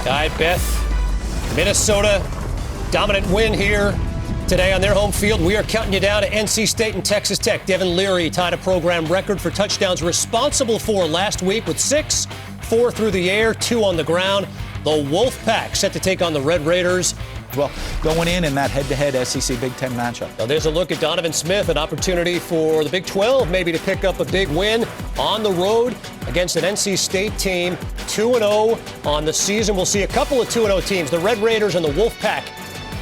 All right, Beth, Minnesota, dominant win here today on their home field. We are counting you down to NC State and Texas Tech. Devin Leary tied a program record for touchdowns, responsible for last week with 6, 4 through the air, 2 on the ground. The Wolfpack set to take on the Red Raiders. Well, going in that head-to-head SEC Big Ten matchup. Now there's a look at Donovan Smith, an opportunity for the Big 12 maybe to pick up a big win on the road against an NC State team, 2-0 on the season. We'll see a couple of 2-0 teams, the Red Raiders and the Wolfpack,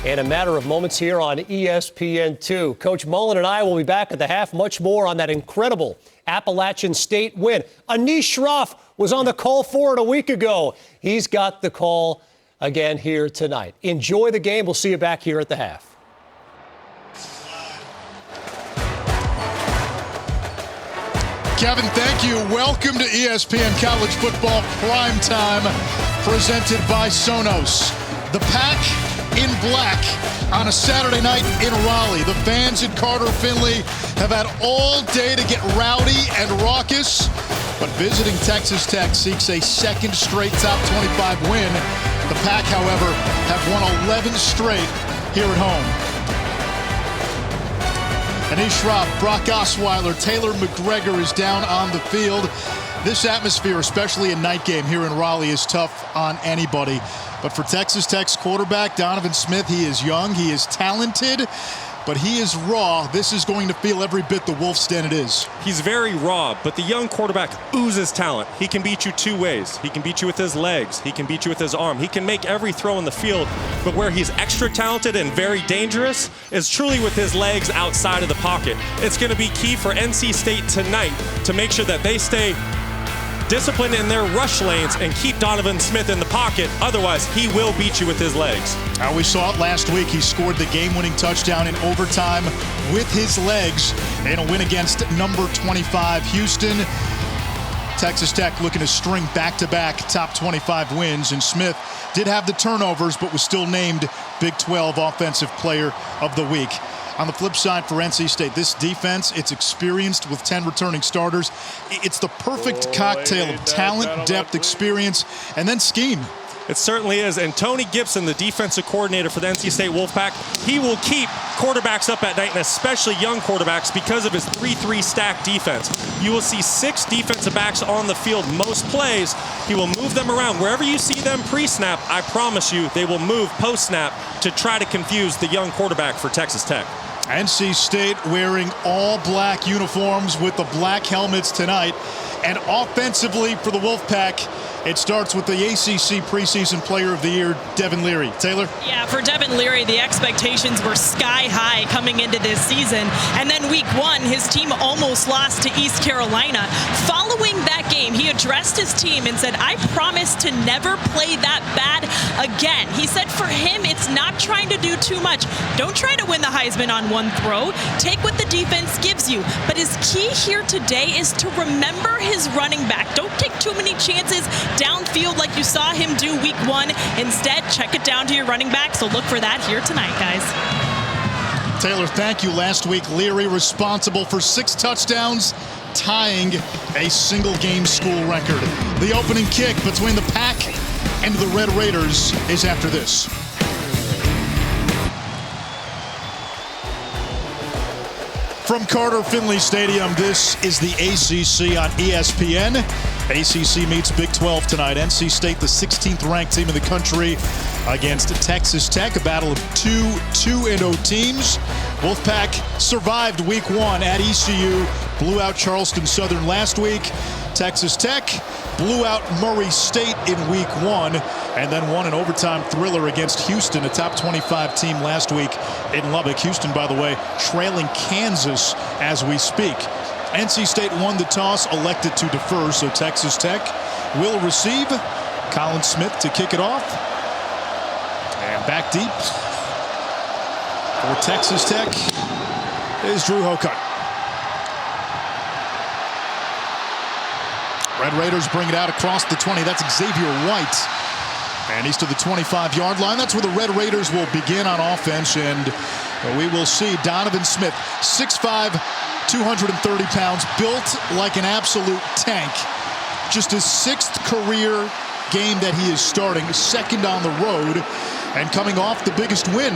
in a matter of moments here on ESPN2. Coach Mullen and I will be back at the half, much more on that incredible Appalachian State win. Anish Shroff was on the call for it a week ago. He's got the call again here tonight. Enjoy the game. We'll see you back here at the half. Kevin, thank you. Welcome to ESPN College Football Primetime, presented by Sonos. The Pack in black on a Saturday night in Raleigh. The fans at Carter-Finley have had all day to get rowdy and raucous, but visiting Texas Tech seeks a second straight top 25 win. The Pack, however, have won 11 straight here at home. Anish Shroff, Brock Osweiler, Taylor McGregor is down on the field. This atmosphere, especially a night game here in Raleigh, is tough on anybody. But for Texas Tech's quarterback, Donovan Smith, he is young, he is talented, but he is raw. This is going to feel every bit the Wolf's den it is. He's very raw, but the young quarterback oozes talent. He can beat you 2 ways. He can beat you with his legs. He can beat you with his arm. He can make every throw in the field, but where he's extra talented and very dangerous is truly with his legs outside of the pocket. It's going to be key for NC State tonight to make sure that they stay disciplined in their rush lanes and keep Donovan Smith in the pocket. Otherwise, he will beat you with his legs. We saw it last week. He scored the game-winning touchdown in overtime with his legs in a win against number 25 Houston. Texas Tech looking to string back-to-back top 25 wins, and Smith did have the turnovers but was still named Big 12 Offensive Player of the Week. On the flip side for NC State, this defense, it's experienced with 10 returning starters. It's the perfect cocktail of talent, depth, experience, and then scheme. It certainly is. And Tony Gibson, the defensive coordinator for the NC State Wolfpack, he will keep quarterbacks up at night, and especially young quarterbacks, because of his 3-3 stack defense. You will see 6 defensive backs on the field most plays. He will move them around. Wherever you see them pre-snap, I promise you they will move post-snap to try to confuse the young quarterback for Texas Tech. NC State wearing all black uniforms with the black helmets tonight. And offensively for the Wolfpack, it starts with the ACC Preseason Player of the Year, Devin Leary. Taylor? Yeah, for Devin Leary, the expectations were sky high coming into this season. And then week 1, his team almost lost to East Carolina. Following that game, he addressed his team and said, I promise to never play that bad again. He said for him, it's not trying to do too much. Don't try to win the Heisman on one throw. Take what the defense gives you. But his key here today is to remember his running back. Don't take too many chances downfield like you saw him do week 1. Instead, check it down to your running back. So look for that here tonight, guys. Taylor, thank you. Last week, Leary responsible for 6 touchdowns, tying a single-game school record. The opening kick between the Pack and the Red Raiders is after this. From Carter-Finley Stadium, this is the ACC on ESPN. ACC meets Big 12 tonight. NC State, the 16th ranked team in the country, against Texas Tech, a battle of 2 2-0 teams. Wolfpack survived week 1 at ECU, blew out Charleston Southern last week. Texas Tech blew out Murray State in week 1 and then won an overtime thriller against Houston, a top 25 team last week in Lubbock. Houston, by the way, trailing Kansas as we speak. NC State won the toss, elected to defer, so Texas Tech will receive. Colin Smith to kick it off. And back deep for Texas Tech is Drew Hokut. Red Raiders bring it out across the 20. That's Xavier White. And he's to the 25-yard line. That's where the Red Raiders will begin on offense. And we will see Donovan Smith, 6'5", 230 pounds, built like an absolute tank. Just his 6th career game that he is starting, second on the road, and coming off the biggest win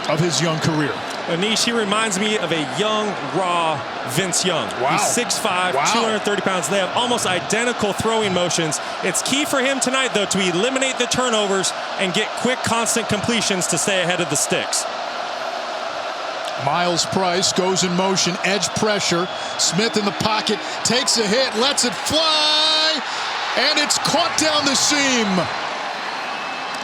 of his young career. Anish, he reminds me of a young, raw Vince Young. Wow. He's 6'5", 230 pounds. They have almost identical throwing motions. It's key for him tonight, though, to eliminate the turnovers and get quick, constant completions to stay ahead of the sticks. Miles Price goes in motion, edge pressure. Smith in the pocket, takes a hit, lets it fly, and it's caught down the seam.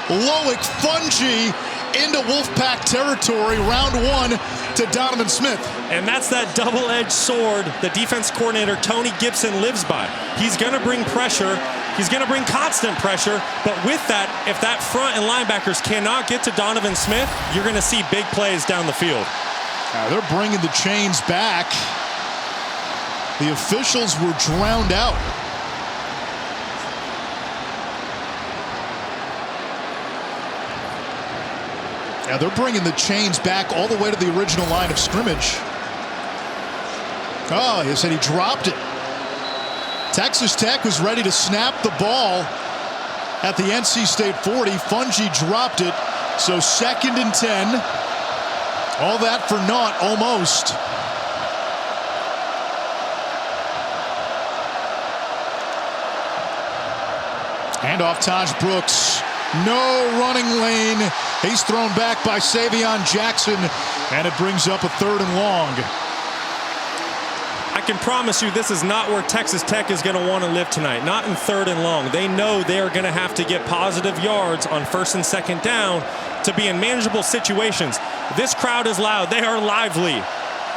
Loic Fungi into Wolfpack territory, round one to Donovan Smith. And that's that double-edged sword that defense coordinator Tony Gibson lives by. He's going to bring pressure. He's going to bring constant pressure. But with that, if that front and linebackers cannot get to Donovan Smith, you're going to see big plays down the field. They're bringing the chains back. The officials were drowned out. Yeah, they're bringing the chains back all the way to the original line of scrimmage. Oh, he said he dropped it. Texas Tech was ready to snap the ball at the NC State 40. Fungi dropped it. So 2nd and 10. All that for naught, almost. Handoff Taj Brooks. No running lane. He's thrown back by Savion Jackson, and it brings up a 3rd and long. I can promise you this is not where Texas Tech is going to want to live tonight. Not in 3rd and long. They know they are going to have to get positive yards on 1st and 2nd down to be in manageable situations. This crowd is loud. They are lively.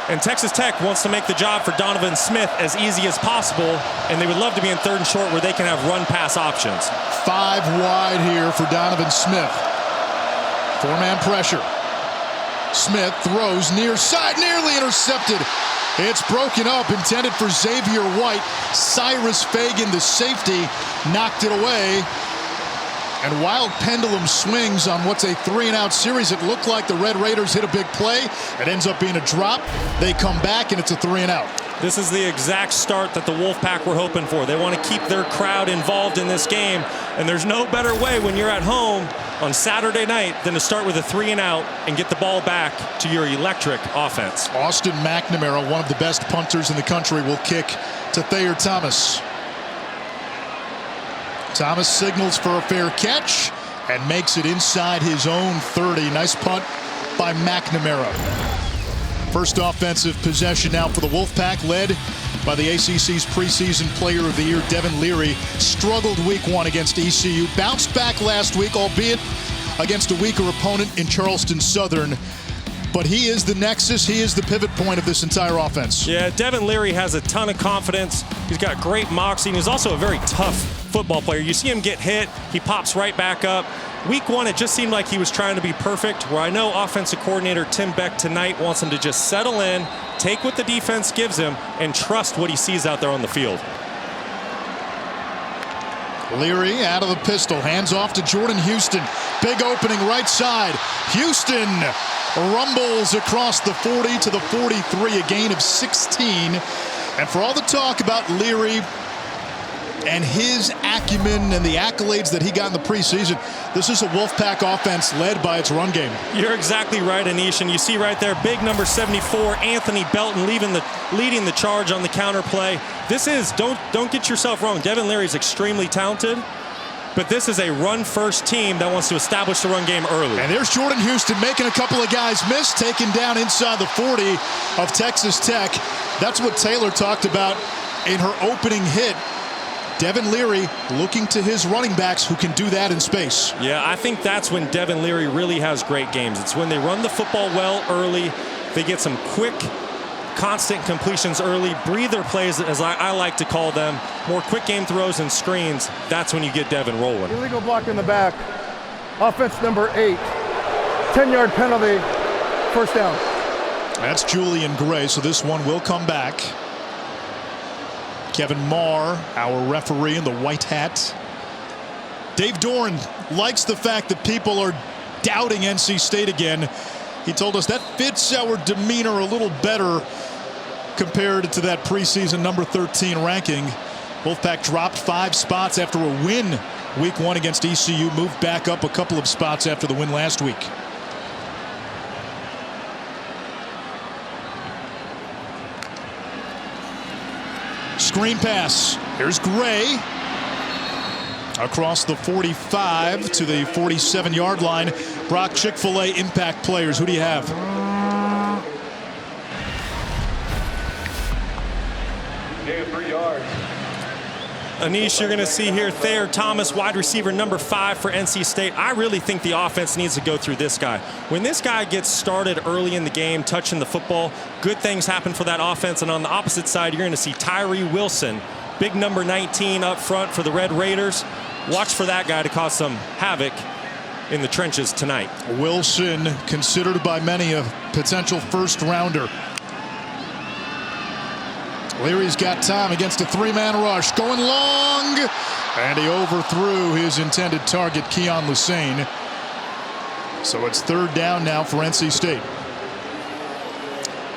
And Texas Tech wants to make the job for Donovan Smith as easy as possible, and they would love to be in 3rd and short where they can have run-pass options. 5 wide here for Donovan Smith. 4-man pressure. Smith throws near side, nearly intercepted. It's broken up, intended for Xavier White. Cyrus Fagan, the safety, knocked it away. And wild pendulum swings on what's a 3-and-out series. It looked like the Red Raiders hit a big play. It ends up being a drop. They come back, and it's a 3-and-out. This is the exact start that the Wolfpack were hoping for. They want to keep their crowd involved in this game. And there's no better way when you're at home on Saturday night than to start with a 3-and-out and get the ball back to your electric offense. Austin McNamara, one of the best punters in the country, will kick to Thayer Thomas. Thomas signals for a fair catch and makes it inside his own 30. Nice punt by McNamara. First offensive possession now for the Wolfpack, led by the ACC's preseason player of the year, Devin Leary. Struggled week 1 against ECU. Bounced back last week, albeit against a weaker opponent in Charleston Southern. But he is the nexus. He is the pivot point of this entire offense. Yeah, Devin Leary has a ton of confidence. He's got great moxie, and he's also a very tough football player. You see him get hit, he pops right back up. Week 1, it just seemed like he was trying to be perfect, where I know offensive coordinator Tim Beck tonight wants him to just settle in, take what the defense gives him, and trust what he sees out there on the field. Leary out of the pistol, hands off to Jordan Houston. Big opening right side. Houston rumbles across the 40 to the 43, a gain of 16. And for all the talk about Leary and his acumen and the accolades that he got in the preseason, this is a Wolfpack offense led by its run game. You're exactly right, Anish, and you see right there, big number 74, Anthony Belton leading the charge on the counter play. This is, don't get yourself wrong, Devin Leary is extremely talented, but this is a run-first team that wants to establish the run game early. And there's Jordan Houston making a couple of guys miss, taken down inside the 40 of Texas Tech. That's what Taylor talked about in her opening hit. Devin Leary looking to his running backs who can do that in space. Yeah, I think that's when Devin Leary really has great games. It's when they run the football well early, they get some quick, constant completions early, breather plays, as I like to call them, more quick game throws and screens. That's when you get Devin rolling. Illegal block in the back. Offense number 8. 10-yard penalty. First down. That's Julian Gray, so this one will come back. Kevin Marr, our referee in the white hat. Dave Doran likes the fact that people are doubting NC State again. He told us that fits our demeanor a little better compared to that preseason number 13 ranking. Wolfpack dropped 5 spots after a win Week 1 against ECU, moved back up a couple of spots after the win last week. Screen pass. Here's Gray. Across the 45 to the 47-yard line. Brock, Chick-fil-A impact players. Who do you have? Gain 3 yards. Anish, you're going to see here Thayer Thomas, wide receiver number 5 for NC State. I really think the offense needs to go through this guy. When this guy gets started early in the game, touching the football, good things happen for that offense. And on the opposite side, you're going to see Tyree Wilson, big number 19 up front for the Red Raiders. Watch for that guy to cause some havoc in the trenches tonight. Wilson, considered by many a potential first-rounder. Leary's got time against a 3-man rush. Going long. And he overthrew his intended target, Keon Lusane. So it's 3rd down now for NC State.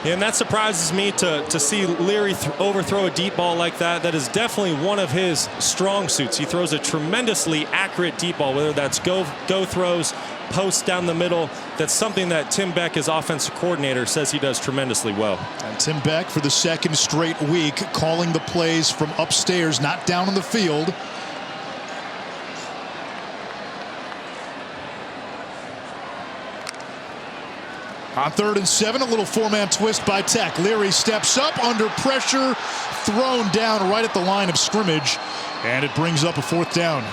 And that surprises me to see Leary overthrow a deep ball like that. That is definitely one of his strong suits. He throws a tremendously accurate deep ball, whether that's go throws, posts down the middle. That's something that Tim Beck, his offensive coordinator, says he does tremendously well. And Tim Beck, for the 2nd straight week, calling the plays from upstairs, not down on the field. On 3rd and 7, a little 4-man twist by Tech. Leary steps up under pressure, thrown down right at the line of scrimmage, and it brings up a 4th down.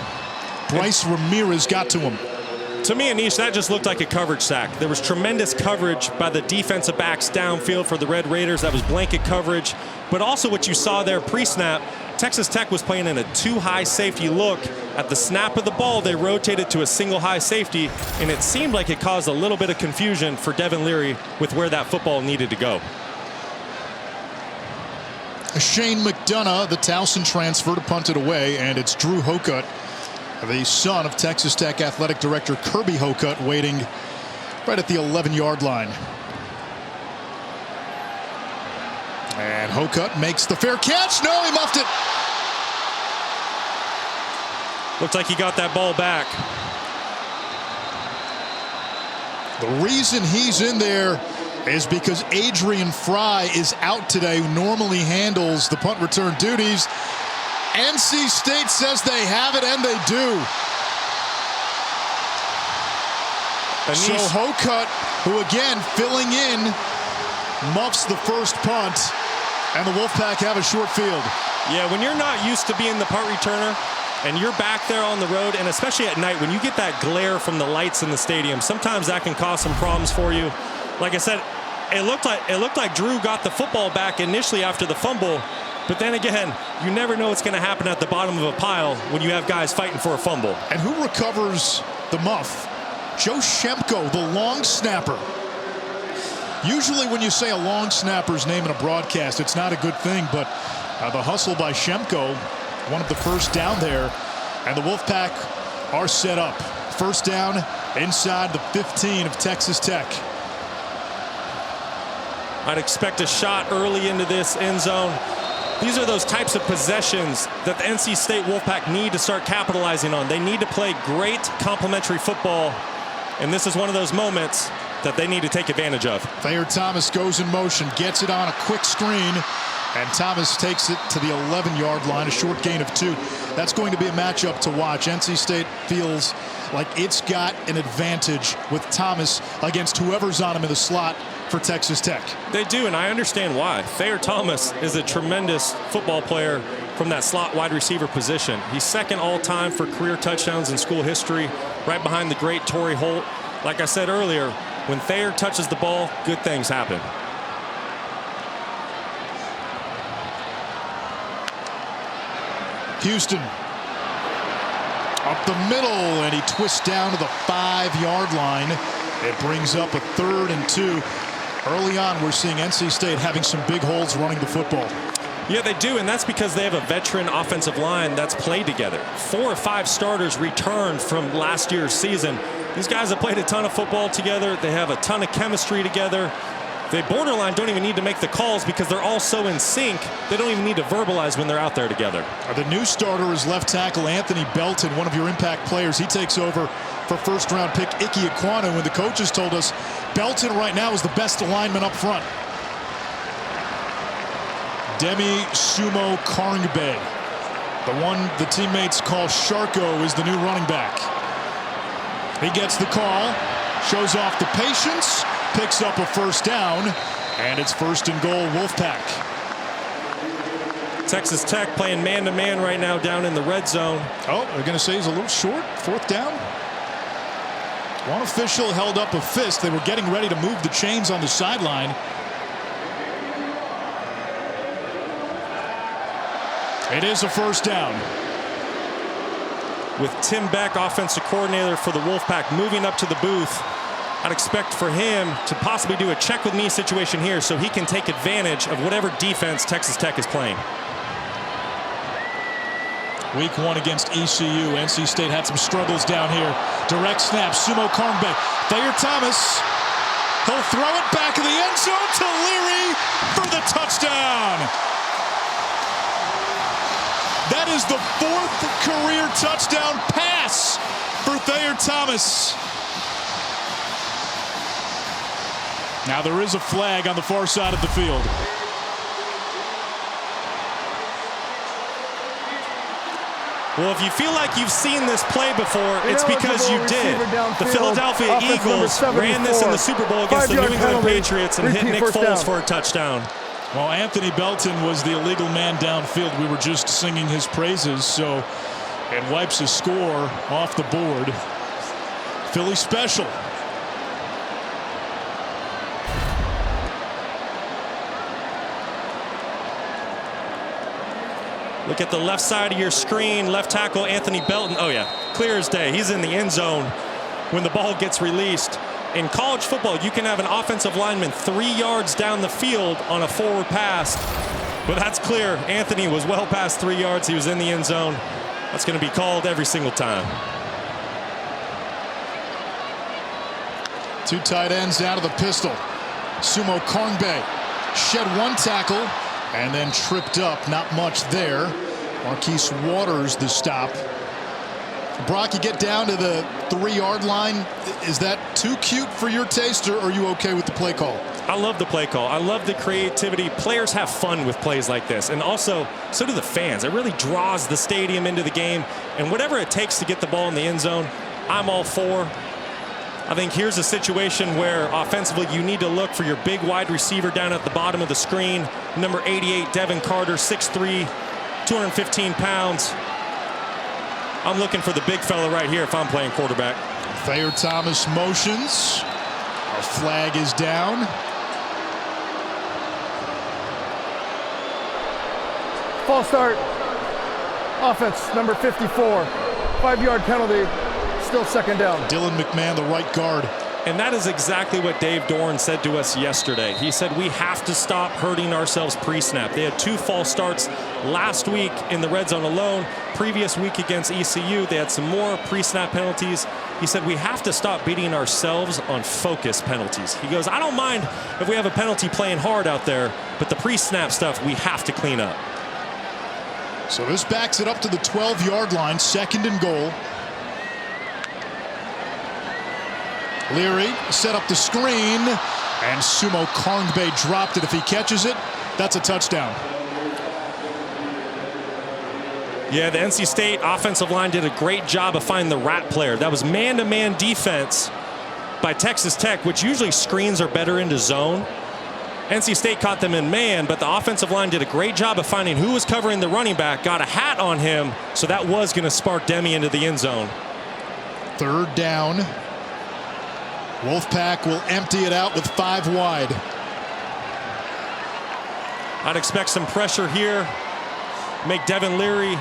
Bryce Ramirez got to him. To me, Anish, that just looked like a coverage sack. There was tremendous coverage by the defensive backs downfield for the Red Raiders. That was blanket coverage. But also what you saw there pre-snap, Texas Tech was playing in a 2-high safety look. At the snap of the ball, they rotated to a single high safety, and it seemed like it caused a little bit of confusion for Devin Leary with where that football needed to go. Shane McDonough, the Towson transfer, to punt it away, and it's Drew Hokut, the son of Texas Tech athletic director Kirby Hokut, waiting right at the 11-yard line. And Hokut makes the fair catch. No, he muffed it. Looked like he got that ball back. The reason he's in there is because Adrian Fry is out today, who normally handles the punt return duties. NC State says they have it, and they do. So Hokut, who again filling in, muffs the first punt, and the Wolfpack have a short field. Yeah, when you're not used to being the punt returner and you're back there on the road, and especially at night when you get that glare from the lights in the stadium, sometimes that can cause some problems for you. Like I said, it looked like Drew got the football back initially after the fumble, but then again, you never know what's going to happen at the bottom of a pile when you have guys fighting for a fumble. And who recovers the muff? Joe Shemko, the long snapper. Usually when you say a long snapper's name in a broadcast, it's not a good thing, but the hustle by Shemko, one of the first down there, and the Wolfpack are set up. First down inside the 15 of Texas Tech. I'd expect a shot early into this end zone. These are those types of possessions that the NC State Wolfpack need to start capitalizing on. They need to play great complementary football, and this is one of those moments that they need to take advantage of. Thayer Thomas goes in motion, gets it on a quick screen, and Thomas takes it to the 11-yard line, a short gain of 2. That's going to be a matchup to watch. NC State feels like it's got an advantage with Thomas against whoever's on him in the slot for Texas Tech. They do, and I understand why. Thayer Thomas is a tremendous football player from that slot wide receiver position. He's second all-time for career touchdowns in school history, right behind the great Torrey Holt. Like I said earlier, when Thayer touches the ball, good things happen. Houston up the middle, and he twists down to the 5-yard line. It brings up a 3rd and 2. Early on, we're seeing NC State having some big holes running the football. Yeah, they do, and that's because they have a veteran offensive line that's played together. 4 or 5 starters returned from last year's season. These guys have played a ton of football together. They have a ton of chemistry together. They borderline don't even need to make the calls because they're all so in sync. They don't even need to verbalize when they're out there together. The new starter is left tackle Anthony Belton, one of your impact players. He takes over for first-round pick Ike Ekwonu, and the coaches told us Belton right now is the best lineman up front. Demi Sumo Karngbe, the one the teammates call Sharko, is the new running back. He gets the call, shows off the patience, picks up a first down, and it's 1st and goal, Wolfpack. Texas Tech playing man-to-man right now down in the red zone. Oh, they're going to say he's a little short. 4th down. One official held up a fist. They were getting ready to move the chains on the sideline. It is a 1st down. With Tim Beck, offensive coordinator for the Wolfpack, moving up to the booth, I'd expect for him to possibly do a check with me situation here so he can take advantage of whatever defense Texas Tech is playing. Week 1 against ECU. NC State had some struggles down here. Direct snap, Sumo Karngbe. Thayer Thomas. He'll throw it back in the end zone to Leary for the touchdown. That is the 4th career touchdown pass for Thayer Thomas. Now there is a flag on the far side of the field. Well, if you feel like you've seen this play before, it's because you did. The Philadelphia Eagles ran this in the Super Bowl against the New England Patriots and hit Nick Foles for a touchdown. Well, Anthony Belton was the illegal man downfield. We were just singing his praises, so it wipes a score off the board. Philly special. Look at the left side of your screen. Left tackle Anthony Belton. Oh, yeah, clear as day. He's in the end zone when the ball gets released. In college football, you can have an offensive lineman 3 yards down the field on a forward pass. But that's clear. Anthony was well past 3 yards. He was in the end zone. That's going to be called every single time. 2 tight ends out of the pistol. Sumo Karngbe shed 1 tackle and then tripped up. Not much there. Marquise Waters the stop. Brock, you get down to the 3-yard line. Is that too cute for your taste, or are you okay with the play call? I love the play call. I love the creativity. Players have fun with plays like this, and also so do the fans. It really draws the stadium into the game, and whatever it takes to get the ball in the end zone, I'm all for. I think here's a situation where offensively you need to look for your big wide receiver down at the bottom of the screen. Number 88, Devin Carter, 6'3", 215 pounds. I'm looking for the big fella right here if I'm playing quarterback. Thayer Thomas motions. A flag is down. False start. Offense, number 54. 5-yard penalty. Still 2nd down. Dylan McMahon, the right guard. And that is exactly what Dave Doran said to us yesterday. He said we have to stop hurting ourselves pre-snap. They had 2 false starts last week in the red zone alone. Previous week against ECU, they had some more pre-snap penalties. He said we have to stop beating ourselves on focus penalties. He goes, I don't mind if we have a penalty playing hard out there, but the pre-snap stuff we have to clean up. So this backs it up to the 12-yard line, 2nd and goal. Leary set up the screen, and Sumo Karngbe dropped it. If he catches it, that's a touchdown. Yeah, the NC State offensive line did a great job of finding the rat player. That was man-to-man defense by Texas Tech, which usually screens are better into zone. NC State caught them in man, but the offensive line did a great job of finding who was covering the running back, got a hat on him, so that was going to spark Demi into the end zone. 3rd down. Wolfpack will empty it out with 5 wide. I'd expect some pressure here. Make Devin Leary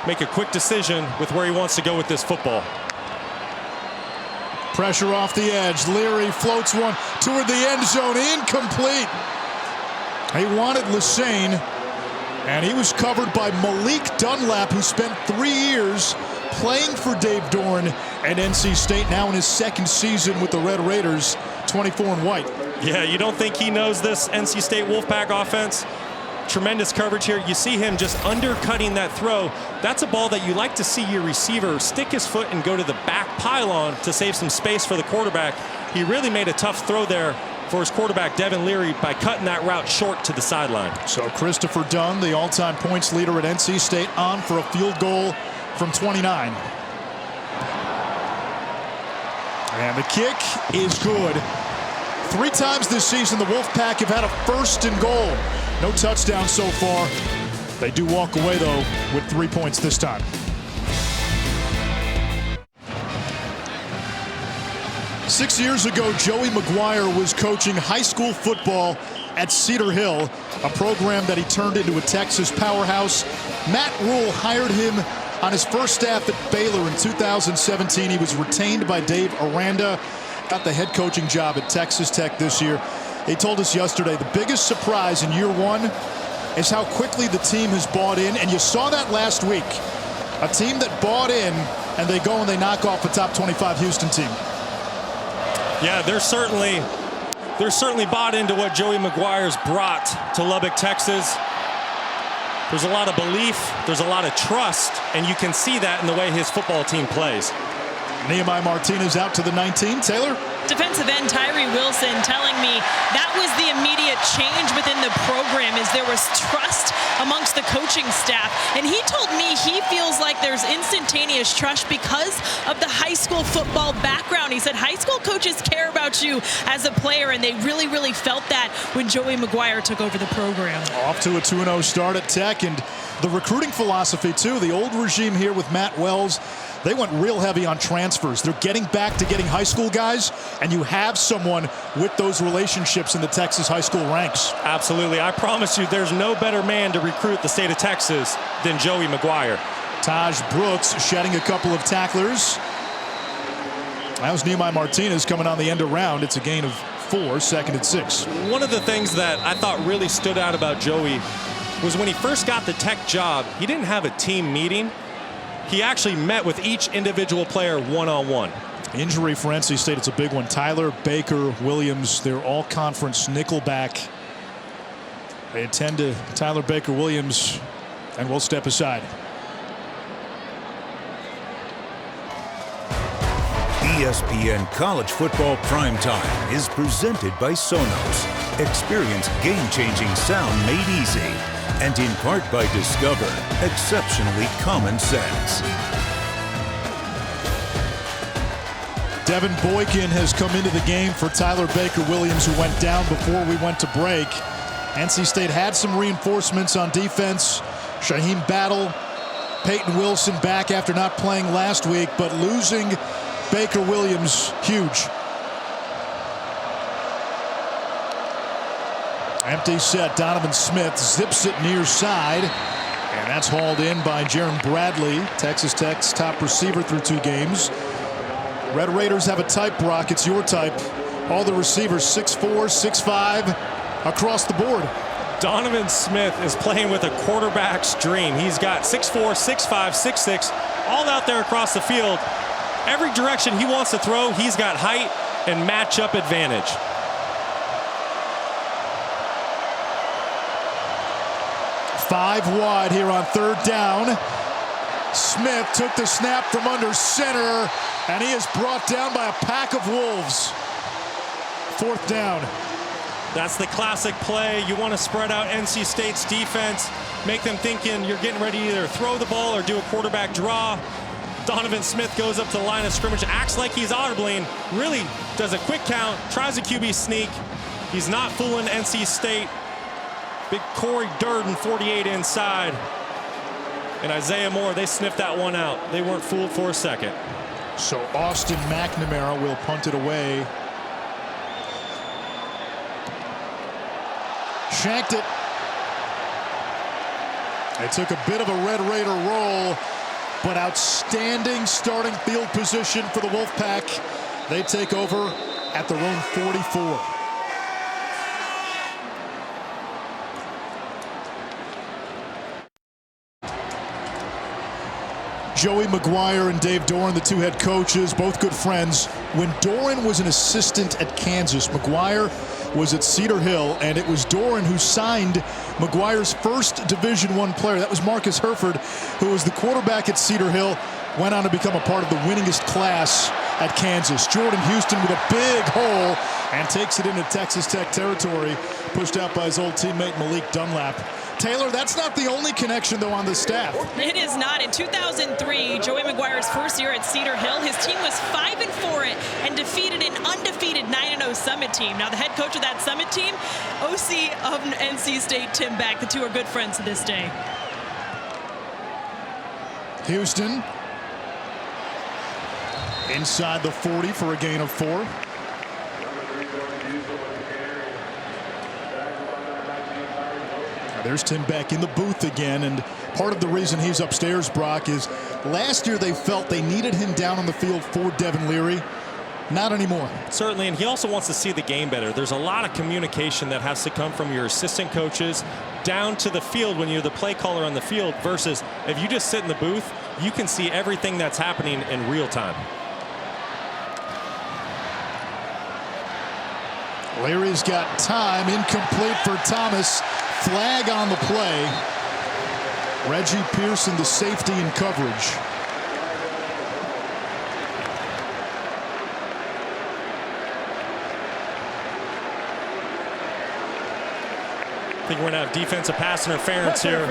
make a quick decision with where he wants to go with this football. Pressure off the edge. Leary floats one toward the end zone. Incomplete. He wanted Lesane, and he was covered by Malik Dunlap, who spent 3 years playing for Dave Doran and NC State, now in his 2nd season with the Red Raiders, 24 and white. Yeah, you don't think he knows this NC State Wolfpack offense? Tremendous coverage here. You see him just undercutting that throw. That's a ball that you like to see your receiver stick his foot and go to the back pylon to save some space for the quarterback. He really made a tough throw there for his quarterback, Devin Leary, by cutting that route short to the sideline. So Christopher Dunn, the all-time points leader at NC State, on for a field goal from 29. And the kick is good. 3 times this season, the Wolfpack have had a 1st and goal. No touchdown so far. They do walk away, though, with 3 points this time. Six years ago, Joey McGuire was coaching high school football at Cedar Hill, a program that he turned into a Texas powerhouse. Matt Rule hired him on his first staff at Baylor in 2017. He was retained by Dave Aranda, got the head coaching job at Texas Tech this year. He told us yesterday the biggest surprise in year 1 is how quickly the team has bought in, and you saw that last week. A team that bought in, and they go and they knock off a top 25 Houston team. Yeah, they're certainly bought into what Joey McGuire's brought to Lubbock, Texas. There's a lot of belief, there's a lot of trust, and you can see that in the way his football team plays. Nehemiah Martinez out to the 19. Taylor? Defensive end Tyree Wilson telling me that was the immediate change within the program, is there was trust amongst the coaching staff. And he told me he feels like there's instantaneous trust because of the high school football background. He said high school coaches care about you as a player, and they really, really felt that when Joey McGuire took over the program. Off to a 2-0 start at Tech, and the recruiting philosophy, too. The old regime here with Matt Wells, they went real heavy on transfers. They're getting back to getting high school guys, and you have someone with those relationships in the Texas high school ranks. Absolutely. I promise you there's no better man to recruit the state of Texas than Joey McGuire. Taj Brooks shedding a couple of tacklers. That was Nehemiah Martinez coming on the end around. It's a gain of 4, 2nd and 6. One of the things that I thought really stood out about Joey was when he first got the Tech job, he didn't have a team meeting. He actually met with each individual player one-on-one. Injury for NC State, it's a big one. Tyler Baker Williams, they're all conference nickelback. They attend to Tyler Baker Williams, and we'll step aside. ESPN College Football Primetime is presented by Sonos. Experience game-changing sound made easy. And in part by Discover, exceptionally common sense. Devin Boykin has come into the game for Tyler Baker Williams, who went down before we went to break. NC State had some reinforcements on defense. Shaheem Battle, Peyton Wilson back after not playing last week, but losing Baker Williams, huge. Empty set. Donovan Smith zips it near side. And that's hauled in by Jaron Bradley, Texas Tech's top receiver through 2 games. Red Raiders have a type, Brock. It's your type. All the receivers 6'4", 6'5", across the board. Donovan Smith is playing with a quarterback's dream. He's got 6'4", 6'5", 6'6", all out there across the field. Every direction he wants to throw, he's got height and matchup advantage. Five wide here on 3rd down. Smith took the snap from under center, and he is brought down by a pack of wolves. 4th down. That's the classic play. You want to spread out NC State's defense, make them thinking you're getting ready to either throw the ball or do a quarterback draw. Donovan Smith goes up to the line of scrimmage, acts like he's audibling, really does a quick count, tries a QB sneak. He's not fooling NC State. Big Corey Durden, 48 inside. And Isaiah Moore, they sniffed that one out. They weren't fooled for a second. So Austin McNamara will punt it away. Shanked it. They took a bit of a Red Raider roll, but outstanding starting field position for the Wolfpack. They take over at their own 44. Joey McGuire and Dave Doran, the two head coaches, both good friends. When Doran was an assistant at Kansas, McGuire was at Cedar Hill, and it was Doran who signed McGuire's first Division I player. That was Marcus Herford, who was the quarterback at Cedar Hill, went on to become a part of the winningest class at Kansas. Jordan Houston with a big hole and takes it into Texas Tech territory, pushed out by his old teammate Malik Dunlap. Taylor, that's not the only connection, though, on the staff. It is not. In 2003, Joey McGuire's first year at Cedar Hill, his team was 5-4 and defeated an undefeated 9-0 Summit team. Now, the head coach of that Summit team, OC of NC State, Tim Beck. The two are good friends to this day. Houston inside the 40 for a gain of 4. There's Tim Beck in the booth again, and part of the reason he's upstairs, Brock, is last year they felt they needed him down on the field for Devin Leary. Not anymore. Certainly, and he also wants to see the game better. There's a lot of communication that has to come from your assistant coaches down to the field when you're the play caller on the field, versus if you just sit in the booth, you can see everything that's happening in real time. Leary's got time, incomplete for Thomas. Flag on the play. Reggie Pearson, the safety in coverage. I think we're going to have defensive pass interference here.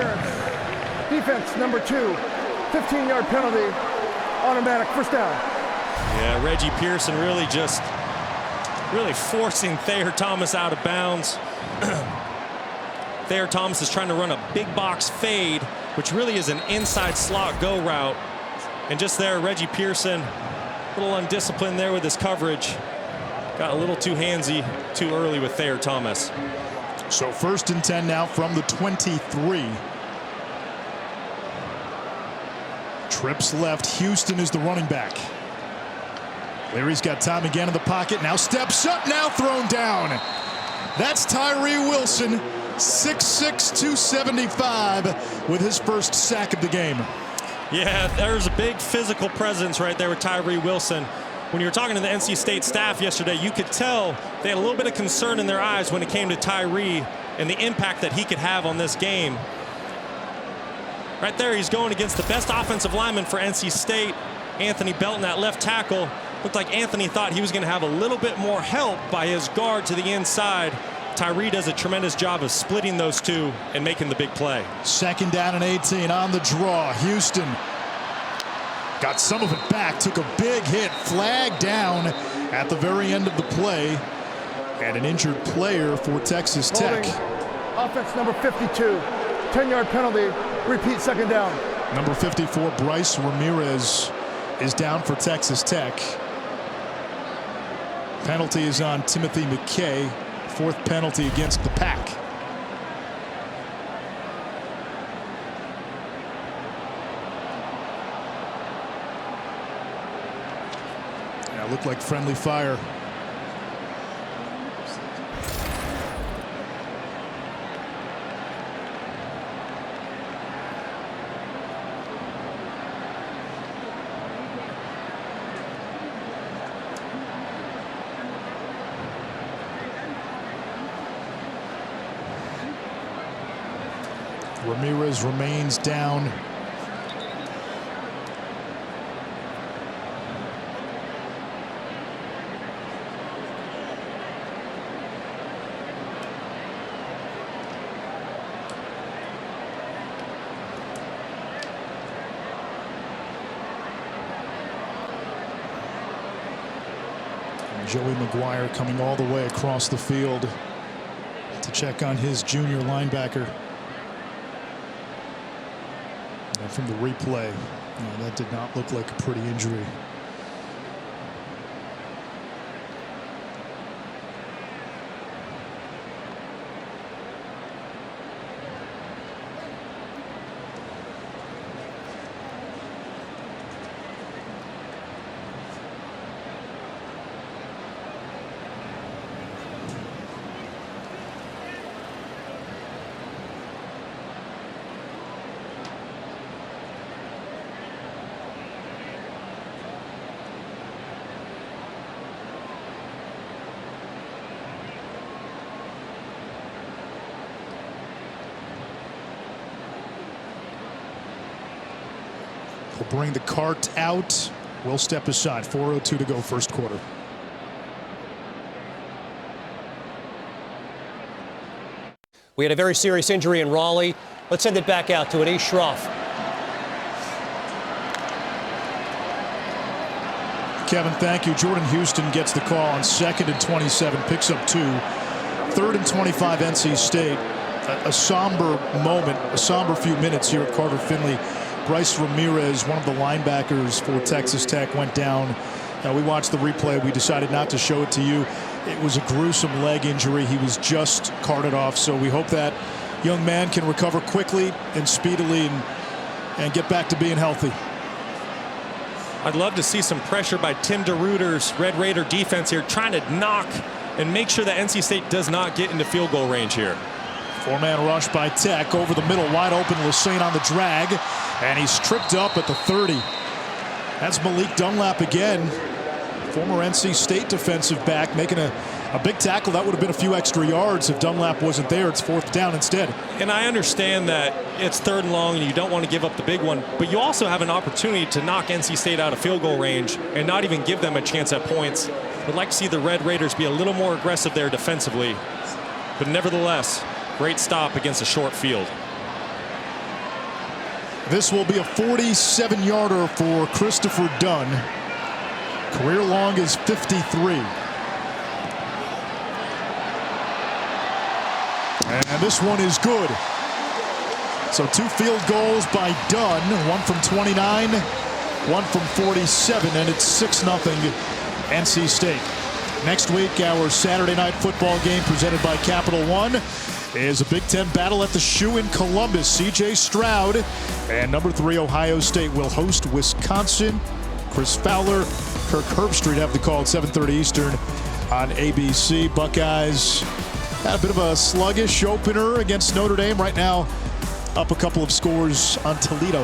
Defense number 2, 15-yard penalty, automatic first down. Yeah, Reggie Pearson really forcing Thayer Thomas out of bounds. Thayer Thomas is trying to run a big box fade, which really is an inside slot go route. And just there, Reggie Pearson, a little undisciplined there with his coverage. Got a little too handsy too early with Thayer Thomas. So 1st and 10 now from the 23. Trips left. Houston is the running back. Leary's got time again in the pocket. Now steps up, now thrown down. That's Tyree Wilson, 6'6", 275, with his first sack of the game. Yeah, there's a big physical presence right there with Tyree Wilson. When you were talking to the NC State staff yesterday, you could tell they had a little bit of concern in their eyes when it came to Tyree and the impact that he could have on this game. Right there, he's going against the best offensive lineman for NC State, Anthony Belton at left tackle. Looked like Anthony thought he was going to have a little bit more help by his guard to the inside. Tyree does a tremendous job of splitting those two and making the big play. 2nd down and 18 on the draw. Houston got some of it back, took a big hit, flag down at the very end of the play, and an injured player for Texas Tech. Offense number 52, 10-yard penalty, repeat 2nd down. Number 54, Bryce Ramirez, is down for Texas Tech. Penalty is on Timothy McKay. 4th penalty against the Pack. Yeah, looked like friendly fire. Ramirez remains down. And Joey McGuire coming all the way across the field to check on his junior linebacker. From the replay, that did not look like a pretty injury. will bring the cart out. We'll step aside. 4:02 to go, first quarter. We had a very serious injury in Raleigh. Let's send it back out to Anish Shroff. Kevin, thank you. Jordan Houston gets the call on 2nd and 27, picks up 2. 3rd and 25, NC State. A somber moment, a somber few minutes here at Carter-Finley. Bryce Ramirez, one of the linebackers for Texas Tech, went down. We watched the replay. We decided not to show it to you. It was a gruesome leg injury. He was just carted off. So we hope that young man can recover quickly and speedily and get back to being healthy. I'd love to see some pressure by Tim DeRuyter's Red Raider defense here, trying to knock and make sure that NC State does not get into field goal range here. 4-man rush by Tech over the middle, wide open. Lassane on the drag, and he's tripped up at the 30. That's Malik Dunlap again, former NC State defensive back, making a big tackle. That would have been a few extra yards if Dunlap wasn't there. It's 4th down instead. And I understand that it's 3rd and long and you don't want to give up the big one, but you also have an opportunity to knock NC State out of field goal range and not even give them a chance at points. I'd like to see the Red Raiders be a little more aggressive there defensively, but nevertheless, great stop against a short field. This will be a 47-yarder for Christopher Dunn. Career long is 53. And this one is good. So 2 field goals by Dunn, one from 29, one from 47, and it's 6-0 NC State. Next week, our Saturday night football game presented by Capital One is a Big Ten battle at the Shoe in Columbus. C.J. Stroud and number 3 Ohio State will host Wisconsin. Chris Fowler, Kirk Herbstreit have the call at 7:30 Eastern on ABC. Buckeyes had a bit of a sluggish opener against Notre Dame. Right now, up a couple of scores on Toledo.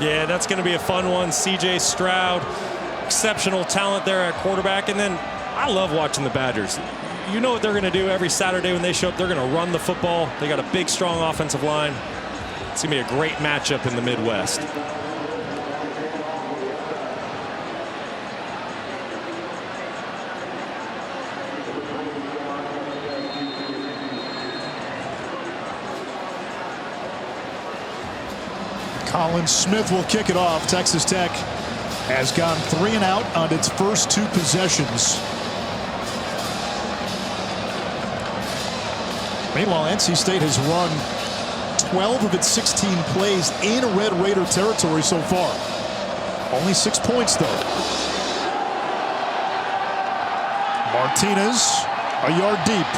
Yeah, that's going to be a fun one. C.J. Stroud, exceptional talent there at quarterback. And then I love watching the Badgers. You know what they're going to do every Saturday when they show up. They're going to run the football. They got a big, strong offensive line. It's going to be a great matchup in the Midwest. Colin Smith will kick it off. Texas Tech has gone 3 and out on its first 2 possessions. Meanwhile, NC State has run 12 of its 16 plays in Red Raider territory so far. Only 6 points, though. Martinez, a yard deep.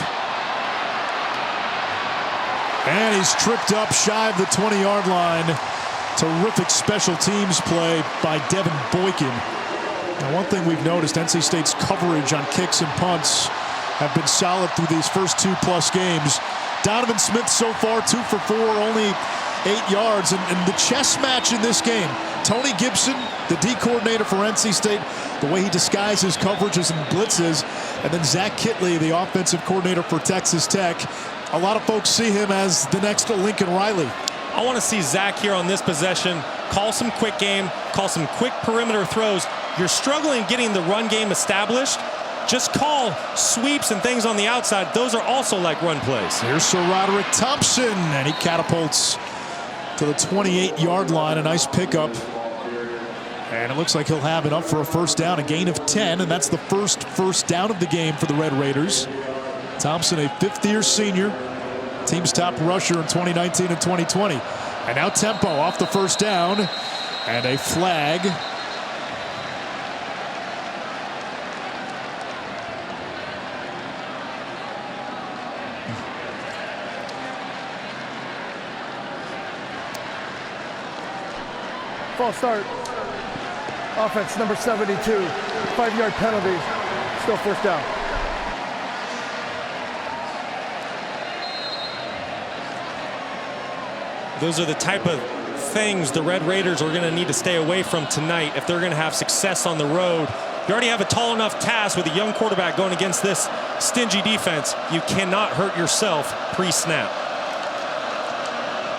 And he's tripped up shy of the 20-yard line. Terrific special teams play by Devin Boykin. Now, one thing we've noticed, NC State's coverage on kicks and punts have been solid through these first 2+ games. Donovan Smith so far 2 for 4, only 8 yards. And the chess match in this game, Tony Gibson, the D coordinator for NC State, the way he disguises coverages and blitzes, and then Zach Kitley, the offensive coordinator for Texas Tech. A lot of folks see him as the next Lincoln Riley. I want to see Zach here on this possession. Call some quick game, call some quick perimeter throws. You're struggling getting the run game established. Just call sweeps and things on the outside. Those are also like run plays. Here's Sir Roderick Thompson, and he catapults to the 28-yard line. A nice pickup. And it looks like he'll have enough for a first down, a gain of 10, and that's the first down of the game for the Red Raiders. Thompson, a 5th-year senior, team's top rusher in 2019 and 2020. And now tempo off the first down, and a flag. False start. Offense number 72. 5-yard penalty. Still first down. Those are the type of things the Red Raiders are going to need to stay away from tonight if they're going to have success on the road. You already have a tall enough task with a young quarterback going against this stingy defense. You cannot hurt yourself pre-snap.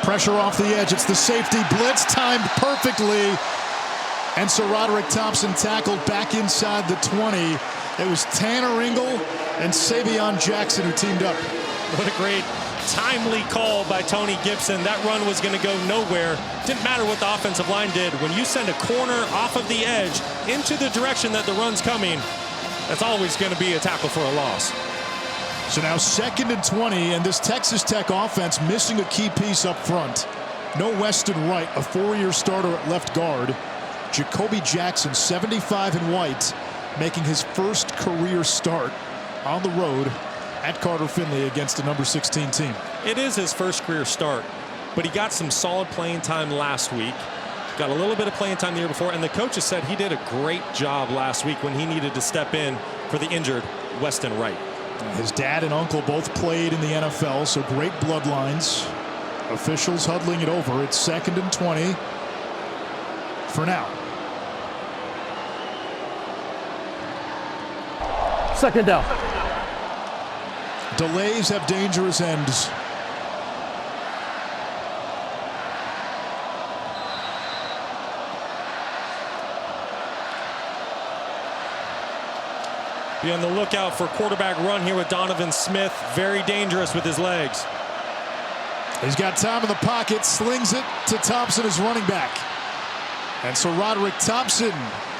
Pressure off the edge. It's the safety blitz, timed perfectly. And so Roderick Thompson tackled back inside the 20. It was Tanner Ingle and Savion Jackson who teamed up. What a great timely call by Tony Gibson. That run was going to go nowhere. Didn't matter what the offensive line did. When you send a corner off of the edge into the direction that the run's coming, that's always going to be a tackle for a loss. So now 2nd and 20, and this Texas Tech offense missing a key piece up front. No Weston Wright, a 4-year starter at left guard. Jacoby Jackson, 75 in white, making his first career start on the road at Carter-Finley against a number 16 team. It is his first career start, but he got some solid playing time last week. Got a little bit of playing time the year before, and the coaches said he did a great job last week when he needed to step in for the injured Weston Wright. His dad and uncle both played in the NFL, so great bloodlines. Officials huddling it over. It's 2nd and 20 for now. 2nd down. Delays have dangerous ends. Be on the lookout for quarterback run here with Donovan Smith. Very dangerous with his legs. He's got time in the pocket, slings it to Thompson as running back. And so Roderick Thompson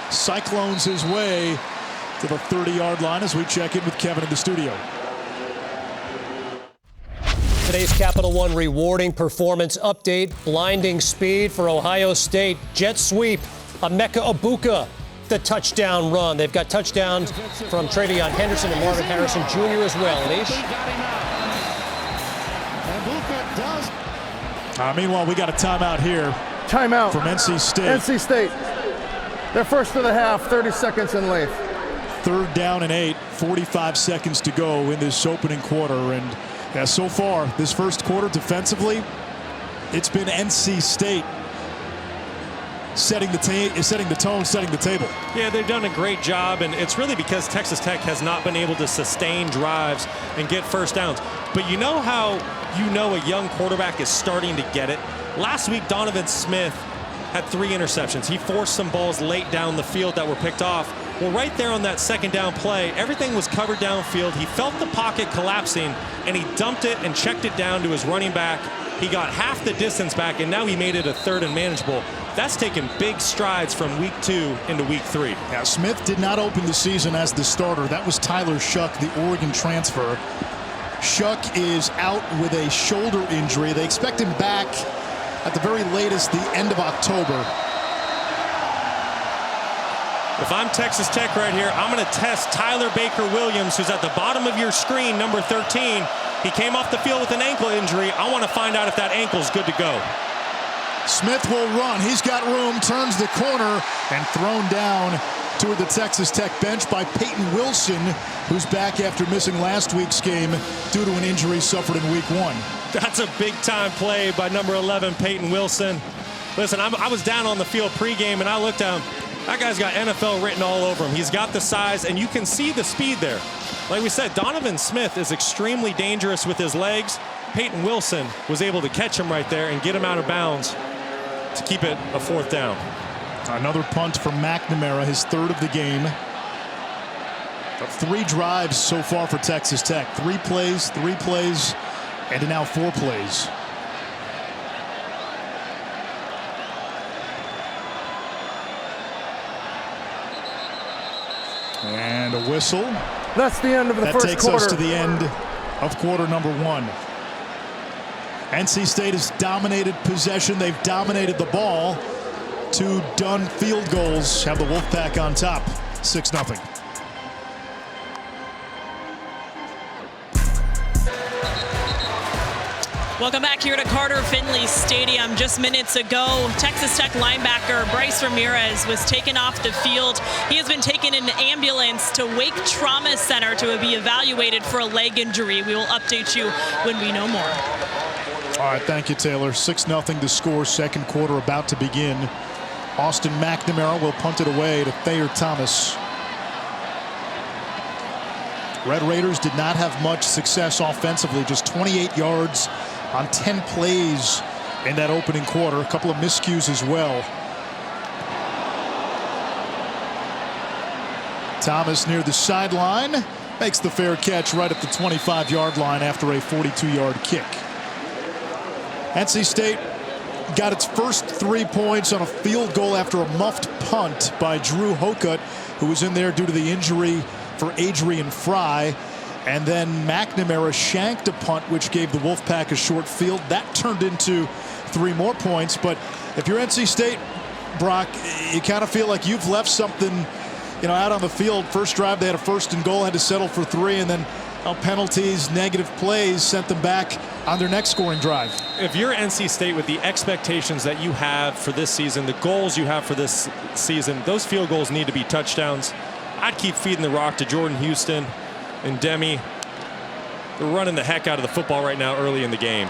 cyclones his way to the 30-yard line as we check in with Kevin in the studio. Today's Capital One rewarding performance update. Blinding speed for Ohio State. Jet sweep. Emeka Egbuka, the touchdown run. They've got touchdowns from Travion Henderson and Marvin Harrison Jr. as well. Meanwhile, we got a timeout here. Timeout from NC State. NC State. They're first of the half, 30 seconds in length. 3rd down and 8, 45 seconds to go in this opening quarter. And yeah, so far, this first quarter defensively, it's been NC State setting the tone, setting the table. Yeah, they've done a great job, and it's really because Texas Tech has not been able to sustain drives and get first downs. But you know how a young quarterback is starting to get it? Last week, Donovan Smith had 3 interceptions. He forced some balls late down the field that were picked off. Well, right there on that 2nd down play, everything was covered downfield. He felt the pocket collapsing, and he dumped it and checked it down to his running back. He got half the distance back, and now he made it a 3rd and manageable. That's taken big strides from week 2 into week 3. Yeah, Smith did not open the season as the starter. That was Tyler Shuck, the Oregon transfer. Shuck is out with a shoulder injury. They expect him back at the very latest the end of October. If I'm Texas Tech right here, I'm going to test Tyler Baker-Williams, who's at the bottom of your screen, number 13. He came off the field with an ankle injury. I want to find out if that ankle's good to go. Smith will run. He's got room, turns the corner, and thrown down toward the Texas Tech bench by Peyton Wilson, who's back after missing last week's game due to an injury suffered in week 1. That's a big-time play by number 11, Peyton Wilson. Listen, I was down on the field pregame, and I looked at him. That guy's got NFL written all over him. He's got the size, and you can see the speed there. Like we said, Donovan Smith is extremely dangerous with his legs. Peyton Wilson was able to catch him right there and get him out of bounds to keep it a 4th down. Another punt from McNamara, his 3rd of the game. 3 drives so far for Texas Tech. 3 plays, and now 4 plays. And a whistle. That's the end of the first quarter. That takes us to the end of quarter number 1. NC State has dominated possession. They've dominated the ball. 2 done field goals have the Wolfpack on top, 6-0. Welcome back here to Carter-Finley Stadium. Just minutes ago, Texas Tech linebacker Bryce Ramirez was taken off the field. He has been taken in an ambulance to Wake Trauma Center to be evaluated for a leg injury. We will update you when we know more. All right, thank you, Taylor. 6-0 to score. 2nd quarter about to begin. Austin McNamara will punt it away to Thayer Thomas. Red Raiders did not have much success offensively, just 28 yards on 10 plays in that opening quarter. A couple of miscues as well. Thomas near the sideline. Makes the fair catch right at the 25-yard line after a 42-yard kick. NC State got its first 3 points on a field goal after a muffed punt by Drew Hokut, who was in there due to the injury for Adrian Fry. And then McNamara shanked a punt, which gave the Wolfpack a short field. That turned into 3 more points. But if you're NC State, Brock, you kind of feel like you've left something, out on the field. First drive, they had a 1st and goal, had to settle for 3, and then penalties, negative plays sent them back on their next scoring drive. If you're NC State with the expectations that you have for this season, the goals you have for this season, those field goals need to be touchdowns. I'd keep feeding the rock to Jordan Houston and Demi. They're running the heck out of the football right now early in the game.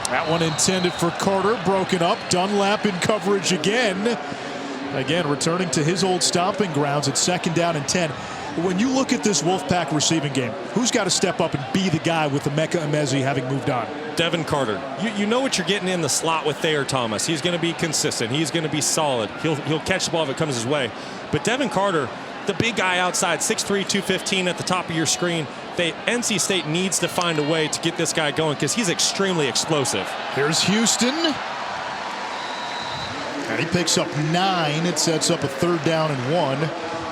That one intended for Carter, broken up. Dunlap in coverage again. Again, returning to his old stomping grounds at 2nd down and 10. When you look at this Wolfpack receiving game, who's got to step up and be the guy with the Emeka Emezi having moved on? Devin Carter. You know what you're getting in the slot with Thayer Thomas. He's going to be consistent. He's going to be solid. He'll catch the ball if it comes his way. But Devin Carter, the big guy outside, 6'3", 215 at the top of your screen. NC State needs to find a way to get this guy going because he's extremely explosive. Here's Houston. And he picks up 9. It sets up a 3rd down and 1.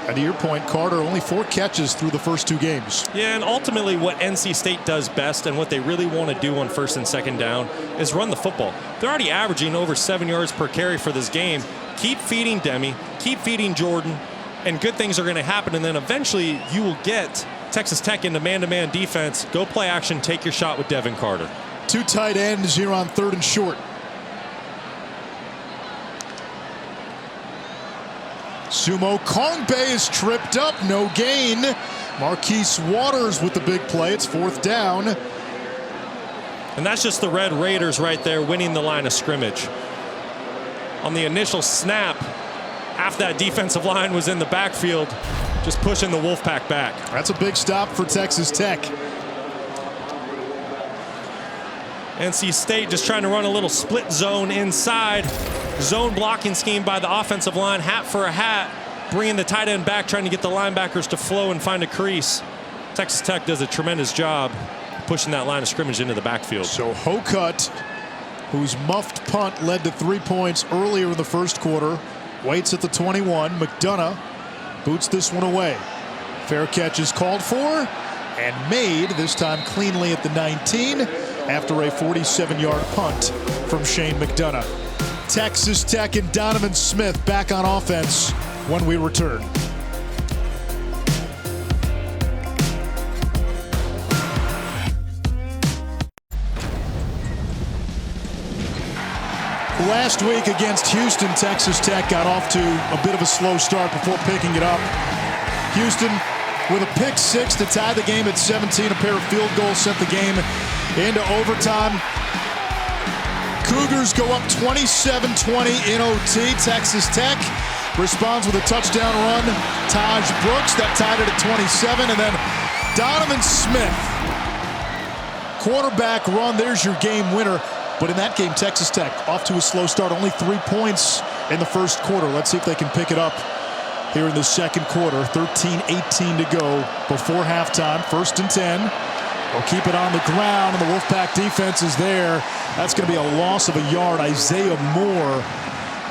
And to your point, Carter, only 4 catches through the first 2 games. Yeah, and ultimately what NC State does best and what they really want to do on 1st and 2nd down is run the football. They're already averaging over 7 yards per carry for this game. Keep feeding Demi, keep feeding Jordan, and good things are going to happen. And then eventually you will get Texas Tech into man-to-man defense. Go play action, take your shot with Devin Carter. 2 tight ends here on 3rd and short. Sumo Kongbe is tripped up, no gain. Marquise Waters with the big play. It's 4th down. And that's just the Red Raiders right there winning the line of scrimmage. On the initial snap, half that defensive line was in the backfield, just pushing the Wolfpack back. That's a big stop for Texas Tech. NC State just trying to run a little split zone inside. Zone blocking scheme by the offensive line, hat for a hat, bringing the tight end back, trying to get the linebackers to flow and find a crease. Texas Tech does a tremendous job pushing that line of scrimmage into the backfield. So Hokut, whose muffed punt led to 3 points earlier in the first quarter, waits at the 21. McDonough boots this one away. Fair catch is called for and made, this time cleanly at the 19 after a 47-yard punt from Shane McDonough. Texas Tech and Donovan Smith back on offense when we return. Last week against Houston, Texas Tech got off to a bit of a slow start before picking it up. Houston with a pick 6 to tie the game at 17. A pair of field goals sent the game into overtime. Cougars go up 27-20 in OT. Texas Tech responds with a touchdown run. Taj Brooks, that tied it at 27. And then Donovan Smith, quarterback run. There's your game winner. But in that game, Texas Tech off to a slow start. Only 3 points in the first quarter. Let's see if they can pick it up here in the second quarter. 13-18 to go before halftime. 1st and 10. They'll keep it on the ground, and the Wolfpack defense is there. That's going to be a loss of a yard. Isaiah Moore,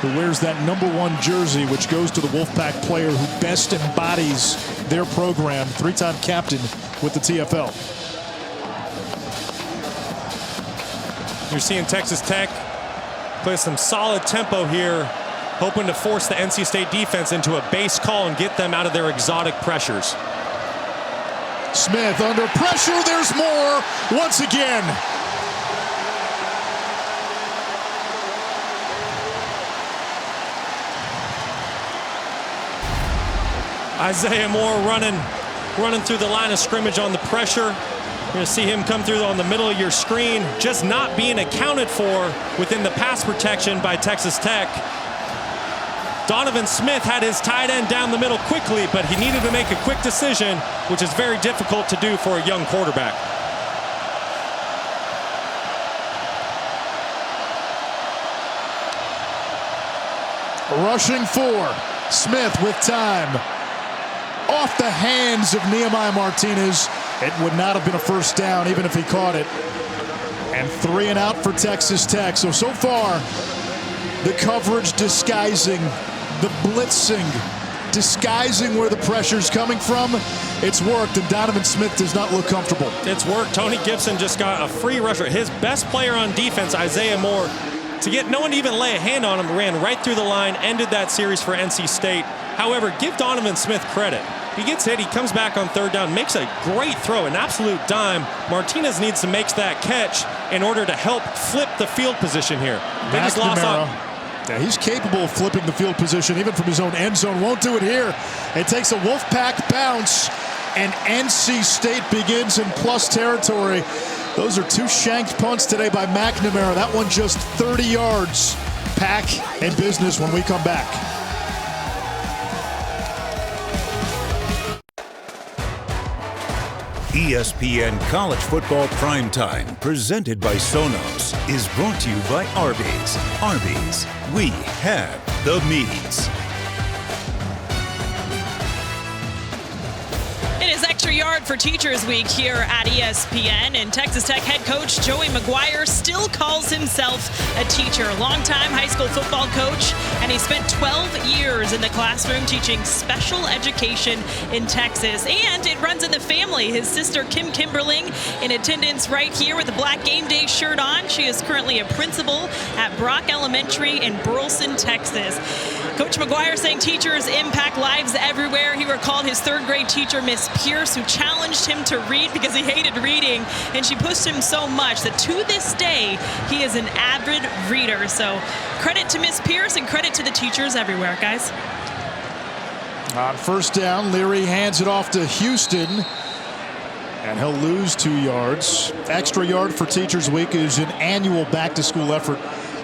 who wears that #1 jersey, which goes to the Wolfpack player who best embodies their program. 3-time captain with the TFL. You're seeing Texas Tech play some solid tempo here, hoping to force the NC State defense into a base call and get them out of their exotic pressures. Smith under pressure. There's more once again. Isaiah Moore running through the line of scrimmage on the pressure. You're going to see him come through on the middle of your screen, just not being accounted for within the pass protection by Texas Tech. Donovan Smith had his tight end down the middle quickly, but he needed to make a quick decision, which is very difficult to do for a young quarterback. Rushing 4. Smith with time. off the hands of Nehemiah Martinez. It would not have been a first down even if he caught it. And 3 and out for Texas Tech. So far, the coverage disguising, the blitzing, disguising where the pressure's coming from. It's worked, and Donovan Smith does not look comfortable. It's worked. Tony Gibson just got a free rusher. His best player on defense, Isaiah Moore, to get no one to even lay a hand on him, ran right through the line, ended that series for NC State. However, give Donovan Smith credit. He gets hit, he comes back on 3rd down, makes a great throw, an absolute dime. Martinez needs to make that catch in order to help flip the field position here. They just lost on. Yeah, he's capable of flipping the field position even from his own end zone. Won't do it here. It takes a Wolfpack bounce, and NC State begins in plus territory. Those are 2 shanked punts today by McNamara. That one just 30 yards. Pack and business when we come back. ESPN College Football Primetime, presented by Sonos, is brought to you by Arby's. Arby's, we have the meats. It is Extra Yard for Teachers Week here at ESPN, and Texas Tech head coach Joey McGuire still calls himself a teacher. Longtime high school football coach, and he spent 12 years in the classroom teaching special education in Texas. And it runs in the family. His sister Kim Kimberling in attendance right here with a black game day shirt on. She is currently a principal at Brock Elementary in Burleson, Texas. Coach McGuire saying teachers impact lives everywhere. He recalled his 3rd grade teacher, Miss Pierce, who challenged him to read because he hated reading, and she pushed him so much that to this day he is an avid reader. So credit to Miss Pierce and credit to the teachers everywhere, guys. On 1st down, Leary hands it off to Houston, and he'll lose 2 yards. Extra Yard for Teachers Week is an annual back-to-school effort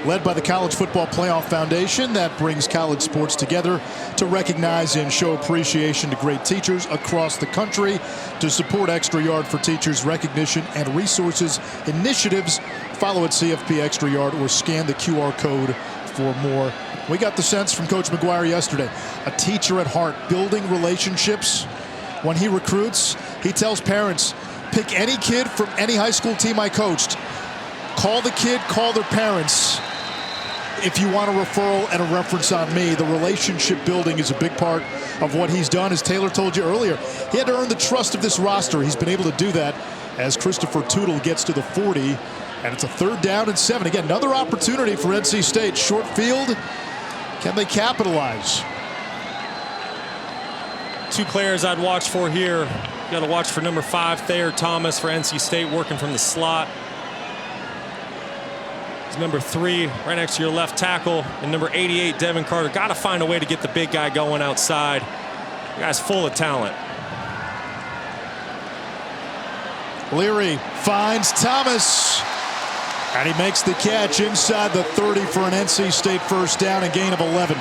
led by the College Football Playoff Foundation that brings college sports together to recognize and show appreciation to great teachers across the country. To support Extra Yard for Teachers recognition and resources initiatives, follow at CFP Extra Yard or scan the QR code for more. We got the sense from Coach McGuire yesterday, a teacher at heart, building relationships. When he recruits, he tells parents, pick any kid from any high school team I coached. Call the kid, call their parents. If you want a referral and a reference on me, the relationship building is a big part of what he's done. As Taylor told you earlier, he had to earn the trust of this roster. He's been able to do that as Christopher Tootle gets to the 40, and it's a 3rd down and 7. Again, another opportunity for NC State. Short field. Can they capitalize? 2 players I'd watch for here. You got to watch for number 5, Thayer Thomas for NC State, working from the slot. Number 3 right next to your left tackle, and number 88 Devin Carter. Got to find a way to get the big guy going outside. The guy's full of talent. Leary finds Thomas, and he makes the catch inside the 30 for an NC State 1st down, a gain of 11.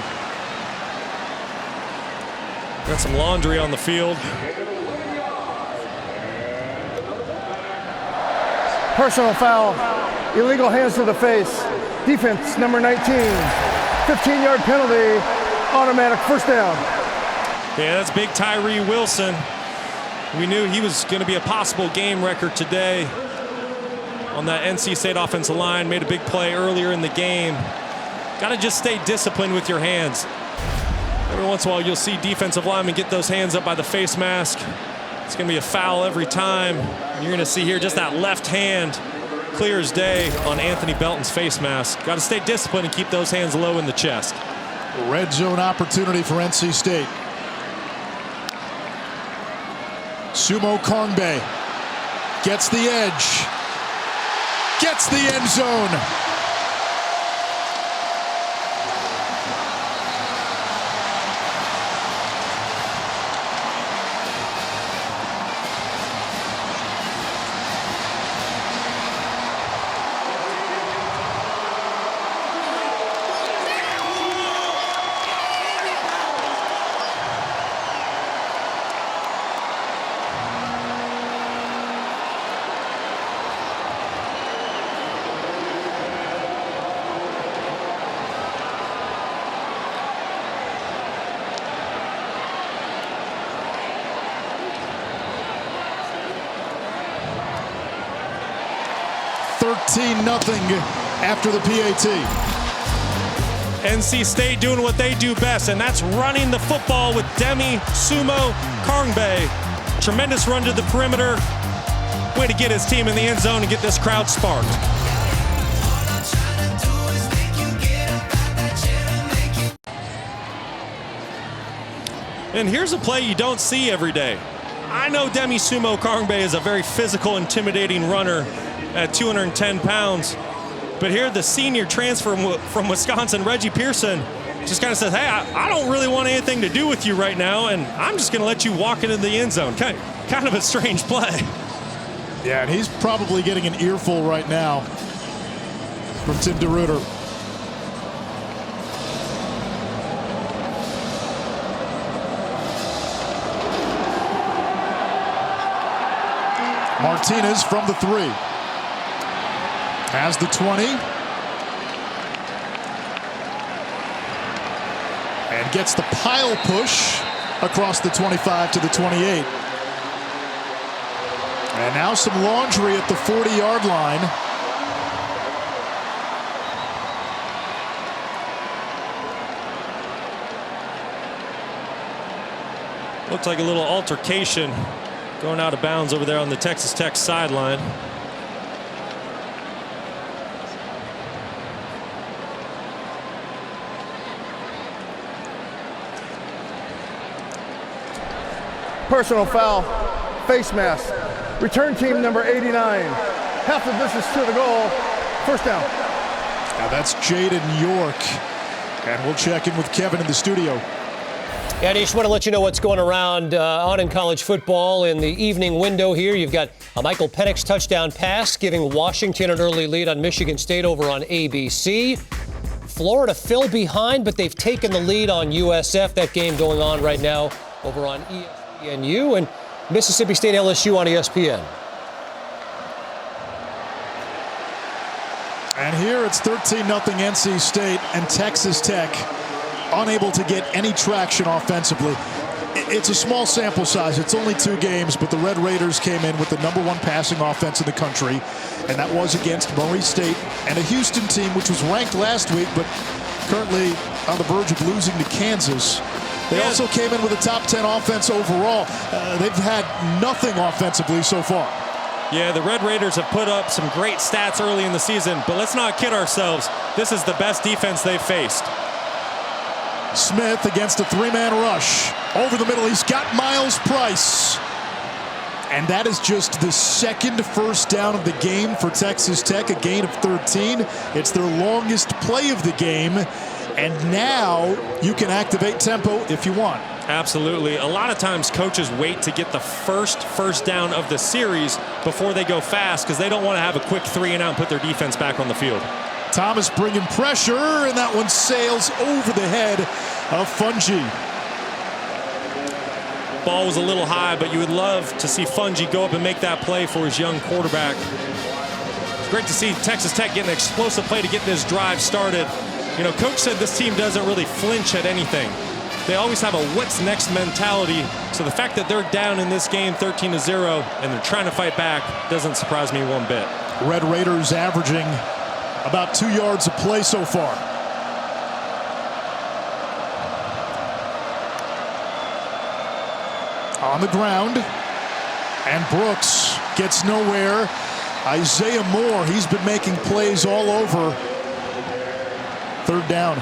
Got some laundry on the field. Personal foul. Illegal hands to the face. Defense number 19. 15-yard penalty. Automatic 1st down. Yeah, that's big Tyree Wilson. We knew he was going to be a possible game record today on that NC State offensive line. Made a big play earlier in the game. Got to just stay disciplined with your hands. Every once in a while you'll see defensive linemen get those hands up by the face mask. It's going to be a foul every time. And you're going to see here just that left hand clear as day on Anthony Belton's face mask. Got to stay disciplined and keep those hands low in the chest. Red zone opportunity for NC State. Sumo Kongbe gets the edge, gets the end zone. 13-0 after the PAT. NC State doing what they do best, and that's running the football with Demi Sumo Karngbe. Tremendous run to the perimeter. Way to get his team in the end zone and get this crowd sparked. And here's a play you don't see every day. I know Demi Sumo Karngbe is a very physical, intimidating runner at 210 pounds. But here the senior transfer from Wisconsin, Reggie Pearson, just kind of says, hey, I don't really want anything to do with you right now, and I'm just going to let you walk into the end zone. Kind of a strange play. Yeah, and he's probably getting an earful right now from Tim DeRuyter. Martinez from the 3. Has the 20. And gets the pile push across the 25 to the 28. And now some laundry at the 40-yard line. Looks like a little altercation going out of bounds over there on the Texas Tech sideline. Personal foul, face mask. Return team number 89. Half the distance to the goal. First down. Now that's Jaden York. And we'll check in with Kevin in the studio. Yeah, I just want to let you know what's going around on in college football in the evening window here. You've got a Michael Penix touchdown pass giving Washington an early lead on Michigan State over on ABC. Florida fell behind, but they've taken the lead on USF. That game going on right now over on ESPNU, and Mississippi State LSU on ESPN. And here it's 13-0 NC State, and Texas Tech unable to get any traction offensively. It's a small sample size. It's only 2 games, but the Red Raiders came in with the #1 passing offense in the country, and that was against Murray State and a Houston team which was ranked last week, but currently on the verge of losing to Kansas. They also came in with a top 10 offense overall. They've had nothing offensively so far. Yeah, the Red Raiders have put up some great stats early in the season, but let's not kid ourselves. This is the best defense they've faced. Smith against a 3-man rush. Over the middle, he's got Miles Price. And that is just the second first down of the game for Texas Tech, a gain of 13. It's their longest play of the game. And now you can activate tempo if you want. Absolutely. A lot of times coaches wait to get the first down of the series before they go fast because they don't want to have a quick 3-and-out and put their defense back on the field. Thomas bringing pressure, and that one sails over the head of Fungi. Ball was a little high, but you would love to see Fungi go up and make that play for his young quarterback. It's great to see Texas Tech get an explosive play to get this drive started. You know, Coach said this team doesn't really flinch at anything. They always have a what's next mentality. So the fact that they're down in this game 13-0 and they're trying to fight back doesn't surprise me one bit. Red Raiders averaging about 2 yards a play so far. On the ground, and Brooks gets nowhere. Isaiah Moore, he's been making plays all over. 3rd down.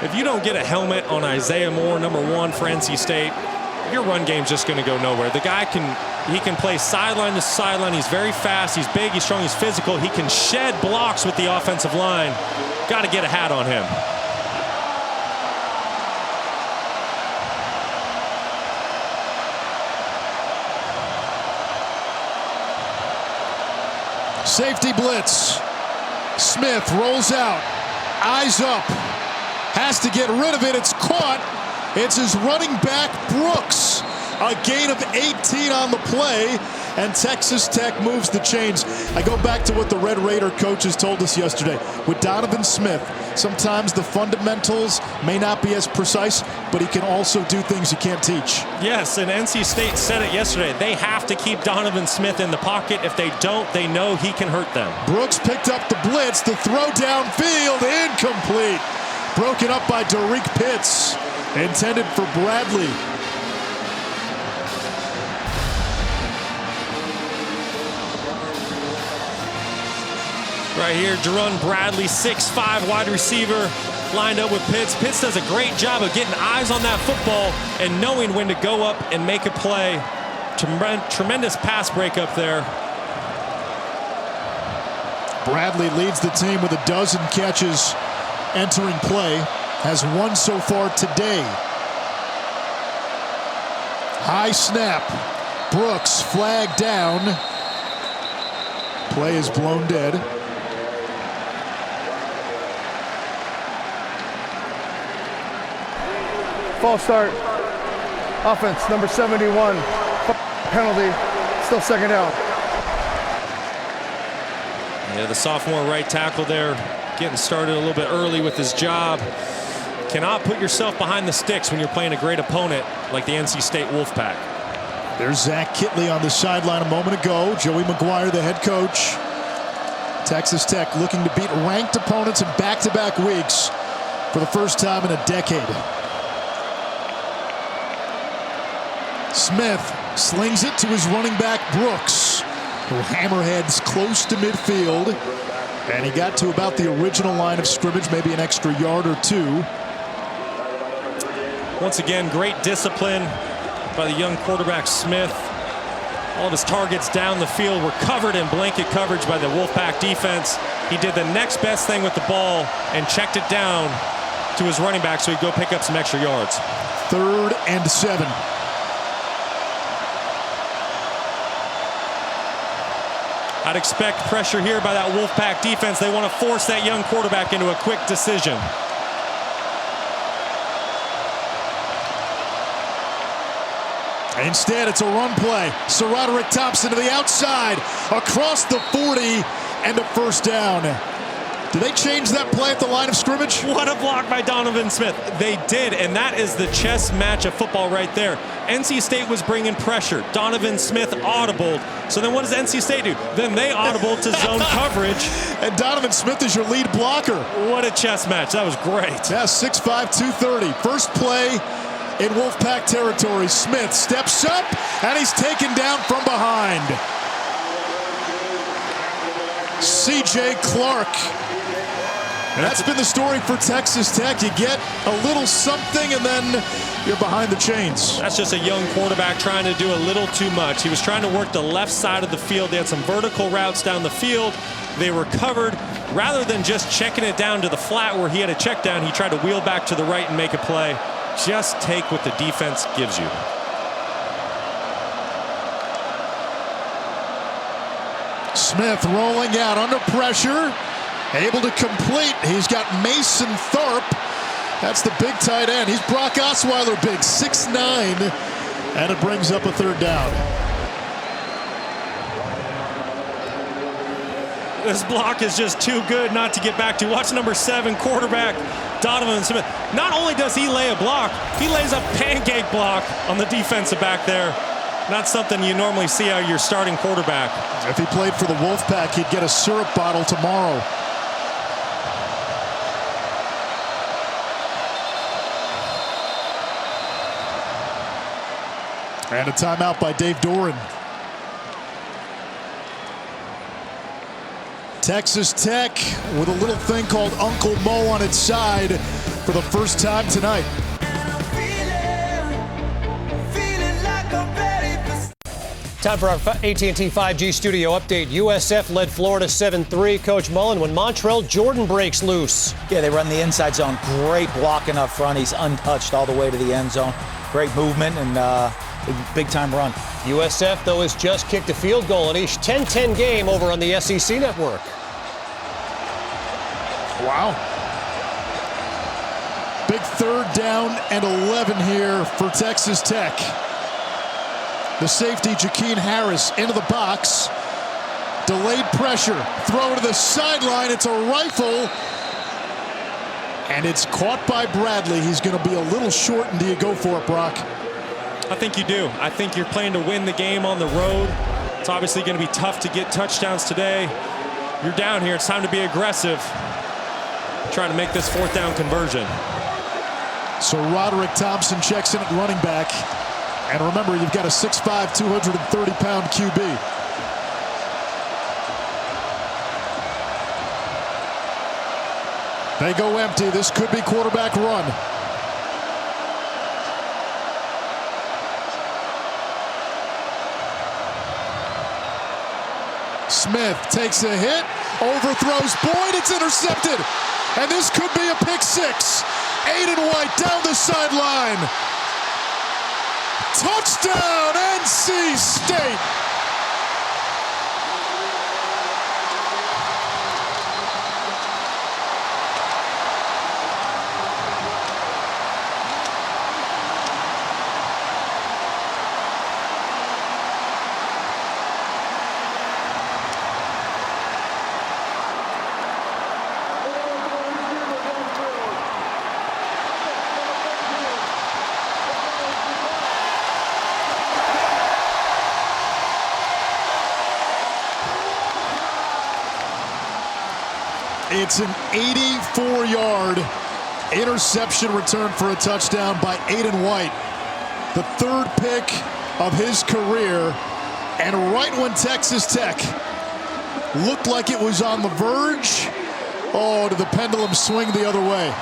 If you don't get a helmet on Isaiah Moore, #1 for NC State, your run game's just going to go nowhere. The guy can play sideline to sideline. He's very fast. He's big. He's strong. He's physical. He can shed blocks with the offensive line. Got to get a hat on him. Safety blitz. Smith rolls out. Eyes up. Has to get rid of it. It's caught. It's his running back, Brooks. A gain of 18 on the play, and Texas Tech moves the chains. I go back to what the Red Raider coaches told us yesterday. With Donovan Smith, sometimes the fundamentals may not be as precise, but he can also do things you can't teach. Yes, and NC State said it yesterday. They have to keep Donovan Smith in the pocket. If they don't, they know he can hurt them. Brooks picked up the blitz. The throw downfield, incomplete. Broken up by Derek Pitts. Intended for Bradley. Right here, Jerron Bradley, 6'5" wide receiver, lined up with Pitts. Pitts does a great job of getting eyes on that football and knowing when to go up and make a play. Tremendous pass break up there. Bradley leads the team with a dozen catches entering play. Has one so far today. High snap. Brooks flagged down. Play is blown dead. False start. Offense, number 71. Penalty. Still second down. Yeah, the sophomore right tackle there getting started a little bit early with his job. Cannot put yourself behind the sticks when you're playing a great opponent like the NC State Wolfpack. There's Zach Kitley on the sideline a moment ago. Joey McGuire, the head coach. Texas Tech looking to beat ranked opponents in back-to-back weeks for the first time in a decade. Smith slings it to his running back, Brooks, who hammerheads close to midfield. And he got to about the original line of scrimmage, maybe an extra yard or two. Once again, great discipline by the young quarterback Smith. All of his targets down the field were covered in blanket coverage by the Wolfpack defense. He did the next best thing with the ball and checked it down to his running back so he'd go pick up some extra yards. 3rd and 7. I'd expect pressure here by that Wolfpack defense. They want to force that young quarterback into a quick decision. Instead, it's a run play. Sir Roderick Thompson to the outside, across the 40, and a first down. Did they change that play at the line of scrimmage? What a block by Donovan Smith. They did, and that is the chess match of football right there. NC State was bringing pressure. Donovan Smith audibled. So then what does NC State do? Then they audible to zone coverage. And Donovan Smith is your lead blocker. What a chess match. That was great. Yeah, 6'5", 230. First play in Wolfpack territory. Smith steps up, and he's taken down from behind. C.J. Clark. And that's been the story for Texas Tech. You get a little something, and then you're behind the chains. That's just a young quarterback trying to do a little too much. He was trying to work the left side of the field. They had some vertical routes down the field. They were covered. Rather than just checking it down to the flat where he had a check down, he tried to wheel back to the right and make a play. Just take what the defense gives you. Smith rolling out under pressure. Able to complete. He's got Mason Tharp. That's the big tight end. He's Brock Osweiler big, 6'9", and it brings up a 3rd down. This block is just too good not to get back to. Watch number 7, quarterback Donovan Smith. Not only does he lay a block, he lays a pancake block on the defensive back there. Not something you normally see out of your starting quarterback. If he played for the Wolfpack, he'd get a syrup bottle tomorrow. And a timeout by Dave Doran. Texas Tech with a little thing called Uncle Mo on its side for the first time tonight. Time for our AT&T 5G studio update. USF led Florida 7-3. Coach Mullen, when Montrell Jordan breaks loose. Yeah, they run the inside zone. Great blocking up front. He's untouched all the way to the end zone. Great movement and big-time run. USF, though, has just kicked a field goal in each 10-10 game over on the SEC network. Wow. Big 3rd down and 11 here for Texas Tech. The safety, Jakeem Harris, into the box. Delayed pressure. Throw to the sideline. It's a rifle. And it's caught by Bradley. He's going to be a little short. And do you go for it, Brock? I think you do. I think you're playing to win the game on the road. It's obviously going to be tough to get touchdowns today. You're down here. It's time to be aggressive. Trying to make this 4th down conversion. So Roderick Thompson checks in at running back. And remember, you've got a 6'5", 230-pound QB. They go empty. This could be quarterback run. Smith takes a hit, overthrows Boyd, it's intercepted. And this could be a pick 6. Aiden White down the sideline. Touchdown, NC State. It's an 84-yard interception return for a touchdown by Aiden White. The 3rd pick of his career. And right when Texas Tech looked like it was on the verge, oh, did the pendulum swing the other way.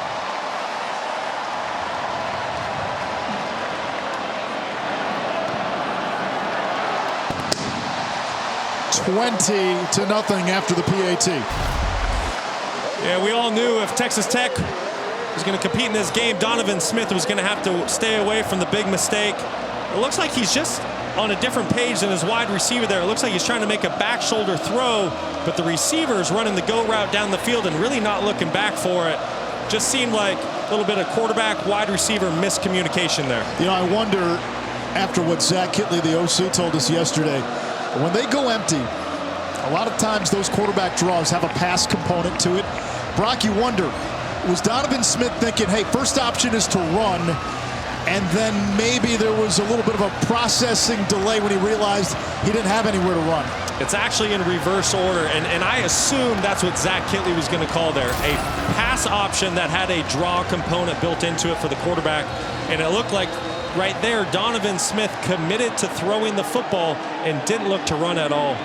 (20-0) after the PAT. Yeah, we all knew if Texas Tech was going to compete in this game, Donovan Smith was going to have to stay away from the big mistake. It looks like he's just on a different page than his wide receiver there. It looks like he's trying to make a back shoulder throw, but the receiver is running the go route down the field and really not looking back for it. Just seemed like a little bit of quarterback, wide receiver miscommunication there. You know, I wonder, after what Zach Kitley, the OC, told us yesterday, when they go empty, a lot of times those quarterback draws have a pass component to it. Brock, you wonder, was Donovan Smith thinking, hey, first option is to run, and then maybe there was a little bit of a processing delay when he realized he didn't have anywhere to run? It's actually in reverse order, and I assume that's what Zach Kitley was going to call there. A pass option that had a draw component built into it for the quarterback, and it looked like right there Donovan Smith committed to throwing the football and didn't look to run at all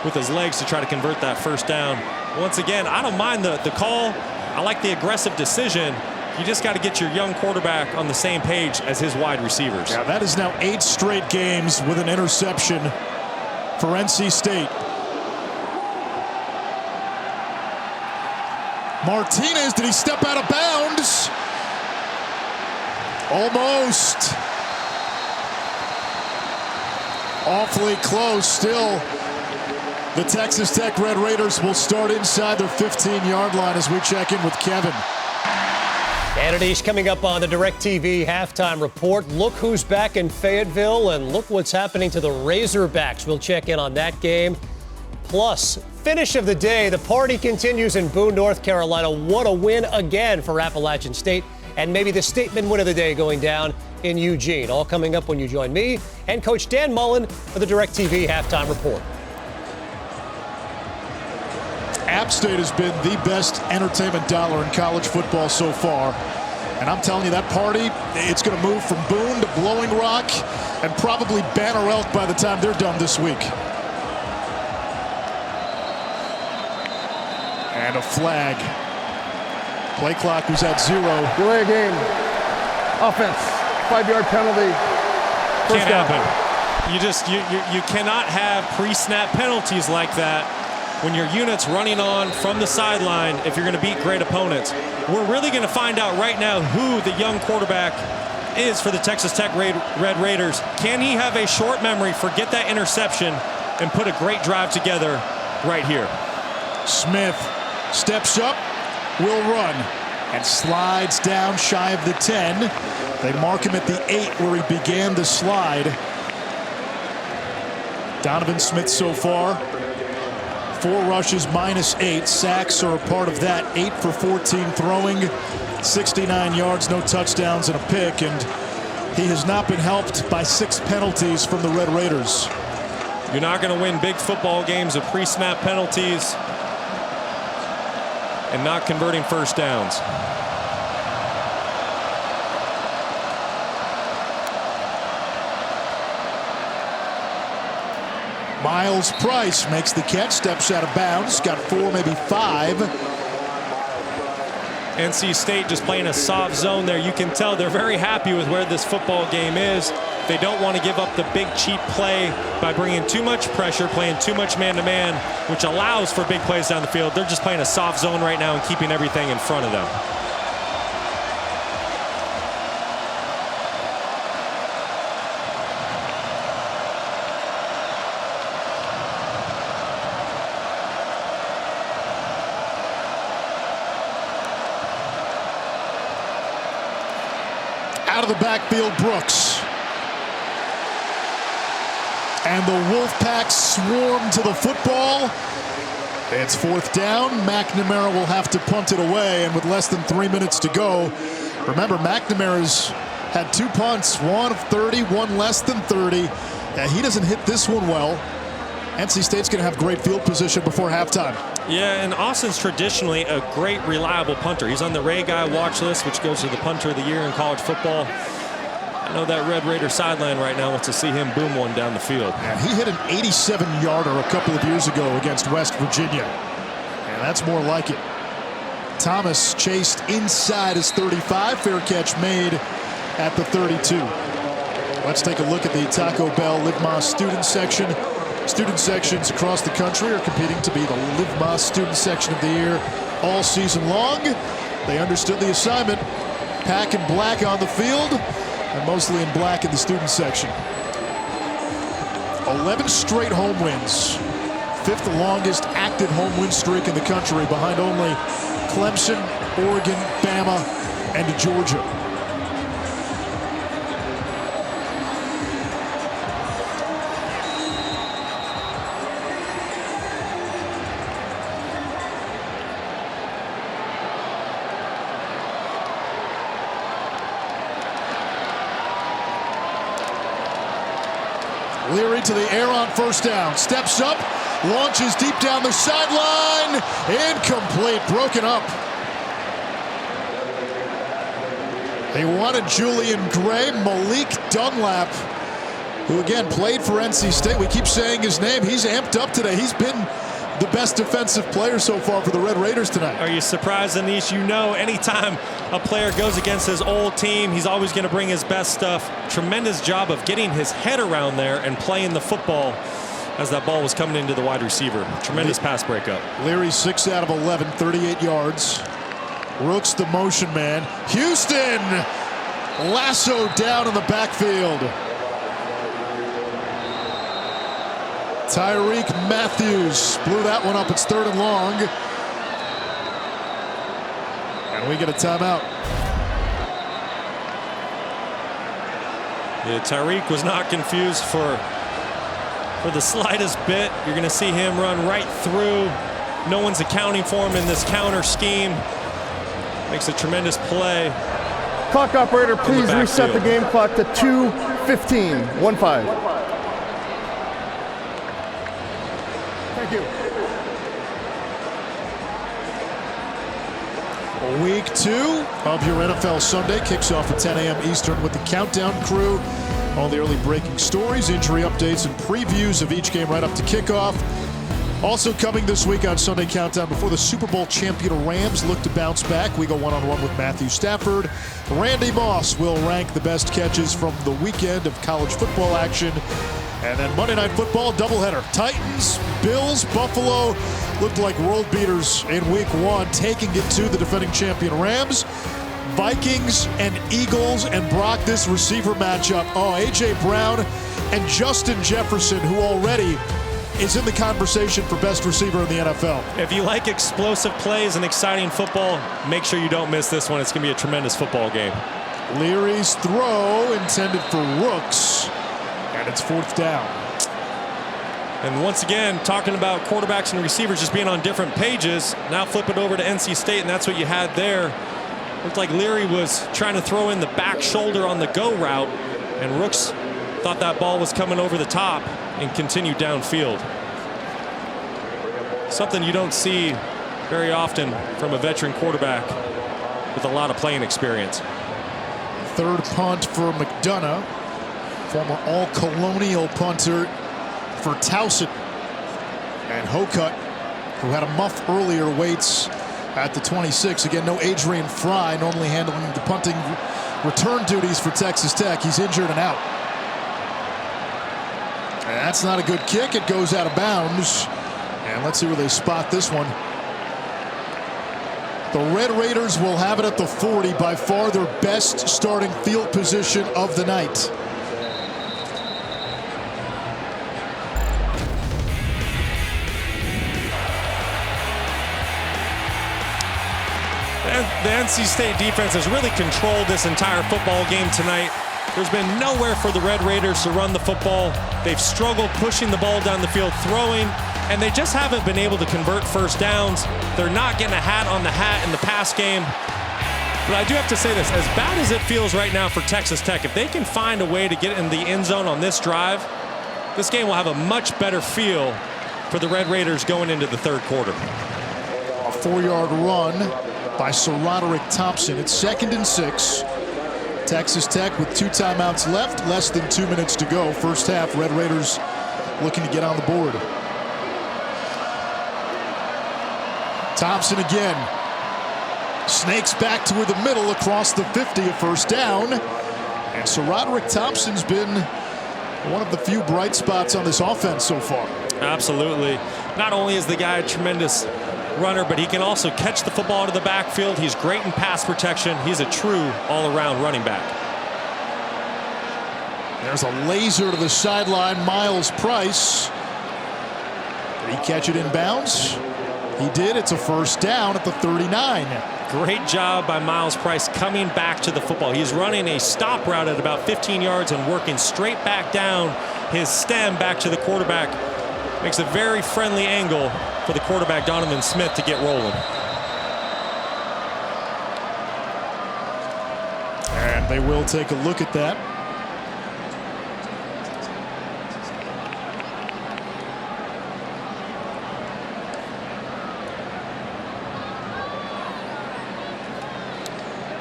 with his legs to try to convert that 1st down. Once again, I don't mind the call. I like the aggressive decision. You just got to get your young quarterback on the same page as his wide receivers. Yeah, that is now 8 straight games with an interception for NC State. Martinez, did he step out of bounds? Almost. Awfully close still. The Texas Tech Red Raiders will start inside their 15-yard line as we check in with Kevin. And Anish, coming up on the DirecTV halftime report. Look who's back in Fayetteville, and look what's happening to the Razorbacks. We'll check in on that game. Plus, finish of the day, the party continues in Boone, North Carolina. What a win again for Appalachian State, and maybe the statement win of the day going down in Eugene. All coming up when you join me and Coach Dan Mullen for the DirecTV halftime report. App State has been the best entertainment dollar in college football so far. And I'm telling you, that party, it's going to move from Boone to Blowing Rock and probably Banner Elk by the time they're done this week. And a flag. Play clock was at 0. Delay a game. Offense. 5-yard penalty. First Can't down. happen. You cannot have pre-snap penalties like that when your unit's running on from the sideline if you're going to beat great opponents. We're really going to find out right now who the young quarterback is for the Texas Tech Red Raiders. Can he have a short memory, forget that interception, and put a great drive together right here? Smith steps up, will run, and slides down shy of the 10. They mark him at the 8 where he began the slide. Donovan Smith so far, 4 rushes, -8. Sacks are a part of that. 8 for 14 throwing, 69 yards, no touchdowns, and a pick. And he has not been helped by 6 penalties from the Red Raiders. You're not going to win big football games with pre-snap penalties and not converting first downs. Miles Price makes the catch, steps out of bounds, got 4, maybe 5. NC State just playing a soft zone there. You can tell they're very happy with where this football game is. They don't want to give up the big cheap play by bringing too much pressure, playing too much man-to-man, which allows for big plays down the field. They're just playing a soft zone right now and keeping everything in front of them. Out of the backfield, Brooks. And the Wolfpack swarm to the football. It's 4th down. McNamara will have to punt it away, and with less than 3 minutes to go. Remember, McNamara's had 2 punts, 1 of 30, 1 less than 30. He doesn't hit this one well. NC State's going to have great field position before halftime. Yeah, and Austin's traditionally a great, reliable punter. He's on the Ray Guy watch list, which goes to the punter of the year in college football. I know that Red Raider sideline right now wants to see him boom one down the field. Yeah, he hit an 87-yarder a couple of years ago against West Virginia. And that's more like it. Thomas chased inside his 35. Fair catch made at the 32. Let's take a look at the Taco Bell Live Más student section. Student sections across the country are competing to be the Live Más student section of the year all season long. They understood the assignment. Pack in black on the field, and mostly in black in the student section. 11 straight home wins. 5th longest active home win streak in the country, behind only Clemson, Oregon, Bama, and Georgia. Leary to the air on 1st down. Steps up, launches deep down the sideline. Incomplete, broken up. They wanted Julian Gray. Malik Dunlap, who again played for NC State. We keep saying his name. He's amped up today. He's been the best defensive player so far for the Red Raiders tonight. Are you surprised, Anish? You know, anytime a player goes against his old team, he's always going to bring his best stuff. Tremendous job of getting his head around there and playing the football as that ball was coming into the wide receiver. Tremendous pass breakup. Leary 6 out of 11, 38 yards. Rooks the motion man. Houston lassoed down in the backfield. Tyreek Matthews blew that one up. It's 3rd and long. And we get a timeout. Yeah, Tyreek was not confused for the slightest bit. You're going to see him run right through. No one's accounting for him in this counter scheme. Makes a tremendous play. Clock operator, please reset the game clock to 2:15. 1-5. Thank you. Week 2 of your NFL Sunday kicks off at 10 a.m. Eastern with the Countdown crew. All the early breaking stories, injury updates, and previews of each game right up to kickoff. Also coming this week on Sunday Countdown, before the Super Bowl champion Rams look to bounce back, we go one-on-one with Matthew Stafford. Randy Moss will rank the best catches from the weekend of college football action. And then Monday Night Football doubleheader. Titans, Bills, Buffalo looked like world beaters in week 1, taking it to the defending champion Rams. Vikings and Eagles, and Brock, this receiver matchup. Oh, A.J. Brown and Justin Jefferson, who already is in the conversation for best receiver in the NFL. If you like explosive plays and exciting football, make sure you don't miss this one. It's going to be a tremendous football game. Leary's throw intended for Rooks, and it's 4th down. And once again, talking about quarterbacks and receivers just being on different pages. Now flip it over to NC State, and that's what you had there. Looked like Leary was trying to throw in the back shoulder on the go route, and Rooks thought that ball was coming over the top and continued downfield. Something you don't see very often from a veteran quarterback with a lot of playing experience. Third punt for McDonough, former all-colonial punter for Towson. And Hokut, who had a muff earlier, waits at the 26. Again, no Adrian Fry, normally handling the punting return duties for Texas Tech. He's injured and out. And that's not a good kick. It goes out of bounds. And let's see where they spot this one. The Red Raiders will have it at the 40, by far their best starting field position of the night. The NC State defense has really controlled this entire football game tonight. There's been nowhere for the Red Raiders to run the football. They've struggled pushing the ball down the field, throwing, and they just haven't been able to convert first downs. They're not getting a hat on the hat in the pass game. But I do have to say this, as bad as it feels right now for Texas Tech, if they can find a way to get in the end zone on this drive, this game will have a much better feel for the Red Raiders going into the third quarter. A 4-yard run by Sir Roderick Thompson. It's 2nd and 6. Texas Tech with 2 timeouts left, less than 2 minutes to go. First half, Red Raiders looking to get on the board. Thompson again. Snakes back toward the middle across the 50, a first down. And Sir Roderick Thompson's been one of the few bright spots on this offense so far. Absolutely. Not only is the guy a tremendous runner, but he can also catch the football out of the backfield. He's great in pass protection. He's a true all-around running back. There's a laser to the sideline. Miles Price. Did he catch it in bounds? He did. It's a first down at the 39. Great job by Miles Price coming back to the football. He's running a stop route at about 15 yards and working straight back down his stem back to the quarterback. Makes a very friendly angle for the quarterback, Donovan Smith, to get rolling. And they will take a look at that.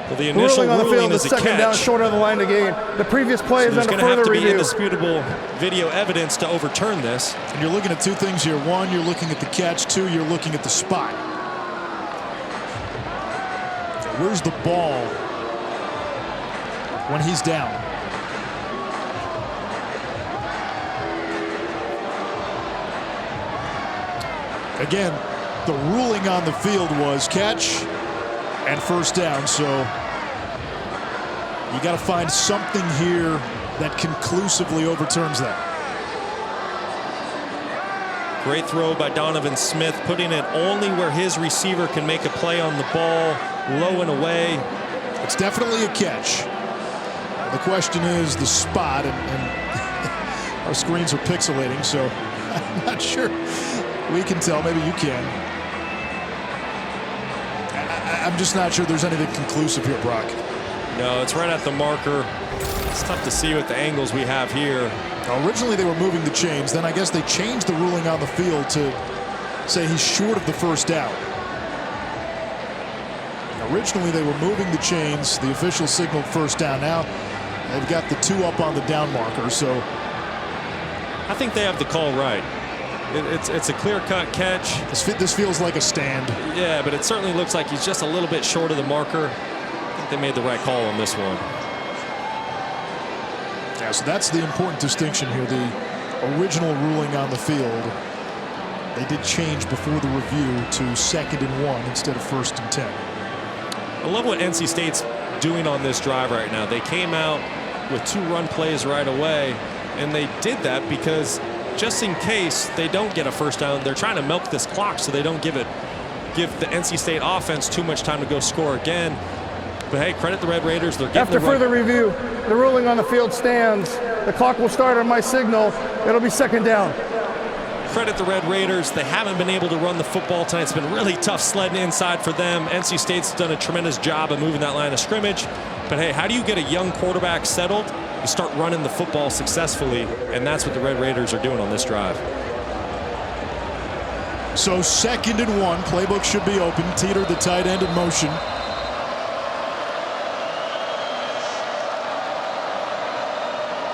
Well, the initial ruling on the field is is a second catch. down, short of the line to gain. The previous play is There's under going to have further to be review. indisputable video evidence to overturn this. And you're looking at 2 things here. 1, you're looking at the catch. 2, you're looking at the spot. Where's the ball when he's down? Again, the ruling on the field was catch and first down, so you got to find something here that conclusively overturns that. Great throw by Donovan Smith, putting it only where his receiver can make a play on the ball, low and away. It's definitely a catch. The question is the spot, and our screens are pixelating, so I'm not sure we can tell. Maybe you can. I'm just not sure there's anything conclusive here, Brock. No, it's right at the marker. It's tough to see with the angles we have here. Originally they were moving the chains. Then I guess they changed the ruling on the field to say he's short of the first down. Originally they were moving the chains. The official signaled first down. Now they've got the 2 up on the down marker. So I think they have the call right. It's a clear-cut catch. This feels like a stand. Yeah, but it certainly looks like he's just a little bit short of the marker. I think they made the right call on this one. Yeah, so that's the important distinction here. The original ruling on the field, they did change before the review to 2nd and 1 instead of 1st and 10. I love what NC State's doing on this drive right now. They came out with 2 run plays right away, and they did that because just in case they don't get a first down, they're trying to milk this clock so they don't give the NC State offense too much time to go score again. But hey, credit the Red Raiders. They're getting After further review, the ruling on the field stands. The clock will start on my signal. It'll be 2nd down. credit the Red Raiders. They haven't been able to run the football tonight. It's been really tough sledding inside for them. NC State's done a tremendous job of moving that line of scrimmage. But hey, how do you get a young quarterback settled? You start running the football successfully, and that's what the Red Raiders are doing on this drive. So 2nd and 1. Playbook should be open. Teeter, the tight end, in motion.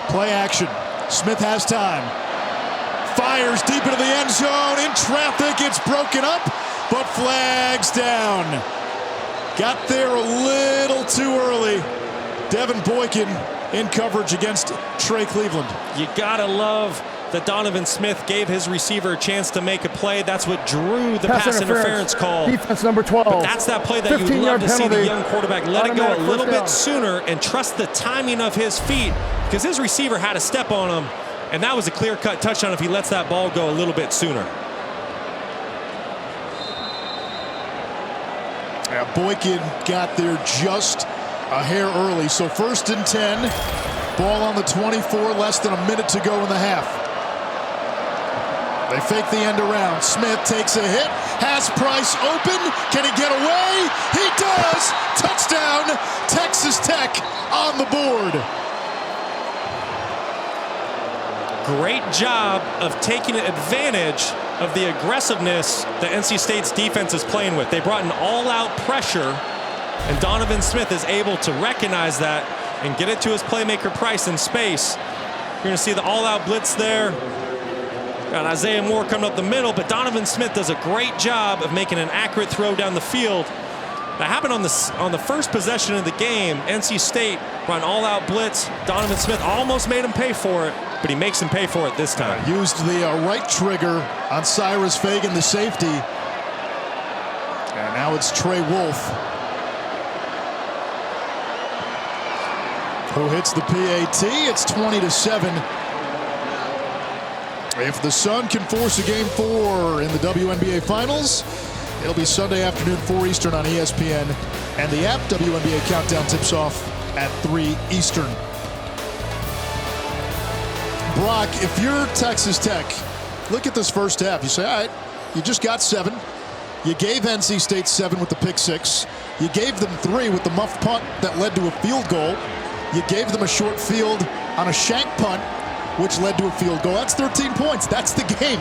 Play action. Smith has time. Fires deep into the end zone. In traffic, it's broken up, but flags down. Got there a little too early. Devin Boykin in coverage against Trey Cleveland. You gotta love that Donovan Smith gave his receiver a chance to make a play. That's what drew the pass interference call. Defense number 12. But that's that play that you'd love to see the young quarterback let it go a little bit sooner and trust the timing of his feet, because his receiver had a step on him, and that was a clear-cut touchdown if he lets that ball go a little bit sooner. Yeah, Boykin got there just a hair early. So 1st and 10. Ball on the 24, less than a minute to go in the half. They fake the end around. Smith takes a hit, has Price open. Can he get away? He does! Touchdown, Texas Tech on the board. Great job of taking advantage of the aggressiveness that NC State's defense is playing with. They brought an all-out pressure, and Donovan Smith is able to recognize that and get it to his playmaker Price in space. You're going to see the all-out blitz there. Got Isaiah Moore coming up the middle, but Donovan Smith does a great job of making an accurate throw down the field. That happened on the first possession of the game. NC State brought an all-out blitz. Donovan Smith almost made him pay for it, but he makes him pay for it this time. Used the right trigger on Cyrus Fagan, the safety. And now it's Trey Wolf who hits the PAT. It's 20-7. If the Sun can force a Game 4 in the WNBA Finals, it'll be Sunday afternoon, 4 Eastern on ESPN and the app. WNBA Countdown tips off at 3 Eastern. Brock, if you're Texas Tech, look at this first half. You say, all right, you just got 7. You gave NC State 7 with the pick 6. You gave them 3 with the muff punt that led to a field goal. You gave them a short field on a shank punt, which led to a field goal. That's 13 points. That's the game.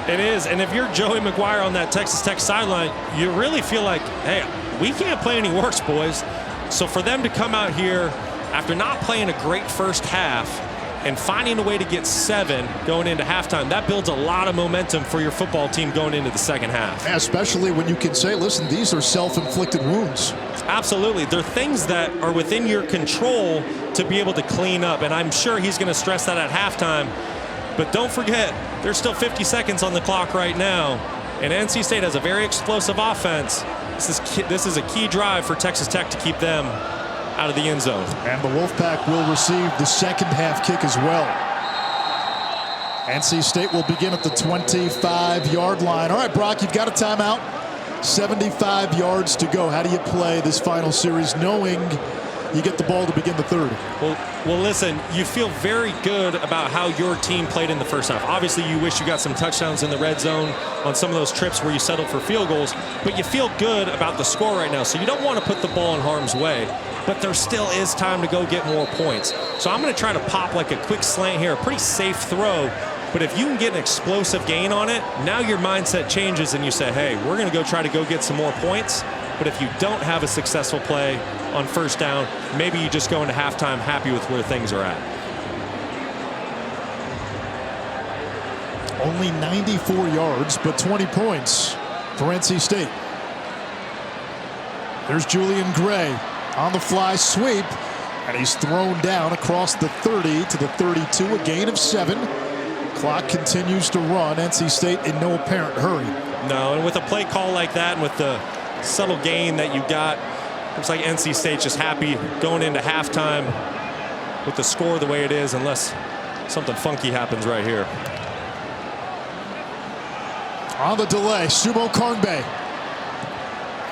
It is, and if you're Joey McGuire on that Texas Tech sideline, you really feel like, hey, we can't play any worse, boys. So for them to come out here after not playing a great first half and finding a way to get 7 going into halftime, that builds a lot of momentum for your football team going into the second half. Especially when you can say, listen, these are self-inflicted wounds. Absolutely. They're things that are within your control to be able to clean up, and I'm sure he's going to stress that at halftime. But don't forget, there's still 50 seconds on the clock right now, and NC State has a very explosive offense. This is a key drive for Texas Tech to keep them out of the end zone. And the Wolfpack will receive the second half kick as well. NC State will begin at the 25-yard line. All right, Brock, you've got a timeout. 75 yards to go. How do you play this final series knowing you get the ball to begin the third? Well, listen, you feel very good about how your team played in the first half. Obviously, you wish you got some touchdowns in the red zone on some of those trips where you settled for field goals, but you feel good about the score right now, so you don't want to put the ball in harm's way. But there still is time to go get more points. So I'm going to try to pop like a quick slant here, a pretty safe throw. But if you can get an explosive gain on it, now your mindset changes and you say, hey, we're going to go try to go get some more points. But if you don't have a successful play on first down, maybe you just go into halftime happy with where things are at. Only 94 yards, but 20 points for NC State. There's Julian Gray on the fly sweep, and he's thrown down across the 30 to the 32, a gain of 7. Clock continues to run. NC State in no apparent hurry. No, and with a play call like that and with the subtle gain that you got, looks like NC State's just happy going into halftime with the score the way it is, unless something funky happens right here. On the delay, Sumo Karnbe.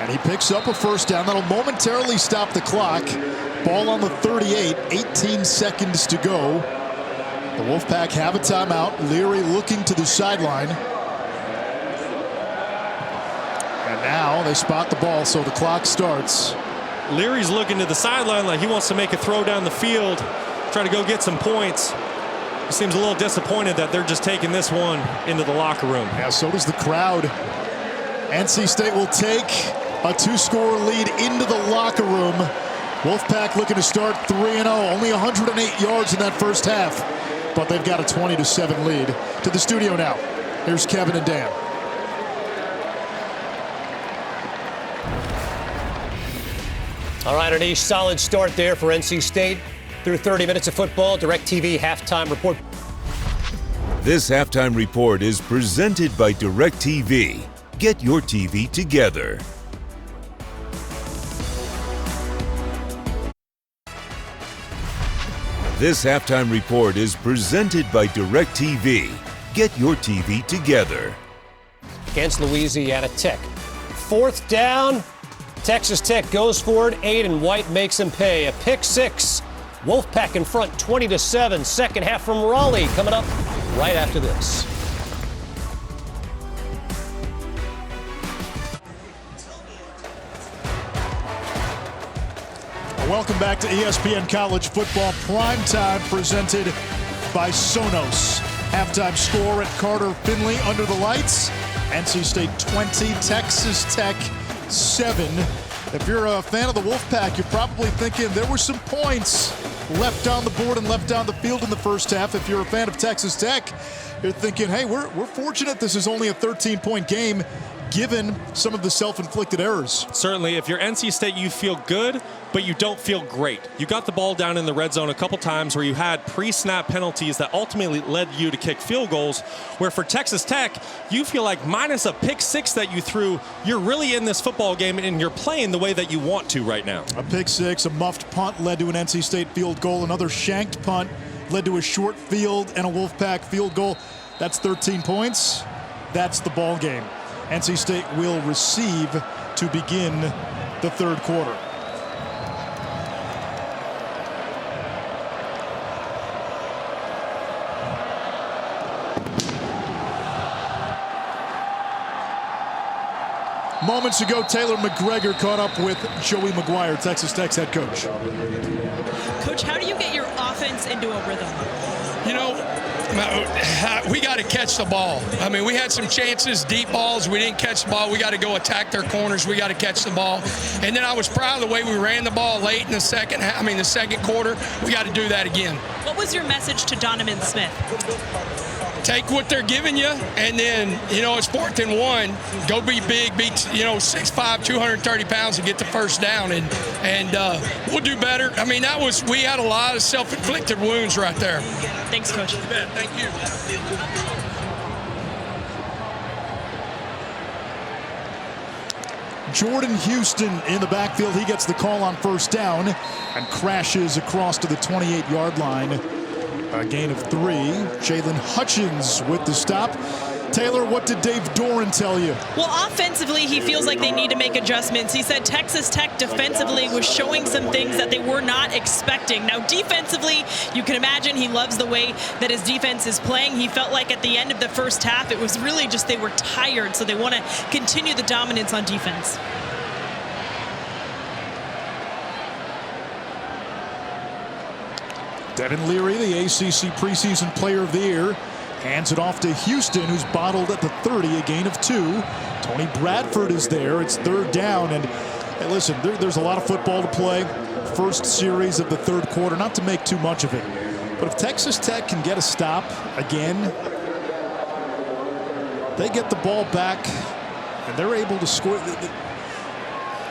And he picks up a first down. That'll momentarily stop the clock. Ball on the 38, 18 seconds to go. The Wolfpack have a timeout. Leary looking to the sideline. And now they spot the ball, so the clock starts. Leary's looking to the sideline like he wants to make a throw down the field, try to go get some points. He seems a little disappointed that they're just taking this one into the locker room. Yeah, so does the crowd. NC State will take a 2-score lead into the locker room. Wolfpack looking to start 3-0. Only 108 yards in that first half, but they've got a 20-7 lead. To the studio now. Here's Kevin and Dan. All right, Anish, solid start there for NC State. Through 30 minutes of football, DirecTV halftime report. This halftime report is presented by DirecTV. Get your TV together. This halftime report is presented by DirecTV. Get your TV together. Against Louisiana Tech. 4th down. Texas Tech goes for it. Aiden White makes him pay. A pick 6. Wolfpack in front 20-7. Second half from Raleigh coming up right after this. Welcome back to ESPN College Football Primetime, presented by Sonos. Halftime score at Carter-Finley under the lights. NC State 20, Texas Tech 7. If you're a fan of the Wolfpack, you're probably thinking there were some points left on the board and left on the field in the first half. If you're a fan of Texas Tech, you're thinking, hey, we're fortunate this is only a 13-point game, given some of the self-inflicted errors. Certainly, if you're NC State, you feel good, but you don't feel great. You got the ball down in the red zone a couple times where you had pre-snap penalties that ultimately led you to kick field goals, where for Texas Tech, you feel like minus a pick 6 that you threw, you're really in this football game and you're playing the way that you want to right now. A pick 6, a muffed punt led to an NC State field goal. Another shanked punt led to a short field and a Wolfpack field goal. That's 13 points. That's the ball game. NC State will receive to begin the third quarter. Moments ago, Taylor McGregor caught up with Joey McGuire, Texas Tech's head coach. Coach, how do you get your offense into a rhythm? You know, we got to catch the ball. I mean, we had some chances, deep balls. We didn't catch the ball. We got to go attack their corners. We got to catch the ball. And then I was proud of the way we ran the ball late in the second quarter. We got to do that again. What was your message to Donovan Smith? Take what they're giving you, and then, it's 4th and 1. Go be big, be 6'5", 230 pounds, and get the first down, and we'll do better. I mean, we had a lot of self-inflicted wounds right there. Thanks, Coach. You bet. Thank you. Jordan Houston in the backfield. He gets the call on first down and crashes across to the 28-yard line. A gain of 3. Jalen Hutchins with the stop. Taylor, what did Dave Doran tell you? Well, offensively, he feels like they need to make adjustments. He said Texas Tech defensively was showing some things that they were not expecting. Now, defensively, you can imagine he loves the way that his defense is playing. He felt like at the end of the first half, it was really just they were tired, so they want to continue the dominance on defense. Devin Leary, the ACC preseason player of the year, hands it off to Houston, who's bottled at the 30, a gain of 2. Tony Bradford is there. It's 3rd down. And hey, listen, there's a lot of football to play. First series of the third quarter, not to make too much of it. But if Texas Tech can get a stop again, they get the ball back and they're able to score.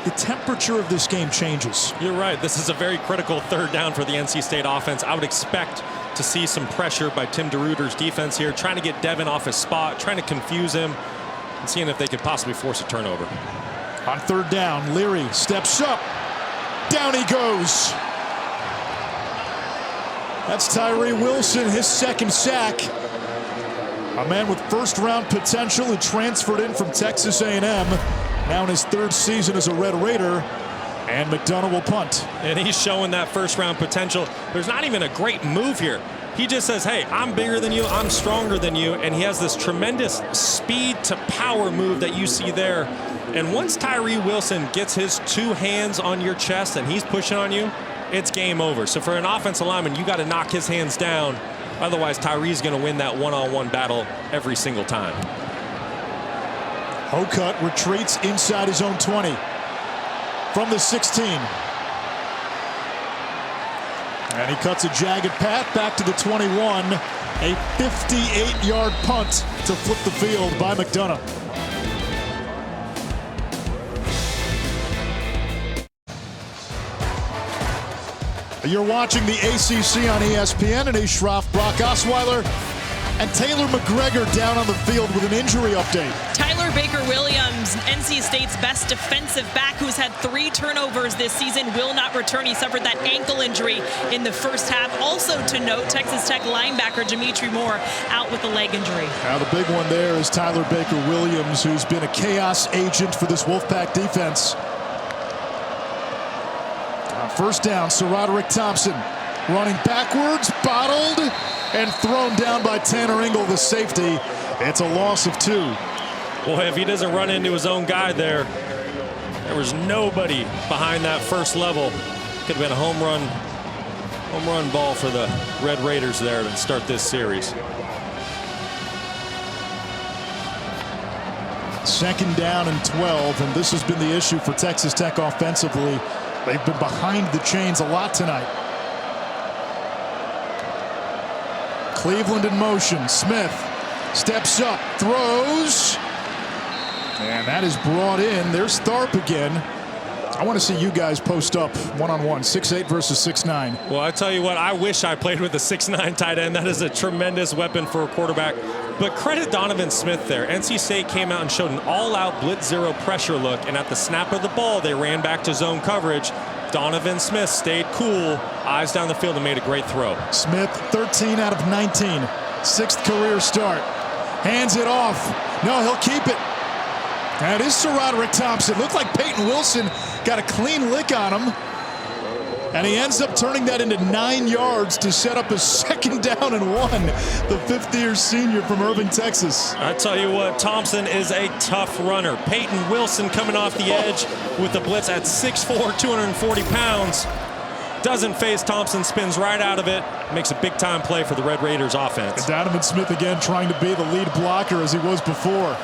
The temperature of this game changes. You're right. This is a very critical 3rd down for the NC State offense. I would expect to see some pressure by Tim DeRuyter's defense here, trying to get Devin off his spot, trying to confuse him, and seeing if they could possibly force a turnover. On 3rd down, Leary steps up. Down he goes. That's Tyree Wilson, his 2nd sack. A man with first-round potential who transferred in from Texas A&M. Now in his 3rd season as a Red Raider, and McDonough will punt. And he's showing that first-round potential. There's not even a great move here. He just says, hey, I'm bigger than you, I'm stronger than you, and he has this tremendous speed to power move that you see there. And once Tyree Wilson gets his 2 hands on your chest and he's pushing on you, it's game over. So for an offensive lineman, you got to knock his hands down. Otherwise, Tyree's going to win that one-on-one battle every single time. Hokut retreats inside his own 20 from the 16. And he cuts a jagged path back to the 21. A 58-yard punt to flip the field by McDonough. You're watching the ACC on ESPN. And Schroff, Brock Osweiler, and Taylor McGregor down on the field with an injury update. Tyler Baker-Williams, NC State's best defensive back, who's had 3 turnovers this season, will not return. He suffered that ankle injury in the first half. Also to note, Texas Tech linebacker Dimitri Moore out with a leg injury. Now the big one there is Tyler Baker-Williams, who's been a chaos agent for this Wolfpack defense. First down, Roderick Thompson running backwards, bottled, and thrown down by Tanner Ingle, the safety. It's a loss of 2. Boy, if he doesn't run into his own guy there was nobody behind that first level. Could have been a home run ball for the Red Raiders there to start this series. Second down and 12, and this has been the issue for Texas Tech offensively. They've been behind the chains a lot tonight. Cleveland in motion. Smith steps up, throws, and that is brought in. There's Tharp again. I want to see you guys post up one-on-one, 6'8" versus 6'9". Well, I tell you what, I wish I played with a 6'9" tight end. That is a tremendous weapon for a quarterback. But credit Donovan Smith there. NC State came out and showed an all-out blitz zero pressure look, and at the snap of the ball, they ran back to zone coverage. Donovan Smith stayed cool, eyes down the field, and made a great throw. Smith, 13 out of 19, 6th career start. Hands it off. No, he'll keep it. That is Roderick Thompson. Looked like Peyton Wilson got a clean lick on him. And he ends up turning that into 9 yards to set up a 2nd down and 1. The 5th-year senior from Irving, Texas. I tell you what, Thompson is a tough runner. Peyton Wilson coming off the edge with the blitz at 6'4", 240 pounds. Doesn't phase Thompson, spins right out of it. Makes a big-time play for the Red Raiders offense. And Donovan Smith again trying to be the lead blocker as he was before.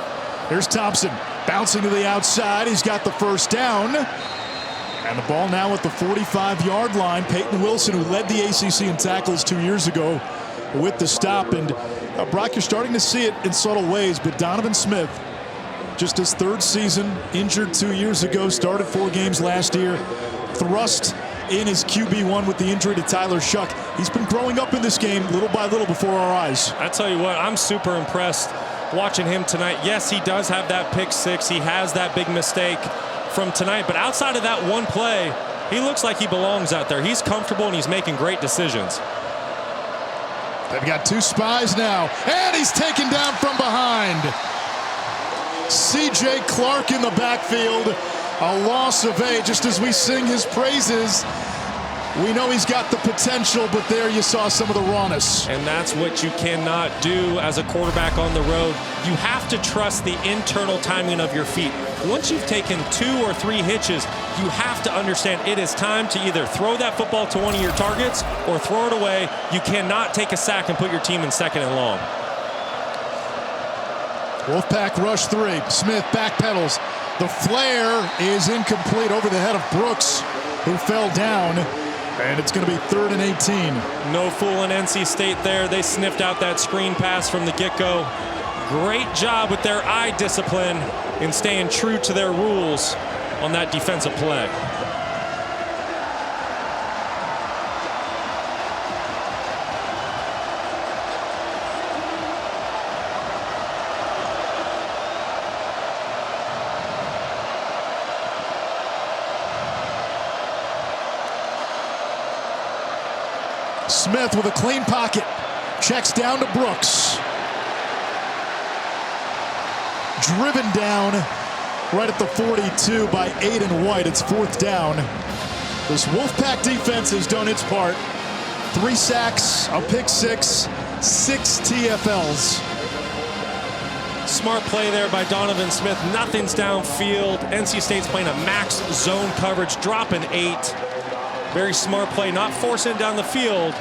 Here's Thompson bouncing to the outside. He's got the first down. And the ball now at the 45-yard line. Peyton Wilson, who led the ACC in tackles 2 years ago, with the stop. And Brock, you're starting to see it in subtle ways, but Donovan Smith, just his 3rd season, injured 2 years ago, started 4 games last year, thrust in his QB1 with the injury to Tyler Shuck. He's been growing up in this game little by little before our eyes. I tell you what, I'm super impressed watching him tonight. Yes, he does have that pick 6. He has that big mistake from tonight, but outside of that one play, he looks like he belongs out there. He's comfortable and he's making great decisions. They've got 2 spies now, and he's taken down from behind. C.J. Clark in the backfield, a loss of 8. Just as we sing his praises, we know he's got the potential, but there you saw some of the rawness. And that's what you cannot do as a quarterback on the road. You have to trust the internal timing of your feet. Once you've taken 2 or 3 hitches, you have to understand it is time to either throw that football to one of your targets or throw it away. You cannot take a sack and put your team in 2nd and long. Wolfpack rush 3. Smith backpedals. The flare is incomplete over the head of Brooks, who fell down. And it's going to be 3rd and 18. No fooling NC State there. They sniffed out that screen pass from the get-go. Great job with their eye discipline in staying true to their rules on that defensive play. Smith with a clean pocket. Checks down to Brooks. Driven down right at the 42 by Aiden White. It's 4th down. This Wolfpack defense has done its part. 3 sacks, a pick 6, 6 TFLs. Smart play there by Donovan Smith. Nothing's downfield. NC State's playing a max zone coverage, dropping 8. Very smart play, not forcing it down the field,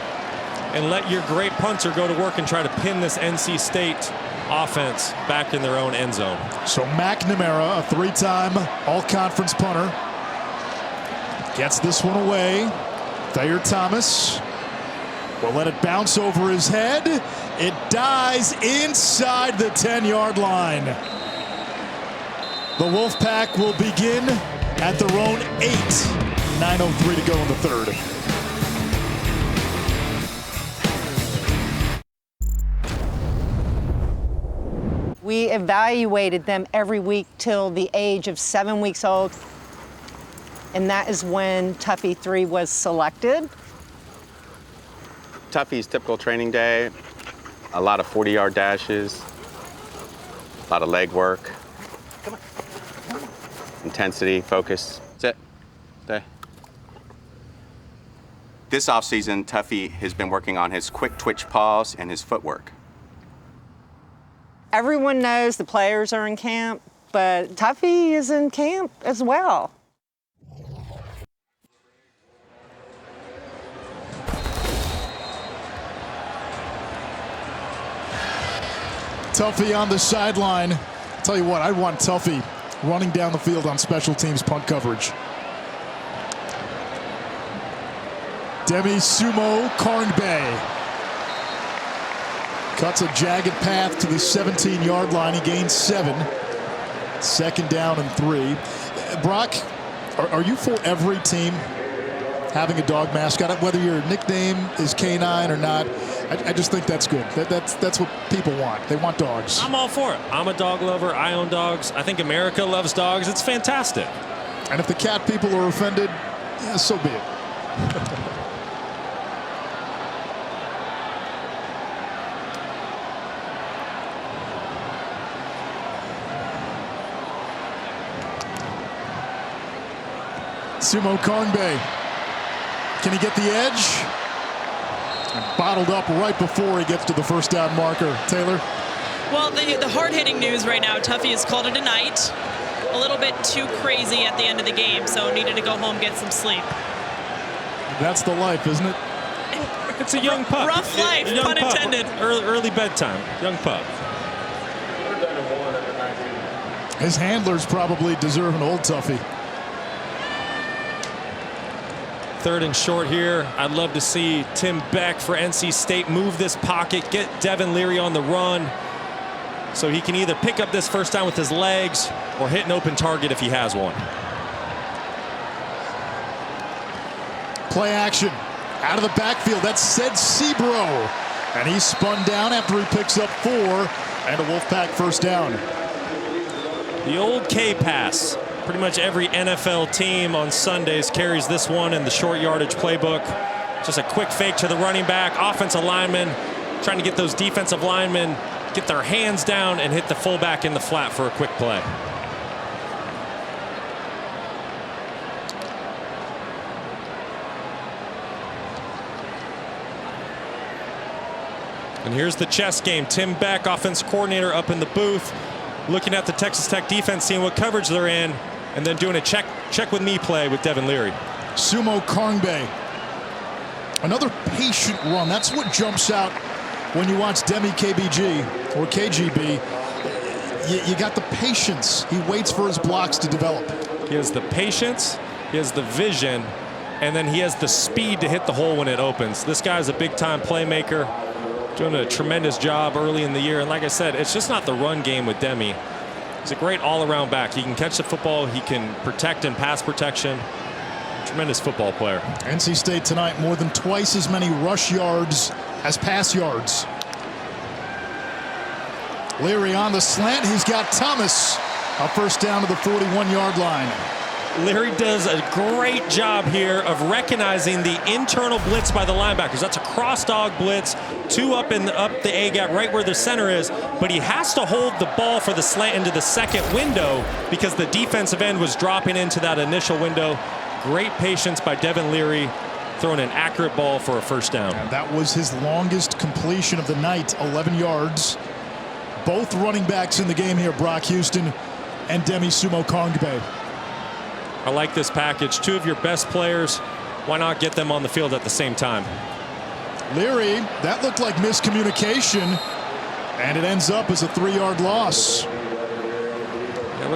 and let your great punter go to work and try to pin this NC State offense back in their own end zone. So McNamara, a 3-time all-conference punter, gets this one away. Thayer Thomas will let it bounce over his head. It dies inside the 10-yard line. The Wolfpack will begin at their own 8. 9:03 to go in the third. We evaluated them every week till the age of 7 weeks old, and that is when Tuffy 3 was selected. Tuffy's typical training day, a lot of 40-yard dashes, a lot of leg work, intensity, focus. Sit. Stay. This offseason, Tuffy has been working on his quick twitch paws and his footwork. Everyone knows the players are in camp, but Tuffy is in camp as well. Tuffy on the sideline. Tell you what, I want Tuffy running down the field on special teams punt coverage. Demi Sumo Karngbae cuts a jagged path to the 17-yard line. He gains 7. 2nd down and 3. Brock, are you for every team having a dog mascot, whether your nickname is K9 or not? I just think that's good. That's what people want. They want dogs. I'm all for it. I'm a dog lover. I own dogs. I think America loves dogs. It's fantastic. And if the cat people are offended, yeah, so be it. Sumo Karngbae. Can he get the edge? Bottled up right before he gets to the 1st down marker. Taylor? Well, the hard-hitting news right now, Tuffy has called it a night. A little bit too crazy at the end of the game, so needed to go home, get some sleep. That's the life, isn't it? It's a young pup. Rough life, pun intended. Early bedtime. Young pup. His handlers probably deserve an old Tuffy. 3rd and short here. I'd love to see Tim Beck for NC State move this pocket, get Devin Leary on the run, so he can either pick up this 1st down with his legs or hit an open target if he has one. Play action. Out of the backfield. That's Ced Sebro. And he's spun down after he picks up 4. And a Wolfpack 1st down. The old K pass. Pretty much every NFL team on Sundays carries this one in the short yardage playbook. Just a quick fake to the running back. Offensive lineman trying to get those defensive linemen get their hands down and hit the fullback in the flat for a quick play. And here's the chess game. Tim Beck, offense coordinator, up in the booth, looking at the Texas Tech defense, seeing what coverage they're in, and then doing a check with me play with Devin Leary. Sumo Karngbae. Another patient run. That's what jumps out when you watch Demi KBG or KGB. You got the patience. He waits for his blocks to develop. He has the patience, he has the vision, and then he has the speed to hit the hole when it opens. This guy's a big-time playmaker, doing a tremendous job early in the year. And like I said, it's just not the run game with Demi. He's a great all-around back. He can catch the football. He can protect and pass protection. Tremendous football player. NC State tonight more than twice as many rush yards as pass yards. Leary on the slant. He's got Thomas. A 1st down to the 41-yard line. Leary does a great job here of recognizing the internal blitz by the linebackers. That's a cross dog blitz, 2 up the A gap, right where the center is. But he has to hold the ball for the slant into the 2nd window because the defensive end was dropping into that initial window. Great patience by Devin Leary. throwing an accurate ball for a first down. And that was his longest completion of the night, 11 yards. Both running backs in the game here, Brock Houston and Demi Sumo-Kongbe. I like this package. Two of your best players. Why not get them on the field at the same time? Leary, that looked like miscommunication, and it ends up as a 3-yard loss. Yeah,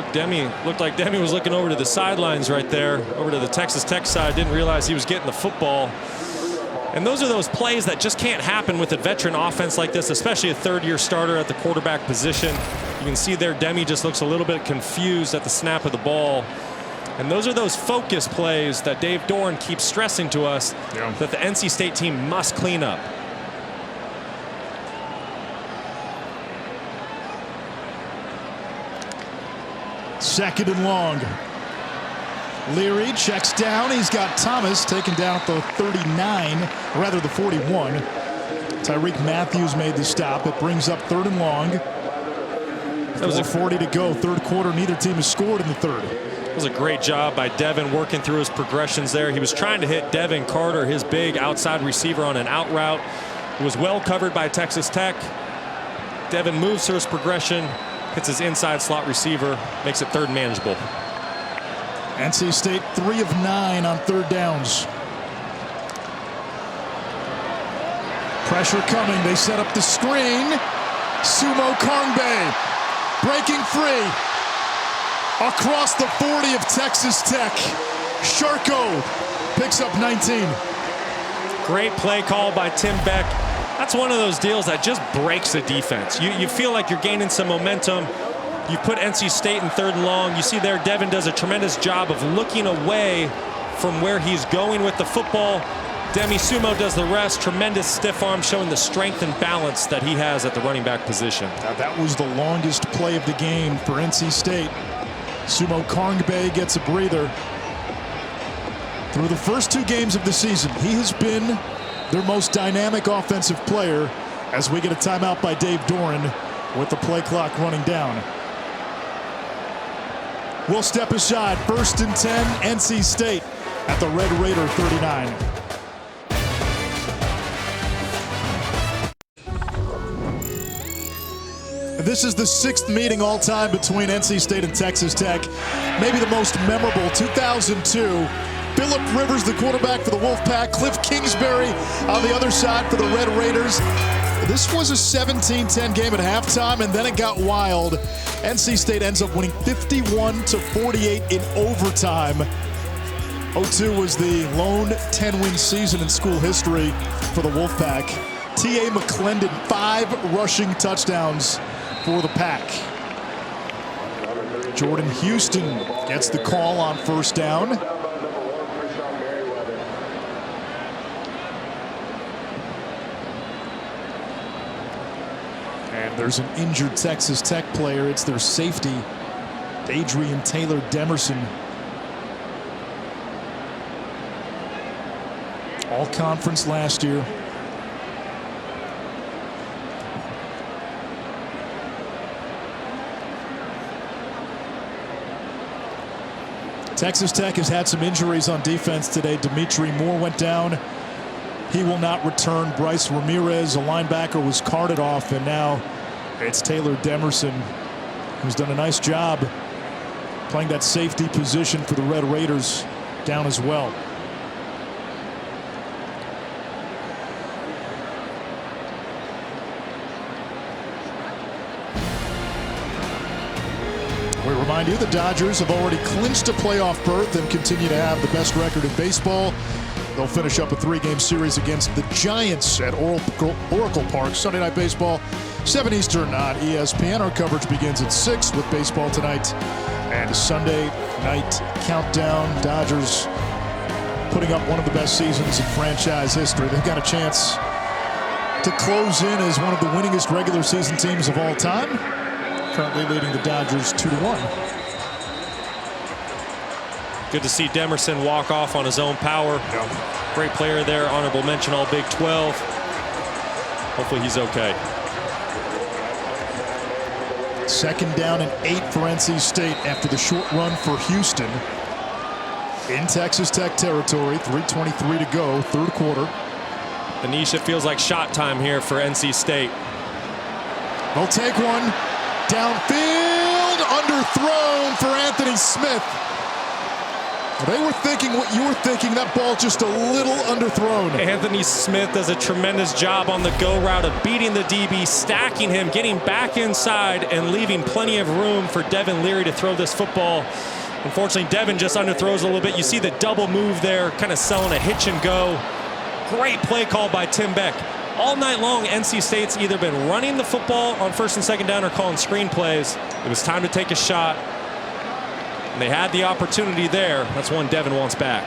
looked like Demi was looking over to the sidelines right there, over to the Texas Tech side. Didn't realize he was getting the football. And those are those plays that just can't happen with a veteran offense like this, especially a third-year starter at the quarterback position. You can see there Demi just looks a little bit confused at the snap of the ball. And those are those focus plays that Dave Doran keeps stressing to us that the NC State team must clean up. Second and long. Leary checks down. He's got Thomas taken down at the 39, rather the 41. Tyreek Matthews made the stop. It brings up third and long. That was 40 to go. Third quarter. Neither team has scored in the third. It was a great job by Devin working through his progressions there. He was trying to hit Devin Carter, his big outside receiver, on an out route. It was well covered by Texas Tech. Devin moves through his progression, hits his inside slot receiver, makes it third and manageable. NC State 3 of 9 on third downs. Pressure coming. They set up the screen. Sumo-Kongbe breaking free. Across the 40 of Texas Tech. Sharko picks up 19. Great play call by Tim Beck. That's one of those deals that just breaks the defense. You feel like you're gaining some momentum. You put NC State in third and long. You see there Devin does a tremendous job of looking away from where he's going with the football. Demi Sumo does the rest. Tremendous stiff arm, showing the strength and balance that he has at the running back position. Now that was the longest play of the game for NC State. Sumo-Kongbe gets a breather. Through the first 2 games of the season, he has been their most dynamic offensive player, as we get a timeout by Dave Doran with the play clock running down. We'll step aside. 1st and 10, NC State at the Red Raider 39. This is the 6th meeting all time between NC State and Texas Tech. Maybe the most memorable, 2002. Phillip Rivers, the quarterback for the Wolfpack. Cliff Kingsbury on the other side for the Red Raiders. This was a 17-10 game at halftime, and then it got wild. NC State ends up winning 51-48 in overtime. 02 was the lone 10-win season in school history for the Wolfpack. T.A. McClendon, 5 rushing touchdowns for the Pack. Jordan Houston gets the call on first down. And there's an injured Texas Tech player. It's their safety, Adrian Taylor Demerson. All conference last year. Texas Tech has had some injuries on defense today. Dimitri Moore went down. He will not return. Bryce Ramirez, a linebacker, was carted off, and now it's Taylor Demerson, who's done a nice job playing that safety position for the Red Raiders, down as well. We remind you the Dodgers have already clinched a playoff berth and continue to have the best record in baseball. They'll finish up a 3-game series against the Giants at Oracle Park. Sunday Night Baseball, 7 Eastern on ESPN. Our coverage begins at 6 with baseball tonight and Sunday night countdown. Dodgers putting up one of the best seasons in franchise history. They've got a chance to close in as one of the winningest regular season teams of all time. Currently leading the Dodgers 2-1. Good to see Demerson walk off on his own power. Yeah. Great player there. Honorable mention All Big 12. Hopefully he's okay. 2nd down and 8 for NC State after the short run for Houston. In Texas Tech territory, 3:23 to go, third quarter. Anish, it feels like shot time here for NC State. They'll take one. Downfield, underthrown for Anthony Smith. They were thinking what you were thinking. That ball just a little underthrown. Anthony Smith does a tremendous job on the go route of beating the DB, stacking him, getting back inside, and leaving plenty of room for Devin Leary to throw this football. Unfortunately, Devin just underthrows a little bit. You see the double move there, kind of selling a hitch and go. Great play call by Tim Beck. All night long, NC State's either been running the football on first and second down or calling screen plays. It was time to take a shot. And they had the opportunity there. That's one Devin wants back.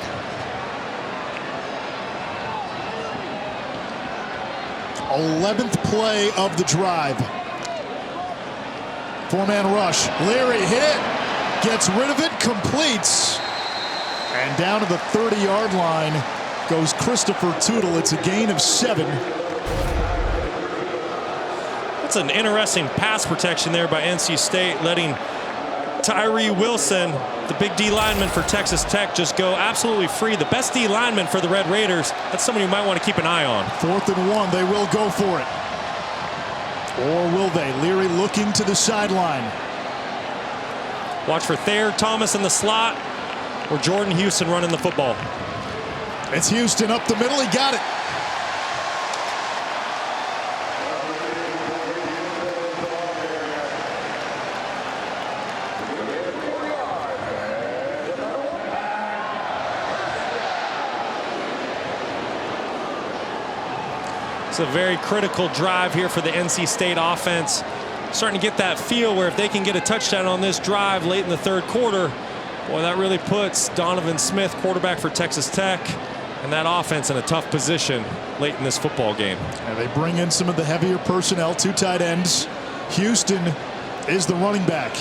th play of the drive. Four-man rush. Leary hit. Gets rid of it. Completes. And down to the 30-yard line goes Christopher Tootle. It's a gain of 7. That's an interesting pass protection there by NC State, letting Tyree Wilson, the big D lineman for Texas Tech, just go absolutely free. The best D lineman for the Red Raiders. That's somebody you might want to keep an eye on. 4th and 1. They will go for it. Or will they? Leary looking to the sideline. Watch for Thayer Thomas in the slot or Jordan Houston running the football. It's Houston up the middle. He got it. It's a very critical drive here for the NC State offense. Starting to get that feel where if they can get a touchdown on this drive late in the third quarter, boy, that really puts Donovan Smith, quarterback for Texas Tech, and that offense in a tough position late in this football game. And they bring in some of the heavier personnel, 2 tight ends. Houston is the running back.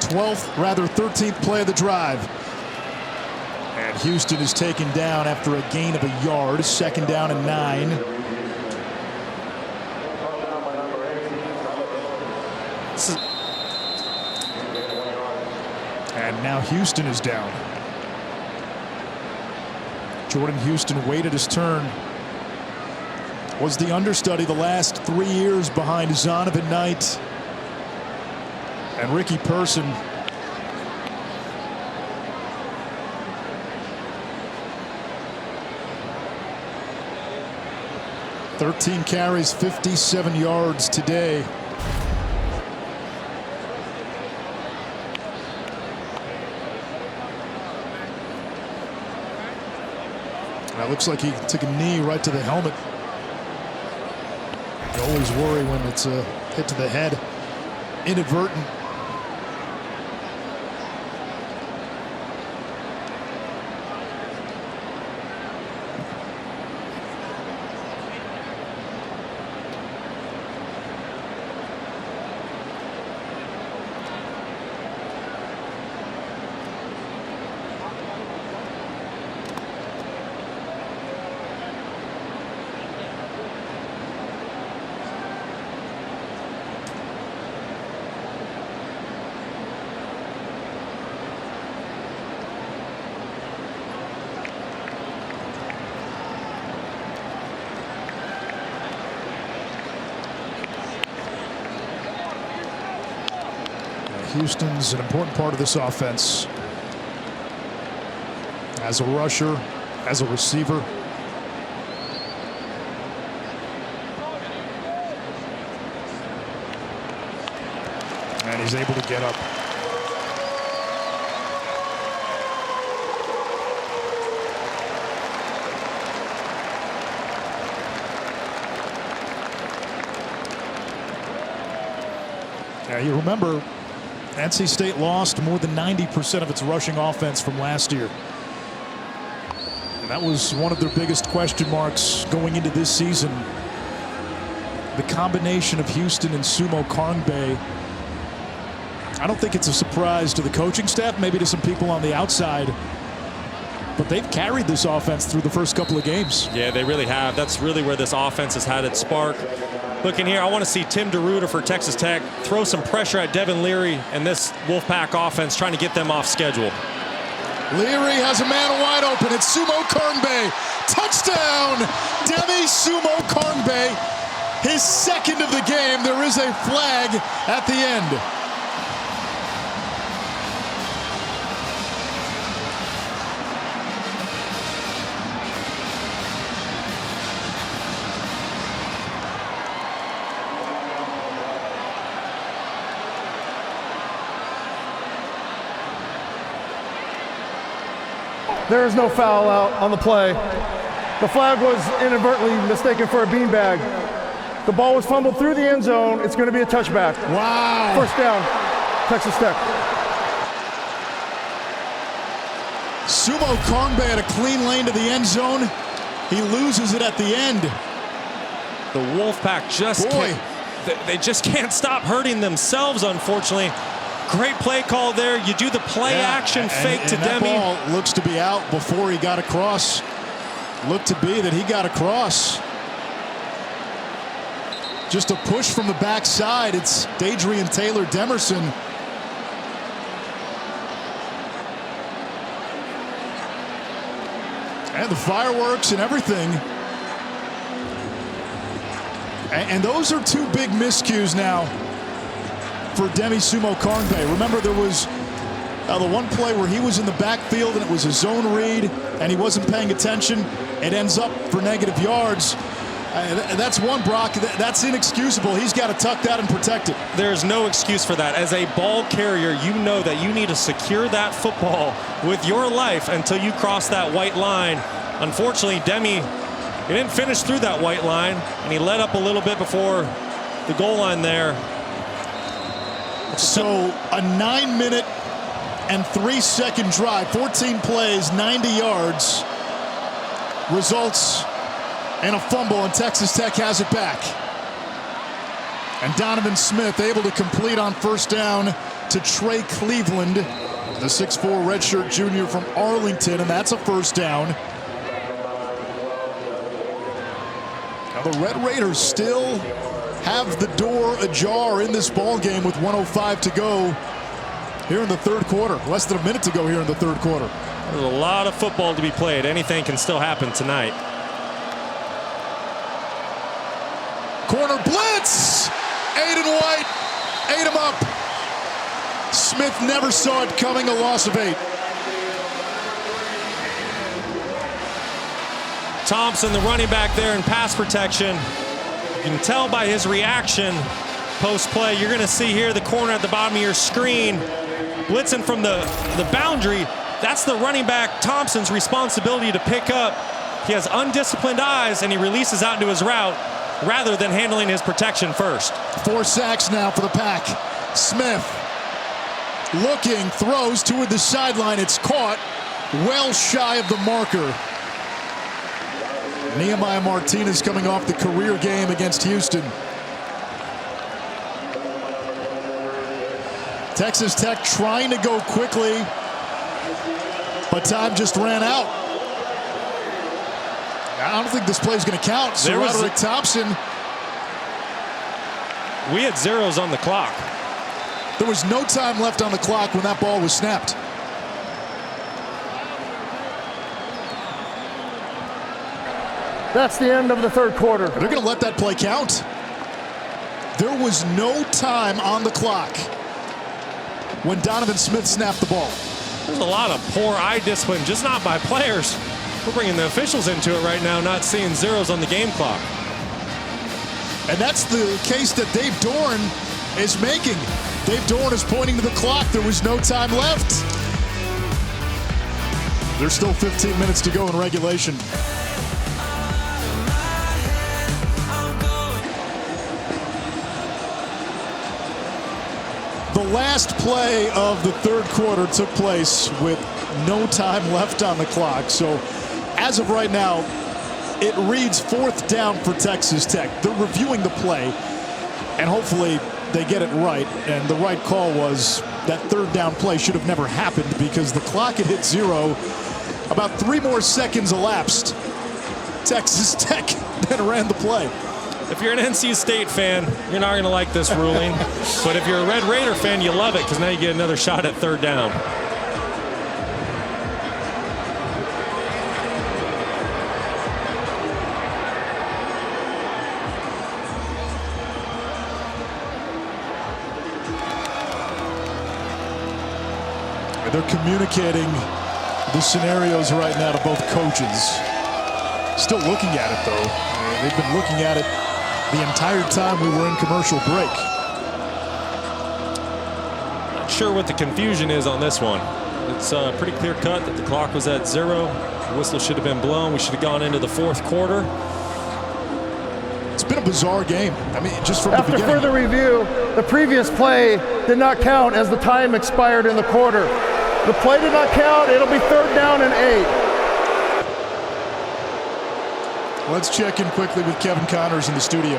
13th play of the drive. And Houston is taken down after a gain of a yard. 2nd down and 9. And now Houston is down. Jordan Houston waited his turn. Was the understudy the last 3 years behind Zonovan Knight and Ricky Person. "13 carries, 57 yards today." It looks like he took a knee right to the helmet. You always worry when it's a hit to the head. Inadvertent. Houston's an important part of this offense. As a rusher, as a receiver. And he's able to get up. Now you remember, NC State lost more than 90% of its rushing offense from last year. And that was one of their biggest question marks going into this season. The combination of Houston and Sumo Karngbae. I don't think it's a surprise to the coaching staff, maybe to some people on the outside. But they've carried this offense through the first couple of games. Yeah, they really have. That's really where this offense has had its spark. Looking here, I want to see Tim DeRuiter for Texas Tech throw some pressure at Devin Leary and this Wolfpack offense, trying to get them off schedule. Leary has a man wide open. It's Sumo Karngbae. Touchdown! Demi Sumo Karngbae. His second of the game. There is a flag at the end. There is no foul out on the play. The flag was inadvertently mistaken for a beanbag. The ball was fumbled through the end zone. It's going to be a touchback. Wow. First down, Texas Tech. Sumo Karngbae had a clean lane to the end zone. He loses it at the end. The Wolfpack they just can't stop hurting themselves, unfortunately. Great play call there. You do the play action fake to Demi. That ball looks to be out before he got across. Looked to be that he got across. Just a push from the backside. It's Dadrian Taylor Demerson. And the fireworks and everything. And those are two big miscues now for Demi Sumo Karngbae. Remember, there was the one play where he was in the backfield and it was a zone read and he wasn't paying attention. It ends up for negative yards. That's one, Brock. That's inexcusable. He's got to tuck that and protect it. There's no excuse for that. As a ball carrier, you know that you need to secure that football with your life until you cross that white line. Unfortunately, Demi, he didn't finish through that white line, and he let up a little bit before the goal line there. So a 9-minute and 3-second drive, 14 plays, 90 yards, results in a fumble, and Texas Tech has it back. And Donovan Smith able to complete on first down to Trey Cleveland, the 6'4" redshirt junior from Arlington, and that's a first down. Now the Red Raiders still have the door ajar in this ball game with 1:05 to go here in the third quarter. Less than a minute to go here in the third quarter. There's a lot of football to be played. Anything can still happen tonight. Corner blitz! Aiden White ate him up. Smith never saw it coming, a loss of 8. Thompson, the running back there in pass protection. You can tell by his reaction post-play. You're going to see here the corner at the bottom of your screen blitzing from the boundary. That's the running back Thompson's responsibility to pick up. He has undisciplined eyes, and he releases out into his route rather than handling his protection first. 4 sacks now for the Pack. Smith looking, throws toward the sideline. It's caught well shy of the marker. Nehemiah Martinez coming off the career game against Houston. Texas Tech trying to go quickly, but time just ran out. I don't think this play is going to count. So Roderick Thompson. We had zeros on the clock. There was no time left on the clock when that ball was snapped. That's the end of the third quarter. They're going to let that play count. There was no time on the clock when Donovan Smith snapped the ball. There's a lot of poor eye discipline, just not by players. We're bringing the officials into it right now, not seeing zeros on the game clock. And that's the case that Dave Dorn is making. Dave Dorn is pointing to the clock. There was no time left. There's still 15 minutes to go in regulation. The last play of the third quarter took place with no time left on the clock. So as of right now, it reads 4th down for Texas Tech. They're reviewing the play, and hopefully they get it right. And the right call was that 3rd down play should have never happened because the clock had hit 0. About 3 more seconds elapsed. Texas Tech then ran the play. If you're an NC State fan, you're not going to like this ruling. But if you're a Red Raider fan, you love it because now you get another shot at 3rd down. They're communicating the scenarios right now to both coaches. Still looking at it, though. They've been looking at it the entire time we were in commercial break. Not sure what the confusion is on this one. It's pretty clear cut that the clock was at 0. The whistle should have been blown. We should have gone into the 4th quarter. It's been a bizarre game. I mean, just from the beginning. After further review, the previous play did not count as the time expired in the quarter. The play did not count. It'll be 3rd down and 8. Let's check in quickly with Kevin Connors in the studio.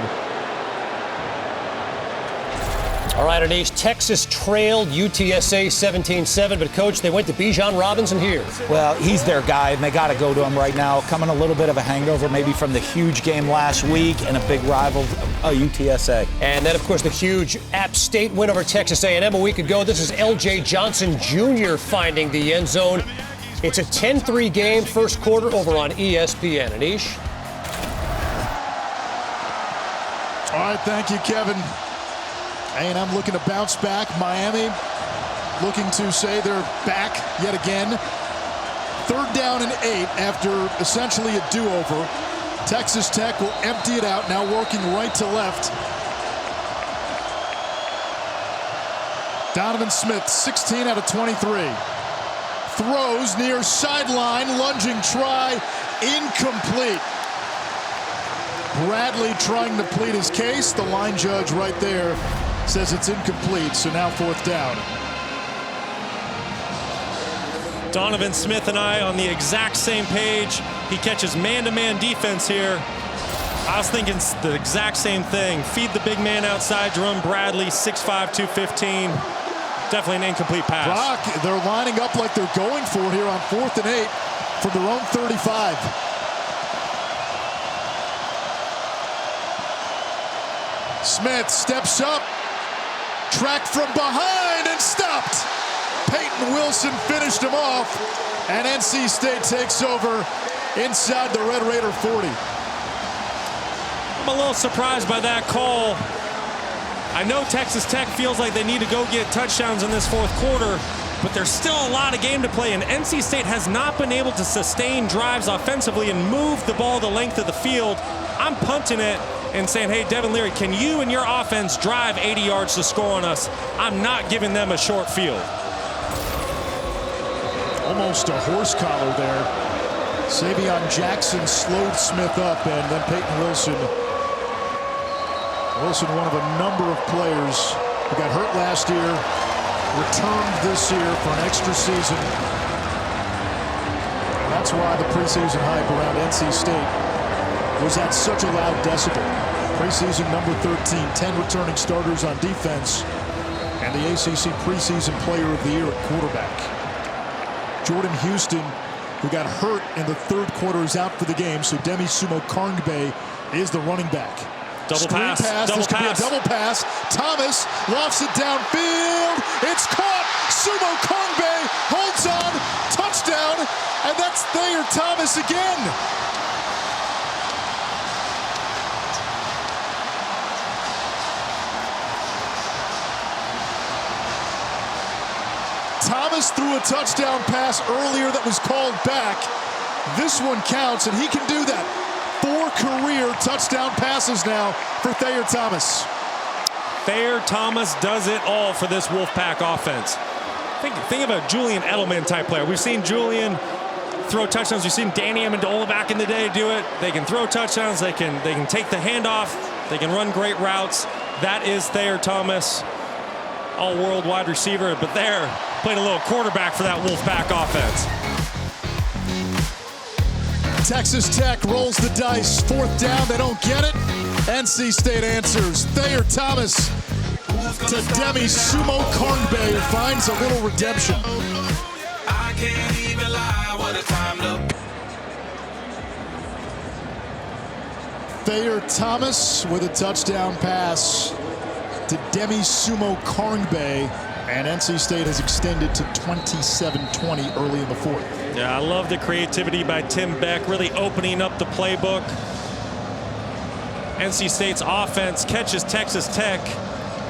All right, Anish, Texas trailed UTSA 17-7, but Coach, they went to Bijan Robinson here. Well, he's their guy, and they got to go to him right now. Coming a little bit of a hangover maybe from the huge game last week and a big rival, UTSA. And then, of course, the huge App State win over Texas A&M a week ago. This is L.J. Johnson Jr. finding the end zone. It's a 10-3 game, 1st quarter over on ESPN. Anish? All right, thank you, Kevin. A&M looking to bounce back. Miami looking to say they're back yet again. 3rd down and 8 after essentially a do-over. Texas Tech will empty it out, now working right to left. Donovan Smith, 16 out of 23. Throws near sideline, lunging try, incomplete. Bradley trying to plead his case. The line judge right there says it's incomplete, so now 4th down. Donovan Smith and I on the exact same page. He catches man-to-man defense here. I was thinking the exact same thing. Feed the big man outside, Jerome Bradley, 6'5", 215. Definitely an incomplete pass. Brock, they're lining up like they're going for here on 4th and 8 from their own 35. Smith steps up, tracked from behind and stopped. Peyton Wilson finished him off, and NC State takes over inside the Red Raider 40. I'm a little surprised by that call. I know Texas Tech feels like they need to go get touchdowns in this 4th quarter, but there's still a lot of game to play, and NC State has not been able to sustain drives offensively and move the ball the length of the field. I'm punting it and saying, hey, Devin Leary, can you and your offense drive 80 yards to score on us? I'm not giving them a short field. Almost a horse collar there. Savion Jackson slowed Smith up, and then Peyton Wilson. Wilson, one of a number of players who got hurt last year, returned this year for an extra season. And that's why the preseason hype around NC State was at such a loud decibel. Preseason number 13, 10 returning starters on defense, and the ACC preseason player of the year at quarterback. Jordan Houston, who got hurt in the 3rd quarter, is out for the game, so Demi Sumo Karngbe is the running back. Double pass. This could be a double pass. Thomas lofts it downfield. It's caught. Sumo Karngbe holds on. Touchdown. And that's Thayer Thomas again. Thomas threw a touchdown pass earlier that was called back. This one counts, and he can do that. 4 career touchdown passes now for Thayer Thomas. Thayer Thomas does it all for this Wolfpack offense. Think of a Julian Edelman type player. We've seen Julian throw touchdowns. We've seen Danny Amendola back in the day do it. They can throw touchdowns. They can take the handoff. They can run great routes. That is Thayer Thomas, all-world wide receiver. But they're playing a little quarterback for that Wolfpack offense. Texas Tech rolls the dice. 4th down, they don't get it. NC State answers. Thayer Thomas to Demi Sumo Karngbe, who finds a little redemption. I can't even lie, what a time to... Thayer Thomas with a touchdown pass to Demi Sumo Karngbe, and NC State has extended to 27-20 early in the 4th. Yeah, I love the creativity by Tim Beck, really opening up the playbook. NC State's offense catches Texas Tech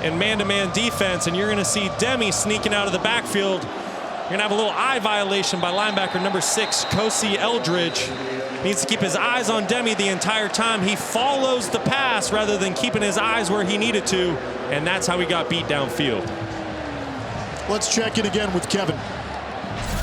in man-to-man defense, and you're going to see Demi sneaking out of the backfield. You're going to have a little eye violation by linebacker number 6, Kosi Eldridge. Needs to keep his eyes on Demi the entire time. He follows the pass rather than keeping his eyes where he needed to, and that's how he got beat downfield. Let's check in again with Kevin.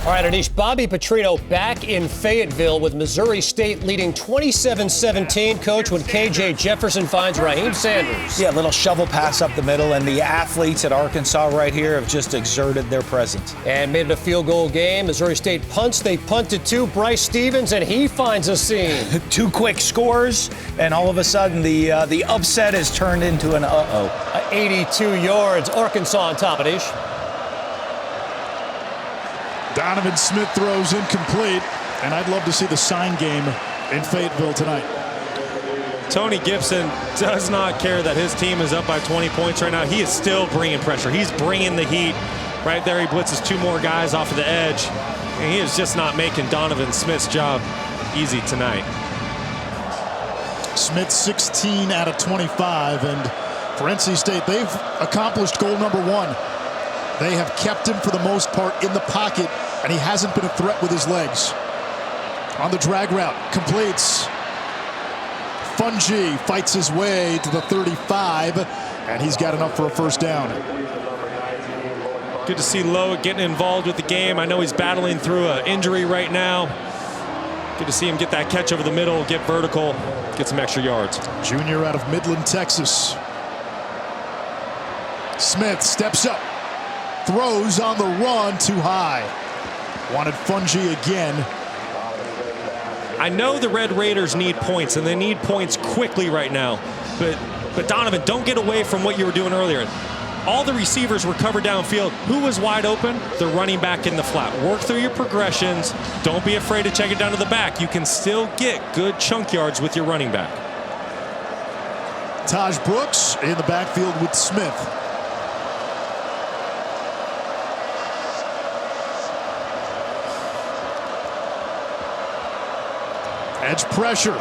All right, Anish, Bobby Petrino back in Fayetteville with Missouri State leading 27-17. Coach, when KJ Jefferson finds Raheem Sanders. Yeah, a little shovel pass up the middle, and the athletes at Arkansas right here have just exerted their presence. And made it a field goal game. Missouri State punts. They punted to Bryce Stevens, and he finds a seam. 2 quick scores, and all of a sudden the upset has turned into an uh-oh. 82 yards. Arkansas on top, Anish. Donovan Smith throws incomplete, and I'd love to see the sign game in Fayetteville tonight. Tony Gibson does not care that his team is up by 20 points right now. He is still bringing pressure. He's bringing the heat. Right there, he blitzes 2 more guys off of the edge, and he is just not making Donovan Smith's job easy tonight. Smith 16 out of 25, and for NC State, they've accomplished goal number 1. They have kept him for the most part in the pocket, and he hasn't been a threat with his legs. On the drag route, completes. Fungi fights his way to the 35, and he's got enough for a first down. Good to see Lowe getting involved with the game. I know he's battling through an injury right now. Good to see him get that catch over the middle, get vertical, get some extra yards. Junior out of Midland, Texas. Smith steps up. Throws on the run too high. Wanted Fungi again. I know the Red Raiders need points, and they need points quickly right now. But Donovan, don't get away from what you were doing earlier. All the receivers were covered downfield. Who was wide open? The running back in the flat. Work through your progressions. Don't be afraid to check it down to the back. You can still get good chunk yards with your running back. Taj Brooks in the backfield with Smith. Edge pressure.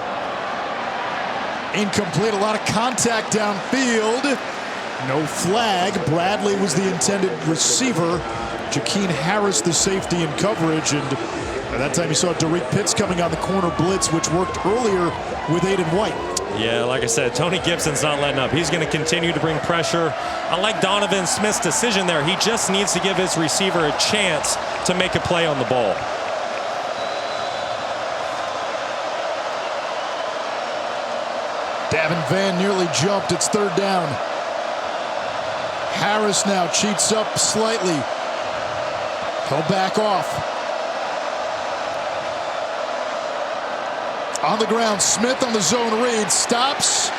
Incomplete. A lot of contact downfield. No flag. Bradley was the intended receiver. Jakeem Harris the safety in coverage. And at that time you saw Derek Pitts coming on the corner blitz, which worked earlier with Aiden White. Yeah, like I said, Tony Gibson's not letting up. He's going to continue to bring pressure. I like Donovan Smith's decision there. He just needs to give his receiver a chance to make a play on the ball. Davin Van nearly jumped. It's 3rd down. Harris now cheats up slightly. He'll back off. On the ground, Smith on the zone read. Stops.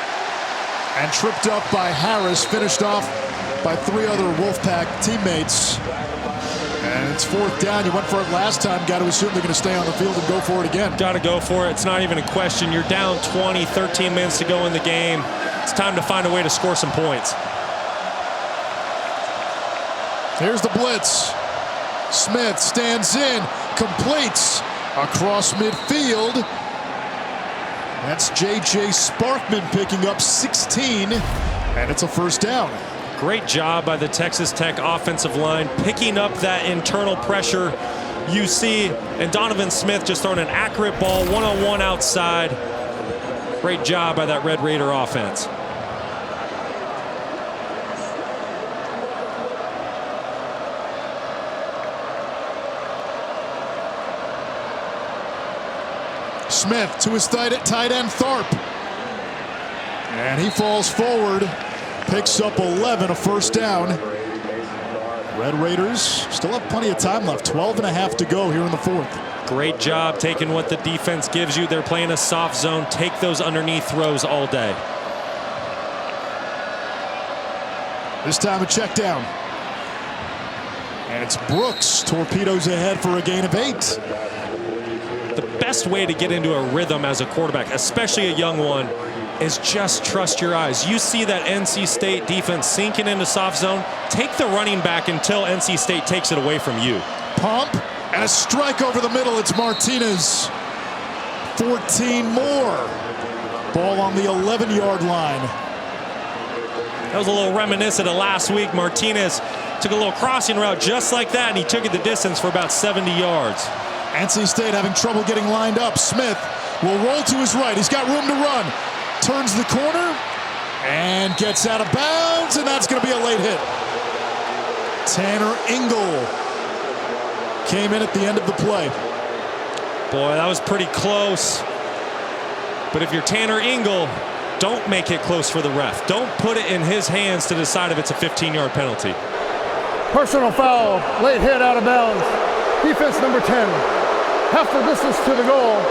And tripped up by Harris. Finished off by 3 other Wolfpack teammates. And it's 4th down. You went for it last time. Got to assume they're going to stay on the field and go for it again. Got to go for it. It's not even a question. You're down 20, 13 minutes to go in the game. It's time to find a way to score some points. Here's the blitz. Smith stands in, completes across midfield. That's J.J. Sparkman picking up 16, and it's a 1st down. Great job by the Texas Tech offensive line, picking up that internal pressure you see, and Donovan Smith just throwing an accurate ball, one-on-one outside. Great job by that Red Raider offense. Smith to his tight end Tharp. And he falls forward, picks up 11, a 1st down. Red Raiders still have plenty of time left, 12.5 to go here in the 4th. Great job taking what the defense gives you. They're playing a soft zone. Take those underneath throws all day. This time a check down. And it's Brooks, torpedoes ahead for a gain of 8. The best way to get into a rhythm as a quarterback, especially a young one, is just trust your eyes. You see that NC State defense sinking into soft zone. Take the running back until NC State takes it away from you. Pump and a strike over the middle. It's Martinez. 14 more. Ball on the 11-yard line. That was a little reminiscent of last week. Martinez took a little crossing route just like that, and he took it the distance for about 70 yards. NC State having trouble getting lined up. Smith will roll to his right. He's got room to run. Turns the corner and gets out of bounds, and that's going to be a late hit. Tanner Ingle came in at the end of the play. Boy, that was pretty close. But if you're Tanner Ingle, don't make it close for the ref. Don't put it in his hands to decide if it's a 15-yard penalty. Personal foul, late hit out of bounds. Defense number 10. Half the distance to the goal.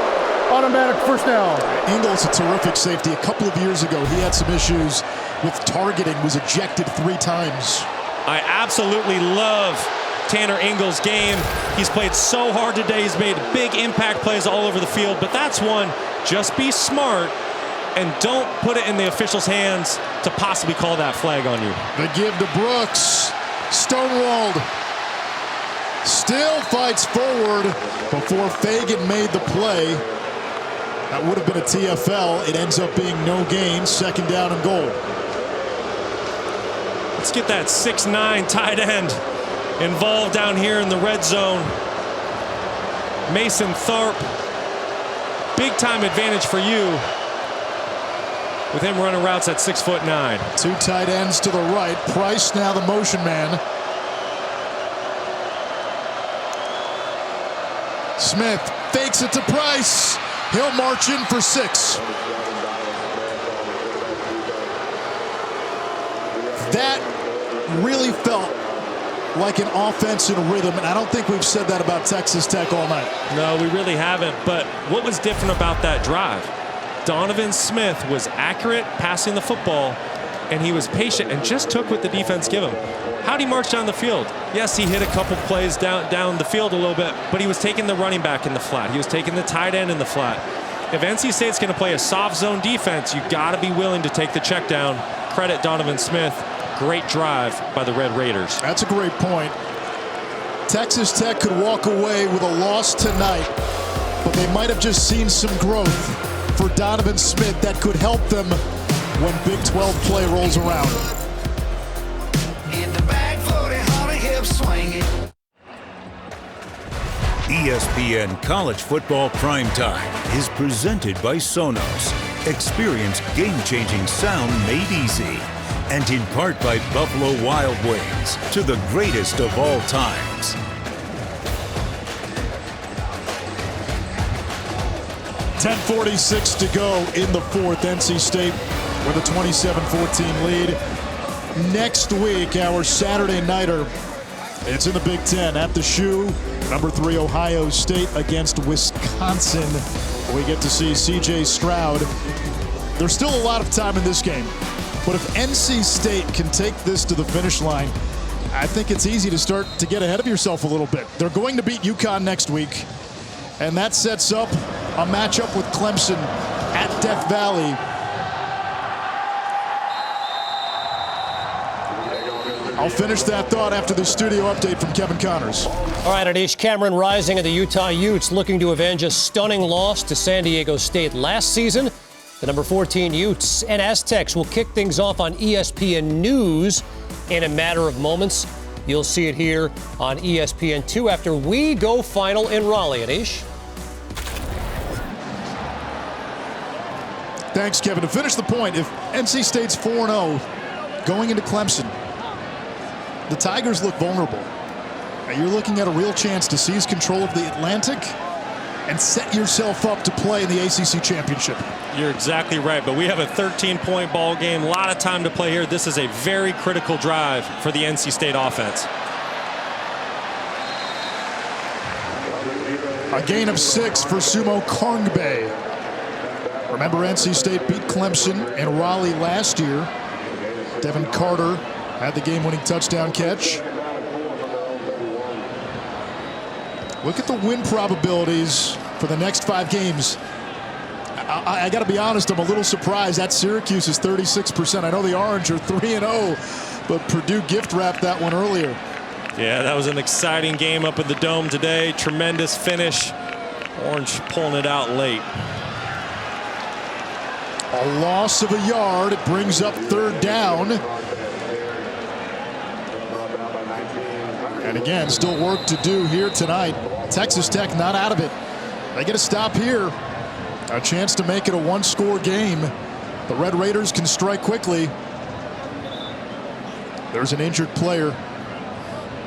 Automatic first down. Ingle's a terrific safety. A couple of years ago, he had some issues with targeting, was ejected 3 times. I absolutely love Tanner Ingle's game. He's played so hard today. He's made big impact plays all over the field, but that's one. Just be smart and don't put it in the officials' hands to possibly call that flag on you. The give to Brooks. Stonewalled. Still fights forward before Fagan made the play. That would have been a TFL. It ends up being no gain. Second down and goal. Let's get that 6'9" tight end involved down here in the red zone. Mason Tharp, big time advantage for you with him running routes at 6'9". 2 tight ends to the right. Price now the motion man. Smith fakes it to Price. He'll march in for 6. That really felt like an offense in rhythm, and I don't think we've said that about Texas Tech all night. No, we really haven't, but what was different about that drive? Donovan Smith was accurate passing the football, and he was patient and just took what the defense gave him. How'd he march down the field? Yes, he hit a couple plays down the field a little bit, but he was taking the running back in the flat. He was taking the tight end in the flat. If NC State's going to play a soft zone defense, you got to be willing to take the check down. Credit Donovan Smith. Great drive by the Red Raiders. That's a great point. Texas Tech could walk away with a loss tonight, but they might have just seen some growth for Donovan Smith that could help them when Big 12 play rolls around. ESPN College Football Primetime is presented by Sonos. Experience game-changing sound made easy. And in part by Buffalo Wild Wings, to the greatest of all times. .10:46 to go in the 4th. NC State with a 27-14 lead. Next week, our Saturday nighter, it's in the Big Ten at the Shoe. Number 3 Ohio State against Wisconsin. We get to see C.J. Stroud. There's still a lot of time in this game. But if NC State can take this to the finish line, I think it's easy to start to get ahead of yourself a little bit. They're going to beat UConn next week, and that sets up a matchup with Clemson at Death Valley. I'll finish that thought after the studio update from Kevin Connors. All right, Anish, Cameron Rising of the Utah Utes looking to avenge a stunning loss to San Diego State last season. The number 14 Utes and Aztecs will kick things off on ESPN News in a matter of moments. You'll see it here on ESPN2 after we go final in Raleigh. Anish. Thanks, Kevin. To finish the point, if NC State's 4-0 going into Clemson, the Tigers look vulnerable. You're looking at a real chance to seize control of the Atlantic and set yourself up to play in the ACC Championship. You're exactly right, but we have a 13-point ball game. A lot of time to play here. This is a very critical drive for the NC State offense. A gain of 6 for Sumo Kongbe. Remember, NC State beat Clemson in Raleigh last year. Devin Carter had the game-winning touchdown catch. Look at the win probabilities for the next 5 games. I got to be honest, I'm a little surprised. That Syracuse is 36%. I know the Orange are 3-0, but Purdue gift-wrapped that one earlier. Yeah, that was an exciting game up in the Dome today. Tremendous finish. Orange pulling it out late. A loss of a yard. It brings up 3rd down. And again, still work to do here tonight. Texas Tech not out of it. They get a stop here. A chance to make it a one-score game. The Red Raiders can strike quickly. There's an injured player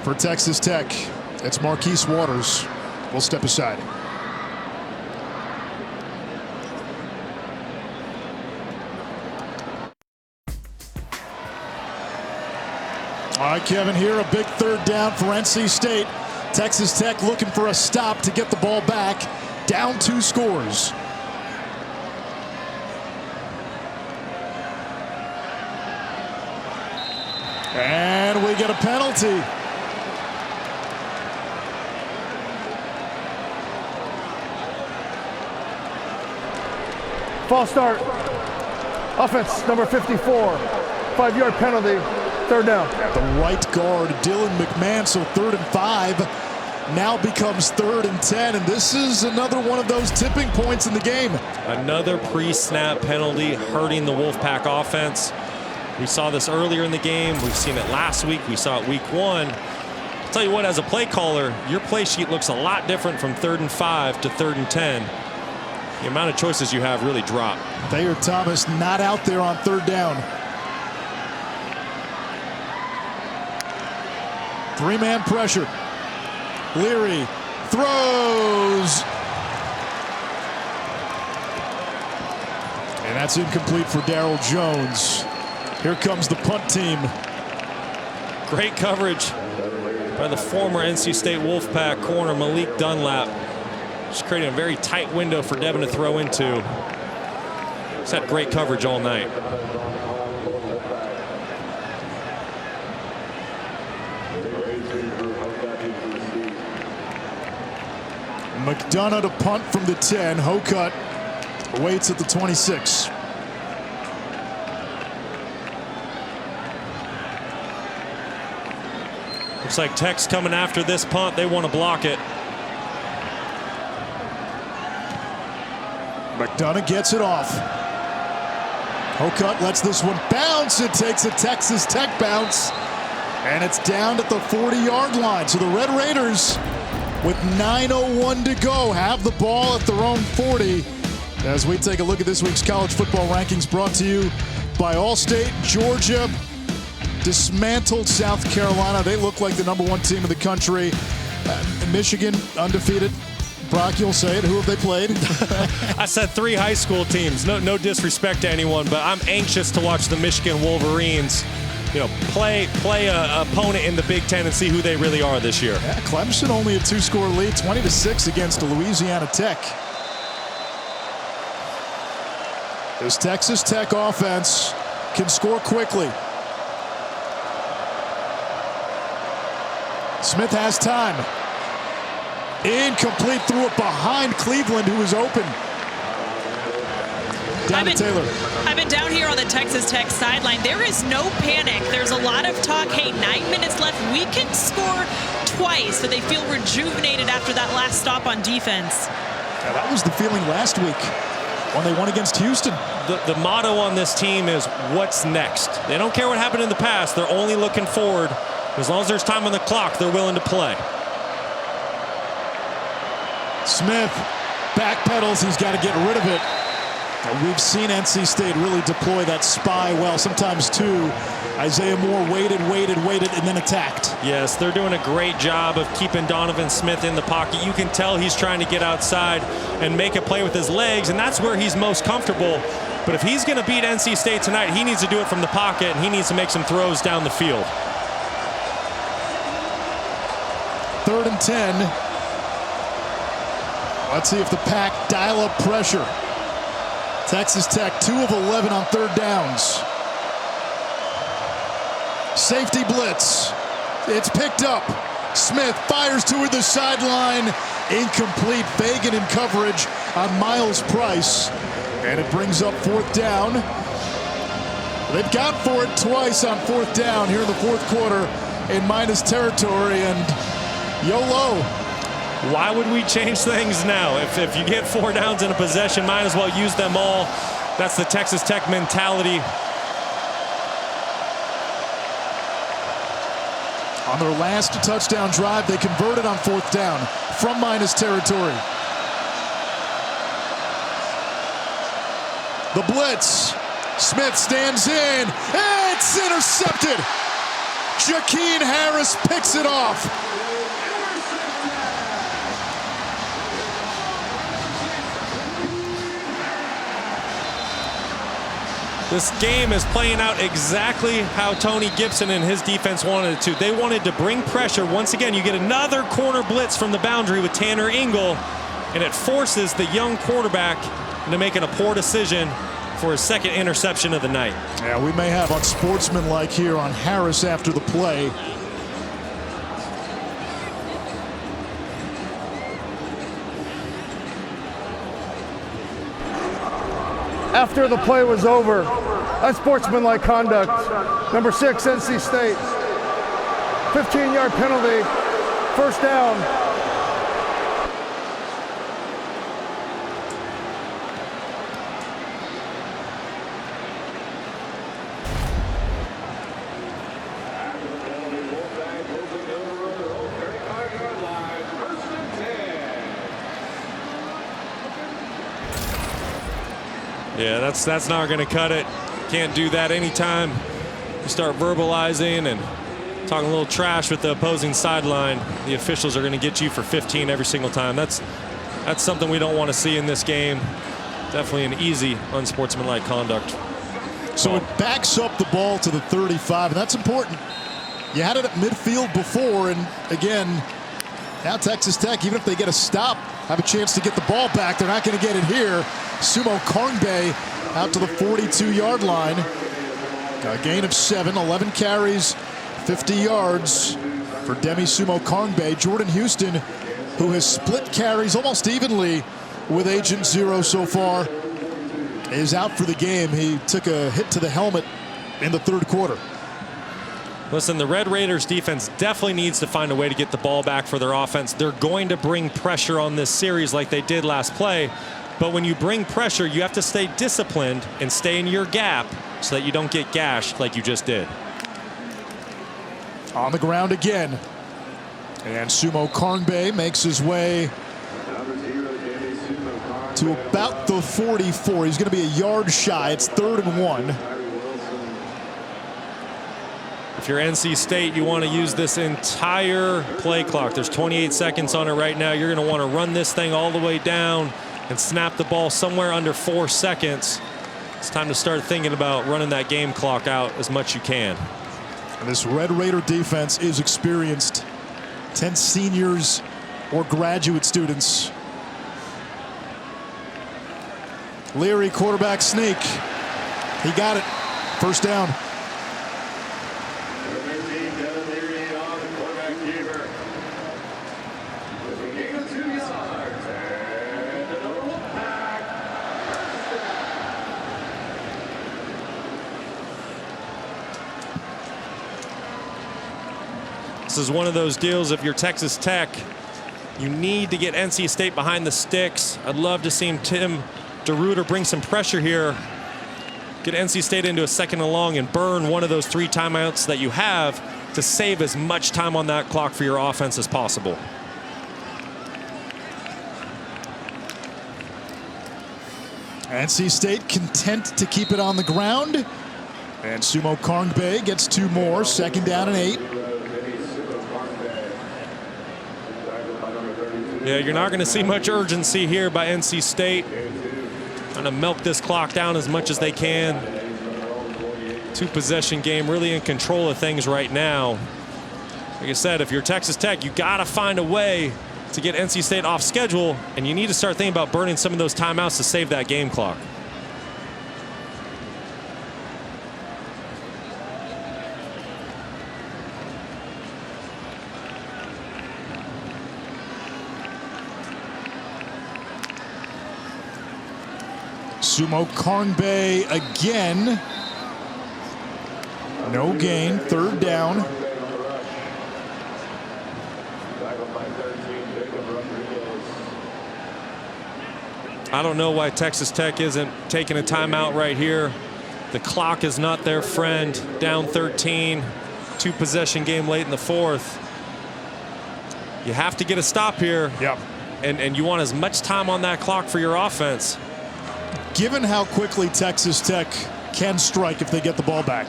for Texas Tech. It's Marquise Waters. We'll step aside. All right, Kevin, here a big third down for NC State. Texas Tech looking for a stop to get the ball back. Down 2 scores. And we get a penalty. False start. Offense, number 54. 5-yard penalty. Third down. The right guard, Dylan McMahon, so 3rd and 5 now becomes 3rd and 10, and this is another one of those tipping points in the game. Another pre-snap penalty hurting the Wolfpack offense. We saw this earlier in the game. We've seen it last week. We saw it week 1. I'll tell you what, as a play caller, your play sheet looks a lot different from 3rd and 5 to 3rd and 10. The amount of choices you have really drop. Thayer Thomas not out there on 3rd down. 3-man pressure. Leary throws. And that's incomplete for Darryl Jones. Here comes the punt team. Great coverage by the former NC State Wolfpack corner Malik Dunlap. Just creating a very tight window for Devin to throw into. He's had great coverage all night. McDonough to punt from the 10. Hokut waits at the 26. Looks like Tech's coming after this punt. They want to block it. McDonough gets it off. Hokut lets this one bounce. It takes a Texas Tech bounce. And it's down at the 40-yard line. So the Red Raiders, with 9:01 to go, have the ball at their own 40. As we take a look at this week's college football rankings, brought to you by Allstate. Georgia dismantled South Carolina. They look like the #1 team in the country. Michigan undefeated. Brock, you'll say it. Who have they played? I said 3 high school teams. No disrespect to anyone, but I'm anxious to watch the Michigan Wolverines, play a opponent in the Big Ten and see who they really are this year. Yeah, Clemson only a 2-score lead, 20-6 against Louisiana Tech. This Texas Tech offense can score quickly. Smith has time. Incomplete, threw it behind Cleveland, who was open. Down to Taylor. I've been down here on the Texas Tech sideline. There is no panic. There's a lot of talk. Hey, 9 minutes left. We can score twice. So they feel rejuvenated after that last stop on defense. Yeah, that was the feeling last week when they won against Houston. The motto on this team is what's next. They don't care what happened in the past. They're only looking forward. As long as there's time on the clock, they're willing to play. Smith backpedals. He's got to get rid of it. We've seen NC State really deploy that spy well, sometimes 2. Isaiah Moore waited, and then attacked. Yes, they're doing a great job of keeping Donovan Smith in the pocket. You can tell he's trying to get outside and make a play with his legs, and that's where he's most comfortable. But if he's going to beat NC State tonight, he needs to do it from the pocket, and he needs to make some throws down the field. 3rd and 10. Let's see if the Pack dial up pressure. Texas Tech 2 of 11 on 3rd downs. Safety blitz. It's picked up. Smith fires toward the sideline. Incomplete. Fagan in coverage on Miles Price. And it brings up 4th down. They've gone for it twice on 4th down here in the 4th quarter in minus territory. And YOLO. Why would we change things now? If you get 4 downs in a possession, might as well use them all. That's the Texas Tech mentality. On their last touchdown drive, they converted on 4th down from minus territory. The blitz. Smith stands in. It's intercepted. Jakeem Harris picks it off. This game is playing out exactly how Tony Gibson and his defense wanted it to. They wanted to bring pressure. Once again, you get another corner blitz from the boundary with Tanner Ingle, and it forces the young quarterback into making a poor decision for his second interception of the night. Yeah, we may have unsportsmanlike here on Harris after the play. After the play was over, unsportsmanlike conduct. Number 6, NC State. 15-yard penalty, 1st down. Yeah, that's not going to cut it. Can't do that anytime you start verbalizing and talking a little trash with the opposing sideline. The officials are going to get you for 15 every single time. That's something we don't want to see in this game. Definitely an easy unsportsmanlike conduct. So it backs up the ball to the 35, and that's important. You had it at midfield before, and again, now Texas Tech, even if they get a stop, have a chance to get the ball back. They're not going to get it here. Sumo Kongbe out to the 42-yard line. A gain of 7, 11 carries, 50 yards for Demi Sumo Kongbe. Jordan Houston, who has split carries almost evenly with Agent Zero so far, is out for the game. He took a hit to the helmet in the 3rd quarter. Listen, the Red Raiders defense definitely needs to find a way to get the ball back for their offense. They're going to bring pressure on this series like they did last play. But when you bring pressure, you have to stay disciplined and stay in your gap so that you don't get gashed like you just did. On the ground again. And Sumo Kongbe makes his way to about the 44. He's going to be a yard shy. It's 3rd and 1. If you're NC State, you want to use this entire play clock. There's 28 seconds on it right now. You're going to want to run this thing all the way down and snap the ball somewhere under 4 seconds. It's time to start thinking about running that game clock out as much as you can. And this Red Raider defense is experienced. 10 seniors or graduate students. Leary, quarterback sneak. He got it. 1st down. This is one of those deals. If you're Texas Tech, you need to get NC State behind the sticks. I'd love to see Tim DeRuyter bring some pressure here. Get NC State into a 2nd and long and burn one of those 3 timeouts that you have to save as much time on that clock for your offense as possible. NC State content to keep it on the ground. And Sumo Kongbe gets 2 more. 2nd down and 8. Yeah, you're not going to see much urgency here by NC State. Trying to milk this clock down as much as they can. 2-possession game, really in control of things right now. Like I said, if you're Texas Tech, you got to find a way to get NC State off schedule, and you need to start thinking about burning some of those timeouts to save that game clock. Sumo Kongbe again. No gain. 3rd down. I don't know why Texas Tech isn't taking a timeout right here. The clock is not their friend. Down 13. 2-possession game late in the fourth. You have to get a stop here. Yep. And you want as much time on that clock for your offense. Given how quickly Texas Tech can strike if they get the ball back,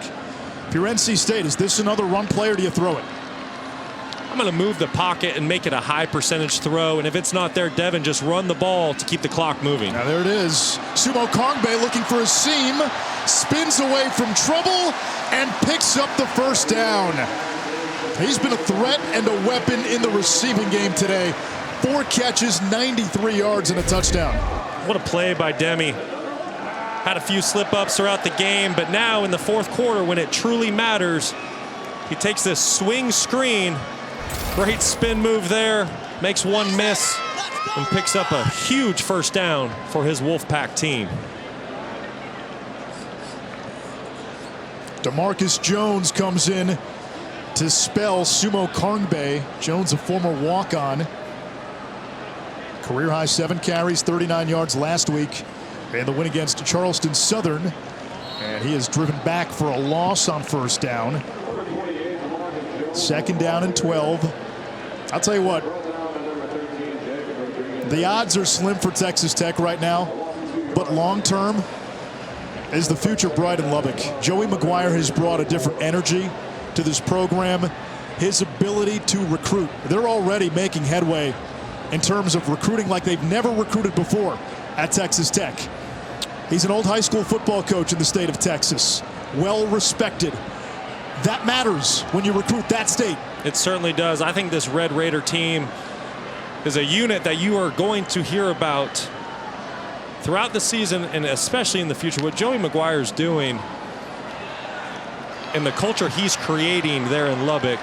if you're NC State, is this another run play or do you throw it? I'm going to move the pocket and make it a high percentage throw. And if it's not there, Devin, just run the ball to keep the clock moving. Now there it is. Sumo Kongbe looking for a seam, spins away from trouble, and picks up the first down. He's been a threat and a weapon in the receiving game today. 4 catches, 93 yards, and a touchdown. What a play by Demi. Had a few slip-ups throughout the game, but now in the fourth quarter, when it truly matters, he takes this swing screen. Great spin move there. Makes one miss and picks up a huge first down for his Wolfpack team. DeMarcus Jones comes in to spell Sumo Kongbe. Jones, a former walk-on. Career-high 7 carries, 39 yards last week in the win against Charleston Southern. And he is driven back for a loss on first down. 2nd down and 12. I'll tell you what, the odds are slim for Texas Tech right now, but long-term, is the future bright in Lubbock? Joey McGuire has brought a different energy to this program. His ability to recruit, they're already making headway in terms of recruiting like they've never recruited before at Texas Tech. He's an old high school football coach in the state of Texas. Well respected. That matters when you recruit that state. It certainly does. I think this Red Raider team is a unit that you are going to hear about throughout the season and especially in the future. What Joey McGuire is doing and the culture he's creating there in Lubbock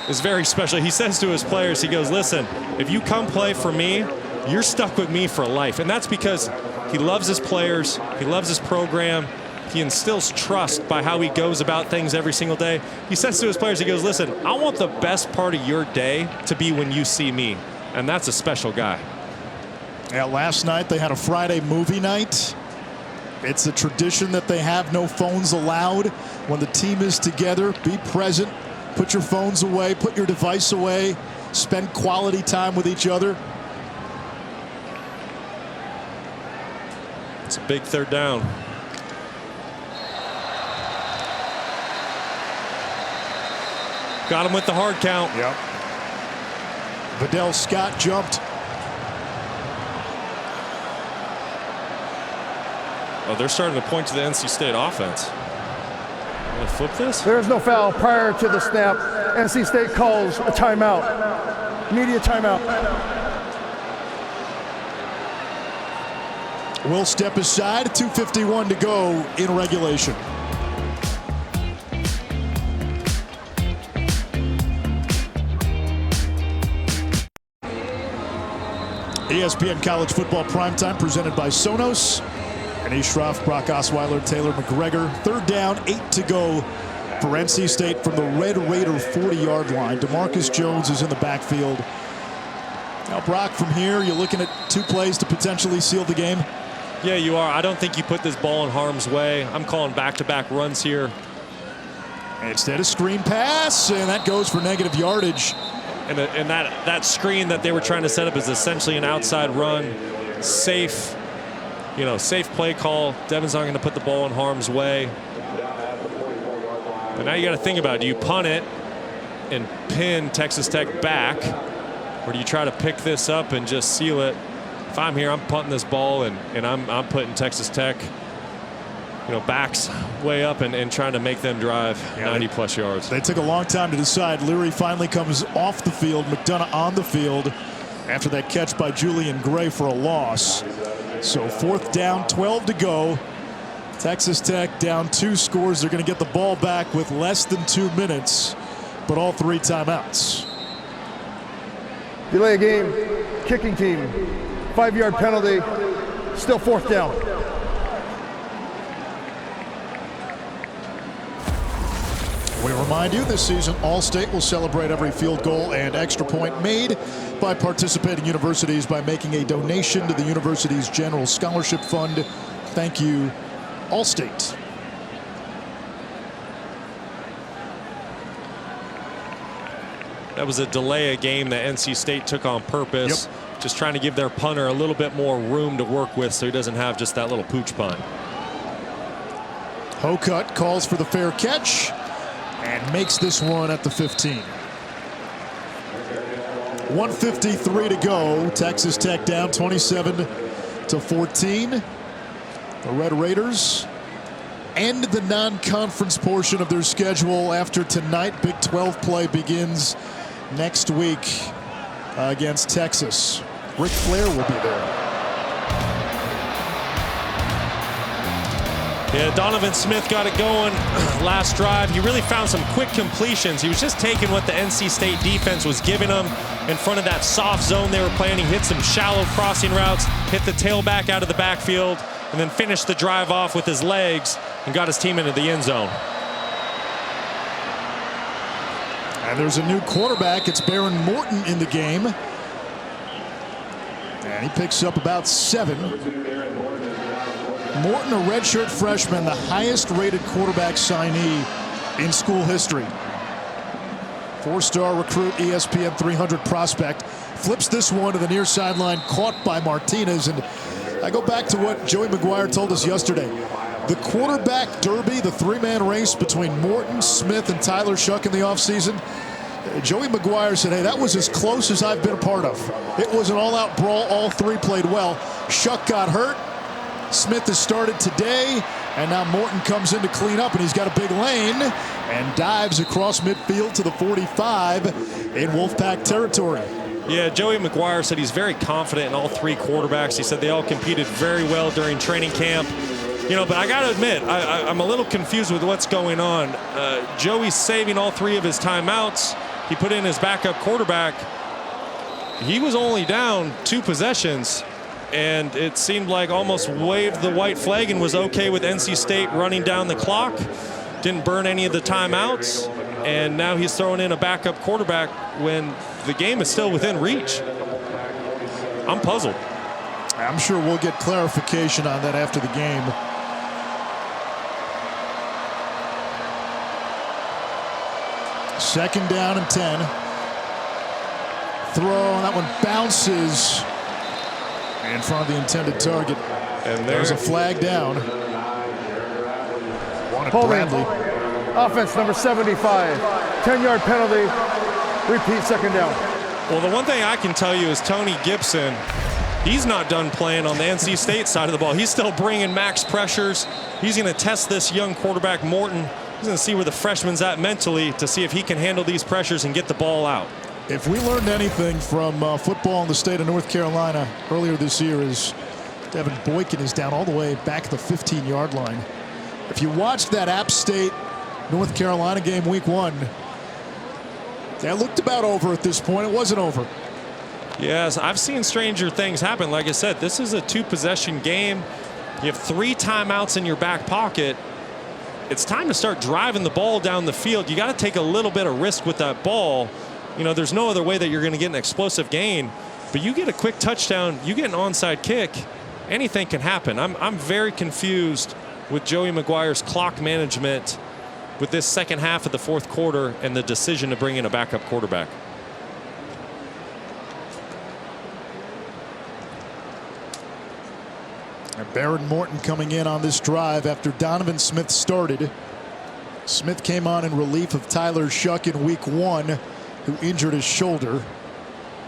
is very special. He says to his players, he goes, listen, if you come play for me, you're stuck with me for life. And that's because he loves his players. He loves his program. He instills trust by how he goes about things every single day. He says to his players, he goes, listen, I want the best part of your day to be when you see me. And that's a special guy. Yeah, last night they had a Friday movie night. It's a tradition that they have no phones allowed. When the team is together, be present. Put your phones away. Put your device away. Spend quality time with each other. It's a big 3rd down. Got him with the hard count. Yep. Vidal Scott jumped. Oh, they're starting to point to the NC State offense. I'm going to flip this? There is no foul prior to the snap. NC State calls a timeout. Immediate timeout. Will step aside. 2:51 to go in regulation. ESPN College Football Primetime presented by Sonos. Anish Shroff, Brock Osweiler, Taylor McGregor. 3rd down, 8 to go for NC State from the Red Raider 40-yard line. DeMarcus Jones is in the backfield. Now, Brock, from here, you're looking at 2 plays to potentially seal the game. Yeah, you are. I don't think you put this ball in harm's way. I'm calling back-to-back runs here. Instead, a screen pass, and that goes for negative yardage. And that screen that they were trying to set up is essentially an outside run. Safe, safe play call. Devin's not going to put the ball in harm's way. But now you got to think about it. Do you punt it and pin Texas Tech back, or do you try to pick this up and just seal it? If I'm here, I'm punting this ball and I'm putting Texas Tech, backs way up and trying to make them drive 90+ yards. They took a long time to decide. Leary finally comes off the field. McDonough on the field after that catch by Julian Gray for a loss. So 4th down, 12 to go. Texas Tech down 2 scores. They're going to get the ball back with less than 2 minutes, but all 3 timeouts. Delay a game, kicking team, 5-yard penalty, still 4th down. We remind you this season All-State will celebrate every field goal and extra point made by participating universities by making a donation to the university's General Scholarship Fund. Thank you, All-State. That was a delay a game that NC State took on purpose. Yep. Just trying to give their punter a little bit more room to work with so he doesn't have just that little pooch punt. Hokut calls for the fair catch and makes this one at the 15. 1:53 to go. Texas Tech down 27-14. The Red Raiders end the non-conference portion of their schedule after tonight. Big 12 play begins next week against Texas. Ric Flair will be there. Yeah, Donovan Smith got it going last drive. He really found some quick completions. He was just taking what the NC State defense was giving him in front of that soft zone they were playing. He hit some shallow crossing routes, hit the tailback out of the backfield, and then finished the drive off with his legs and got his team into the end zone. And there's a new quarterback. It's Baron Morton in the game. And he picks up about 7. Morton, a redshirt freshman, the highest rated quarterback signee in school history. 4-star recruit, ESPN 300 prospect. Flips this one to the near sideline, caught by Martinez. And I go back to what Joey McGuire told us yesterday. The quarterback derby, the 3-man race between Morton, Smith, and Tyler Shuck in the offseason. Joey McGuire said, hey, that was as close as I've been a part of. It was an all-out brawl. All 3 played well. Shuck got hurt. Smith has started today, and now Morton comes in to clean up, and he's got a big lane and dives across midfield to the 45 in Wolfpack territory. Yeah, Joey McGuire said he's very confident in all 3 quarterbacks. He said they all competed very well during training camp. You know, but I got to admit, I'm a little confused with what's going on. Joey's saving all 3 of his timeouts. He put in his backup quarterback. He was only down 2 possessions. And it seemed like almost waved the white flag and was okay with NC State running down the clock. Didn't burn any of the timeouts. And now he's throwing in a backup quarterback when the game is still within reach. I'm puzzled. I'm sure we'll get clarification on that after the game. Second down and 10. Throw, and that one bounces in front of the intended target. And there's a flag down. Bradley. Offense number 75. 10-yard penalty. Repeat, second down. Well, the one thing I can tell you is Tony Gibson, he's not done playing on the NC State side of the ball. He's still bringing max pressures. He's going to test this young quarterback, Morton. He's going to see where the freshman's at mentally to see if he can handle these pressures and get the ball out. If we learned anything from football in the state of North Carolina earlier this year, is Devin Boykin is down all the way back at the 15-yard line. If you watched that App State North Carolina game week 1, that looked about over at this point. It wasn't over. Yes, I've seen stranger things happen. Like I said, this is a 2-possession game. You have 3 timeouts in your back pocket. It's time to start driving the ball down the field. You got to take a little bit of risk with that ball. You know, there's no other way that you're going to get an explosive gain. But you get a quick touchdown, you get an onside kick, anything can happen. I'm very confused with Joey McGuire's clock management with this second half of the 4th quarter and the decision to bring in a backup quarterback. And Baron Morton coming in on this drive after Donovan Smith started. Smith came on in relief of Tyler Shuck in week 1, who injured his shoulder.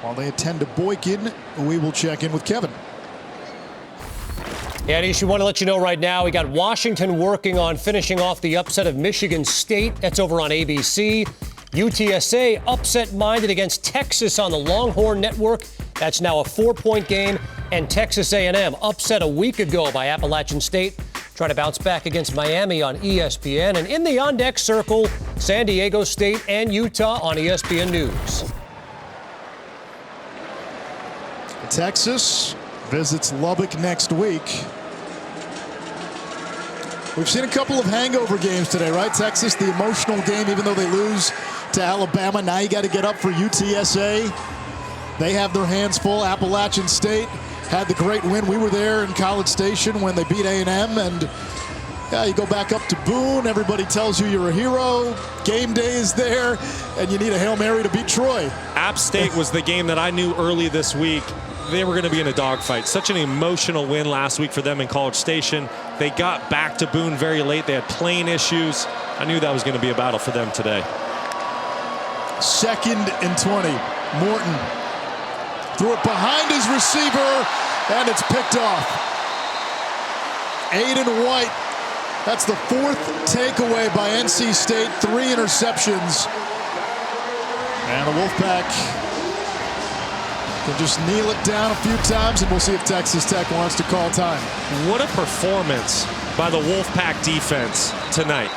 While they attend to Boykin, we will check in with Kevin. Yeah, Anish, we want to let you know right now, we got Washington working on finishing off the upset of Michigan State. That's over on ABC. UTSA upset-minded against Texas on the Longhorn Network. That's now a 4-point game. And Texas A&M upset a week ago by Appalachian State. Trying to bounce back against Miami on ESPN. And in the on-deck circle, San Diego State and Utah on ESPN News. Texas visits Lubbock next week. We've seen a couple of hangover games today, right? Texas, the emotional game, even though they lose to Alabama. Now you got to get up for UTSA. They have their hands full. Appalachian State had the great win. We were there in College Station when they beat A&M, and Yeah, you go back up to Boone, everybody tells you you're a hero, game day is there, and you need a Hail Mary to beat Troy. App State was the game that I knew early this week they were going to be in a dogfight. Such an emotional win last week for them in College Station. They got back to Boone very late. They had plane issues. I knew that was going to be a battle for them today. 2nd and 20. Morton threw it behind his receiver, and it's picked off. Aiden White. That's the 4th takeaway by NC State. 3 interceptions. And the Wolfpack can just kneel it down a few times, and we'll see if Texas Tech wants to call time. What a performance by the Wolfpack defense tonight.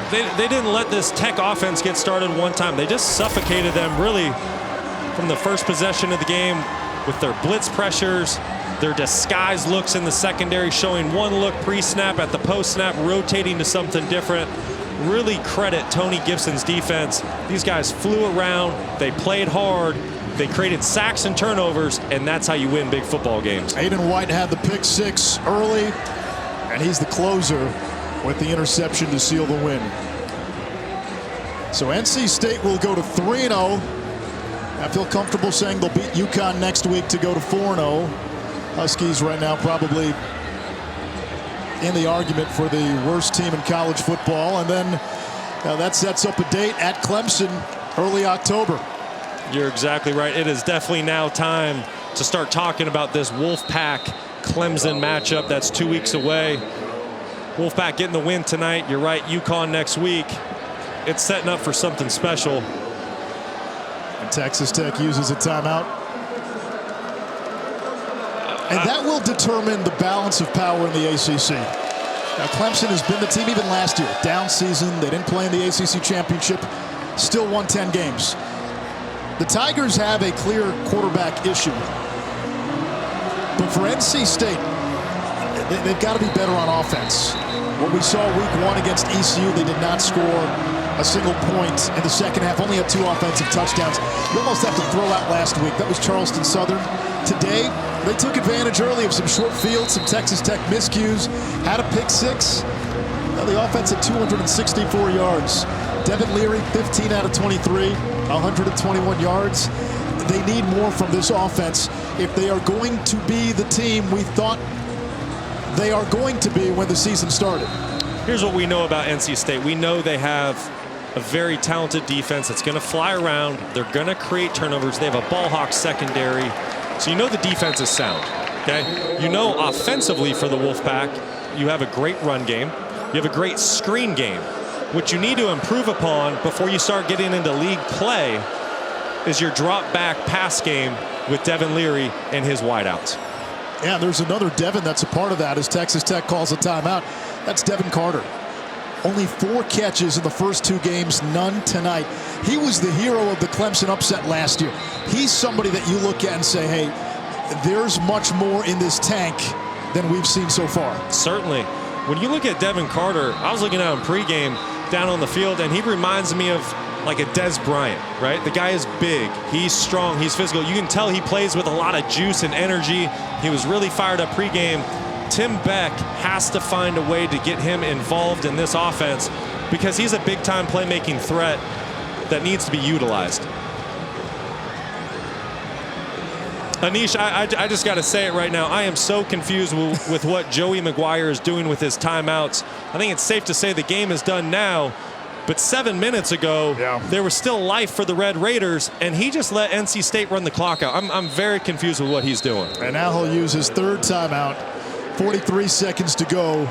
They didn't let this Tech offense get started one time. They just suffocated them really from the first possession of the game with their blitz pressures, their disguise looks in the secondary, showing one look pre-snap, at the post-snap rotating to something different. Really credit Tony Gibson's defense. These guys flew around, they played hard, they created sacks and turnovers, and that's how you win big football games. Aiden White had the pick 6 early, and he's the closer with the interception to seal the win. So NC State will go to 3-0. I feel comfortable saying they'll beat UConn next week to go to 4-0. Huskies right now probably in the argument for the worst team in college football. And then that sets up a date at Clemson early October. You're exactly right. It is definitely now time to start talking about this Wolfpack-Clemson matchup that's 2 weeks away. Wolfpack getting the win tonight. You're right, UConn next week. It's setting up for something special. And Texas Tech uses a timeout. And that will determine the balance of power in the ACC. Now, Clemson has been the team even last year. Down season, they didn't play in the ACC championship, still won 10 games. The Tigers have a clear quarterback issue. But for NC State, they've got to be better on offense. What we saw week 1 against ECU, they did not score a single point in the second half, only had 2 offensive touchdowns. You almost have to throw out last week. That was Charleston Southern. Today, they took advantage early of some short fields, some Texas Tech miscues, had a pick 6. Now the offense at 264 yards. Devin Leary, 15 out of 23, 121 yards. They need more from this offense if they are going to be the team we thought they are going to be when the season started. Here's what we know about NC State. We know they have a very talented defense that's going to fly around. They're going to create turnovers. They have a ball hawk secondary. So you know the defense is sound, okay? You know offensively for the Wolfpack, you have a great run game. You have a great screen game. What you need to improve upon before you start getting into league play is your drop back pass game with Devin Leary and his wideouts. Yeah, there's another Devin that's a part of that as Texas Tech calls a timeout. That's Devin Carter. Only 4 catches in the first 2 games, none tonight. He was the hero of the Clemson upset last year. He's somebody that you look at and say, hey, there's much more in this tank than we've seen so far. Certainly. When you look at Devin Carter, I was looking at him pregame down on the field, and he reminds me of like a Des Bryant, right? The guy is big, he's strong, he's physical. You can tell he plays with a lot of juice and energy. He was really fired up pregame. Tim Beck has to find a way to get him involved in this offense because he's a big-time playmaking threat that needs to be utilized. Anish, I just got to say it right now. I am so confused with what Joey McGuire is doing with his timeouts. I think it's safe to say the game is done now, but 7 minutes ago, there was still life for the Red Raiders, and he just let NC State run the clock out. I'm very confused with what he's doing. And now he'll use his 3rd timeout. 43 seconds to go.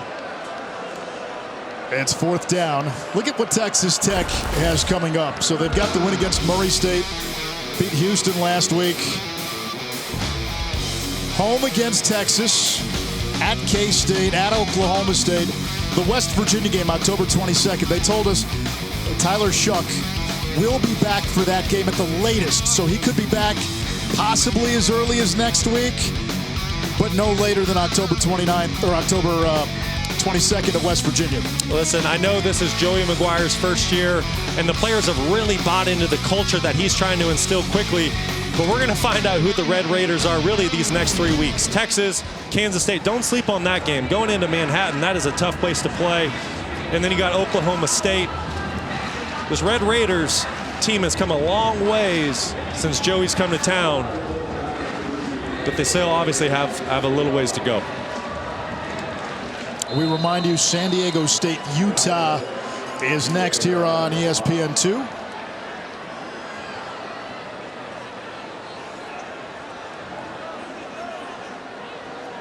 It's 4th down. Look at what Texas Tech has coming up. So they've got the win against Murray State, beat Houston last week. Home against Texas, at K-State, at Oklahoma State. The West Virginia game, October 22nd. They told us Tyler Shuck will be back for that game at the latest. So he could be back possibly as early as next week, but no later than October 29th or October 22nd at West Virginia. Listen, I know this is Joey McGuire's first year, and the players have really bought into the culture that he's trying to instill quickly. But we're going to find out who the Red Raiders are really these next 3 weeks. Texas, Kansas State, don't sleep on that game. Going into Manhattan, that is a tough place to play. And then you got Oklahoma State. This Red Raiders team has come a long ways since Joey's come to town. But they still obviously have a little ways to go. We remind you, San Diego State, Utah is next here on ESPN2.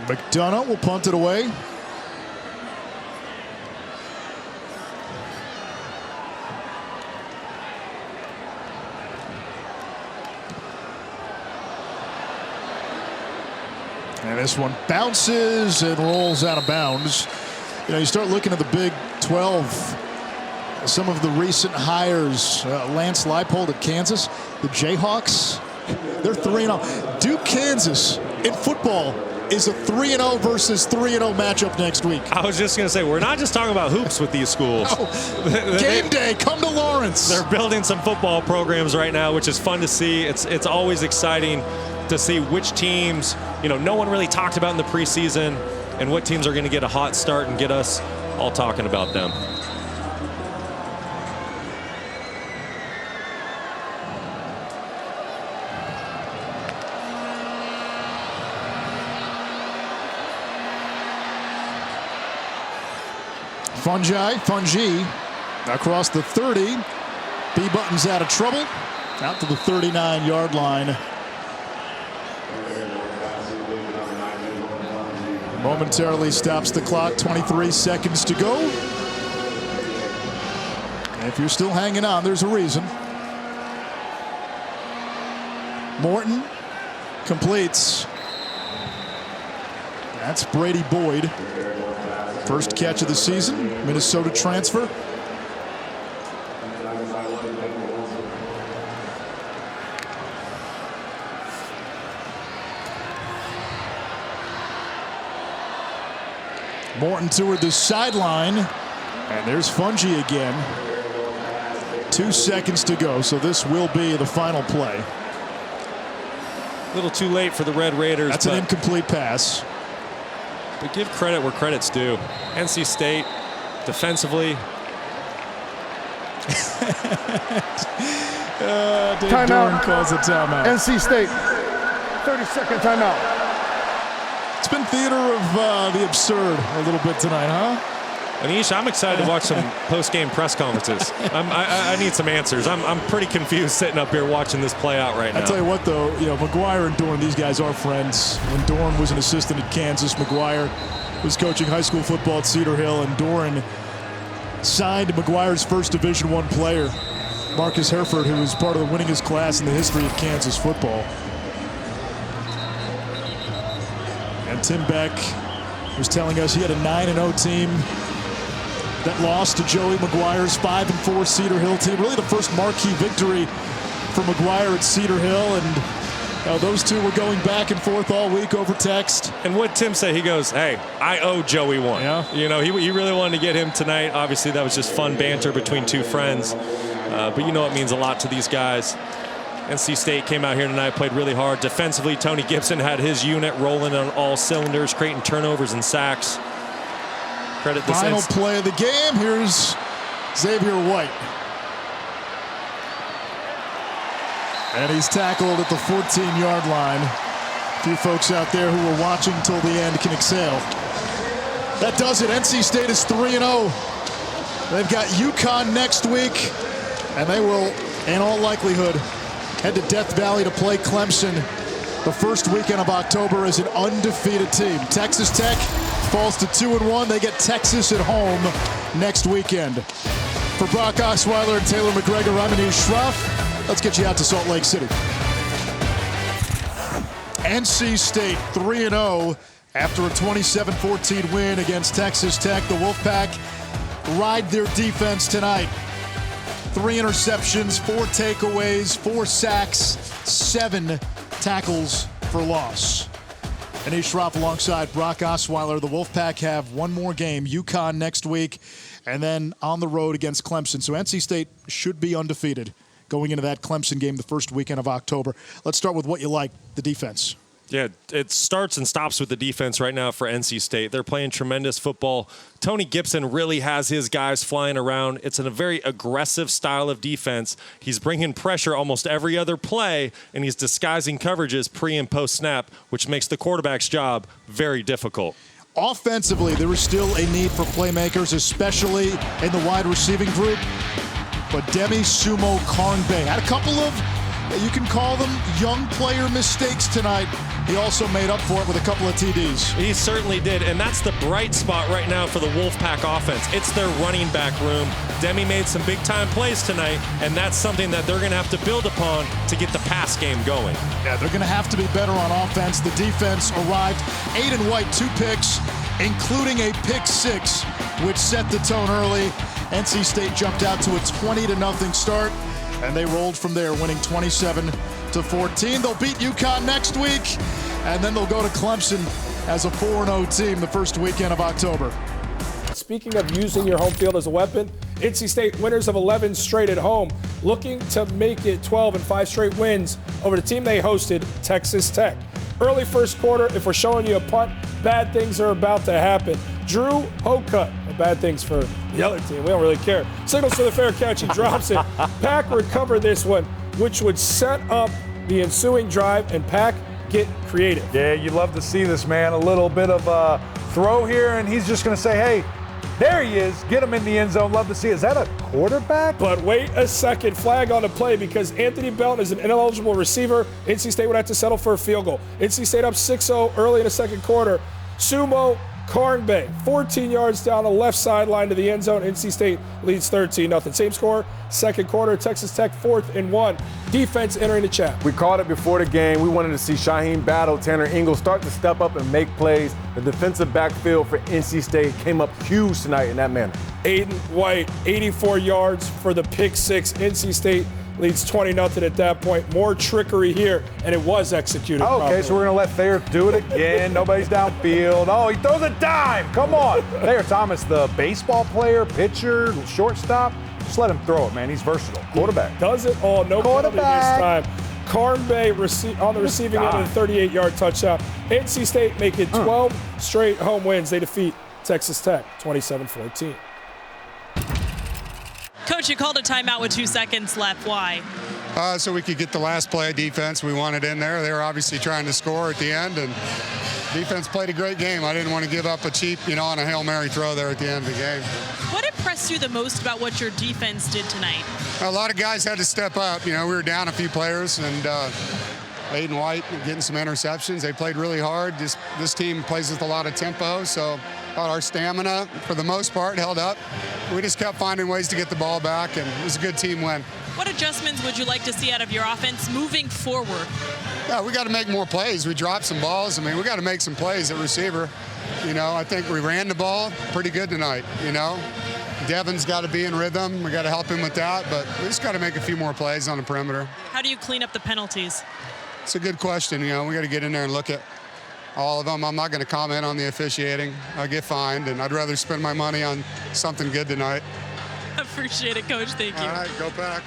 McDonough will punt it away. And this one bounces and rolls out of bounds. You know, you start looking at the Big 12, some of the recent hires, Lance Leipold at Kansas, the Jayhawks, they're 3-0. Duke, Kansas in football is a 3-0 versus 3-0 matchup next week. I was just going to say, we're not just talking about hoops with these schools. No. Game day, come to Lawrence. They're building some football programs right now, which is fun to see. It's always exciting to see which teams, you know, no one really talked about in the preseason, and what teams are going to get a hot start and get us all talking about them. Fungi across the 30. B-Button's out of trouble. Out to the 39-yard line. Momentarily stops the clock. 23 seconds to go. And if you're still hanging on, there's a reason. Morton completes. That's Brady Boyd. First catch of the season, Minnesota transfer. Morton toward the sideline, and there's Fungi again. 2 seconds to go, so this will be the final play. A little too late for the Red Raiders. That's an incomplete pass. But give credit where credit's due. NC State, defensively. Timeout. Calls a timeout. NC State, 30-second timeout. It's been theater of the absurd a little bit tonight, huh? Anish, I'm excited to watch some post-game press conferences. I need some answers. I'm pretty confused sitting up here watching this play out right now. I'll tell you what, though, you know, McGuire and Dorn, these guys are friends. When Dorn was an assistant at Kansas, McGuire was coaching high school football at Cedar Hill, and Dorn signed McGuire's first Division I player, Marcus Hereford, who was part of the winningest class in the history of Kansas football. And Tim Beck was telling us he had a 9-0 team that lost to Joey McGuire's 5-4 Cedar Hill team. Really the first marquee victory for McGuire at Cedar Hill, and those two were going back and forth all week over text. And what Tim said, he goes, hey, I owe Joey one. Yeah. You know, he really wanted to get him tonight. Obviously, that was just fun banter between two friends. But you know it means a lot to these guys. NC State came out here tonight, played really hard. Defensively, Tony Gibson had his unit rolling on all cylinders, creating turnovers and sacks. Credit the final play of the game. Here's Xavier White. And he's tackled at the 14-yard line. A few folks out there who were watching till the end can exhale. That does it. NC State is 3-0. They've got UConn next week, and they will, in all likelihood, head to Death Valley to play Clemson the first weekend of October as an undefeated team. Texas Tech falls to 2-1. They get Texas at home next weekend. For Brock Osweiler and Taylor McGregor, I'm Anish Shroff. Let's get you out to Salt Lake City. NC State 3-0 after a 27-14 win against Texas Tech. The Wolfpack ride their defense tonight. 3 interceptions, 4 takeaways, 4 sacks, 7 tackles for loss. Anish Shroff alongside Brock Osweiler. The Wolfpack have one more game, UConn next week, and then on the road against Clemson. So NC State should be undefeated going into that Clemson game the first weekend of October. Let's start with what you like, the defense. Yeah, it starts and stops with the defense right now for NC State. They're playing tremendous football. Tony Gibson really has his guys flying around. It's in a very aggressive style of defense. He's bringing pressure almost every other play, and he's disguising coverages pre and post snap, which makes the quarterback's job very difficult. Offensively, there is still a need for playmakers, especially in the wide receiving group. But Demi Sumo Karnbay had a couple of, you can call them young player mistakes tonight. He also made up for it with a couple of TDs. He certainly did, and that's the bright spot right now for the Wolfpack offense. It's their running back room. Demi made some big-time plays tonight, and that's something that they're going to have to build upon to get the pass game going. Yeah, they're going to have to be better on offense. The defense arrived. Aiden White, 2 picks, including a pick 6, which set the tone early. NC State jumped out to a 20-0 start, and they rolled from there, winning 27-14. They'll beat UConn next week, and then they'll go to Clemson as a 4-0 team the first weekend of October. Speaking of using your home field as a weapon, NC State winners of 11 straight at home, looking to make it 12 and 5 straight wins over the team they hosted, Texas Tech. Early first quarter, if we're showing you a punt, bad things are about to happen. Drew Hocutt, bad things for the other team. We don't really care. Signals for the fair catch. He drops it. Pack recovered this one, which would set up the ensuing drive, and Pack get creative. Yeah, you'd love to see this, man. A little bit of a throw here, and he's just going to say, hey, there he is. Get him in the end zone. Love to see it. Is that a quarterback? But wait a second. Flag on the play because Anthony Belton is an ineligible receiver. NC State would have to settle for a field goal. NC State up 6-0 early in the second quarter. Sumo Karnbay, 14 yards down the left sideline to the end zone. NC State leads 13-0. Same score, second quarter. Texas Tech 4th and 1. Defense entering the chat. We called it before the game. We wanted to see Shaheem Battle, Tanner Ingalls start to step up and make plays. The defensive backfield for NC State came up huge tonight in that manner. Aiden White, 84 yards for the pick 6. NC State leads 20-0 at that point. More trickery here, and it was executed properly. So we're going to let Thayer do it again. Nobody's downfield. Oh, he throws a dime. Come on. Thayer Thomas, the baseball player, pitcher, shortstop. Just let him throw it, man. He's versatile. Quarterback. Does it all. No penalty this time. Karnbay on the receiving end of the 38-yard touchdown. NC State make it 12 straight home wins. They defeat Texas Tech 27-14. Coach, you called a timeout with 2 seconds left. Why? So we could get the last play of defense we wanted in there. They were obviously trying to score at the end, and defense played a great game. I didn't want to give up a cheap, on a Hail Mary throw there at the end of the game. What impressed you the most about what your defense did tonight? A lot of guys had to step up. We were down a few players, and Aiden White getting some interceptions. They played really hard. This team plays with a lot of tempo, so our stamina, for the most part, held up. We just kept finding ways to get the ball back, and it was a good team win. What adjustments would you like to see out of your offense moving forward? Yeah, we got to make more plays. We dropped some balls. We got to make some plays at receiver. I think we ran the ball pretty good tonight, Devin's got to be in rhythm. We got to help him with that, but we just got to make a few more plays on the perimeter. How do you clean up the penalties? It's a good question. We got to get in there and look at all of them. I'm not going to comment on the officiating. I get fined, and I'd rather spend my money on something good tonight. Appreciate it, Coach. Thank you. All right, go Pack.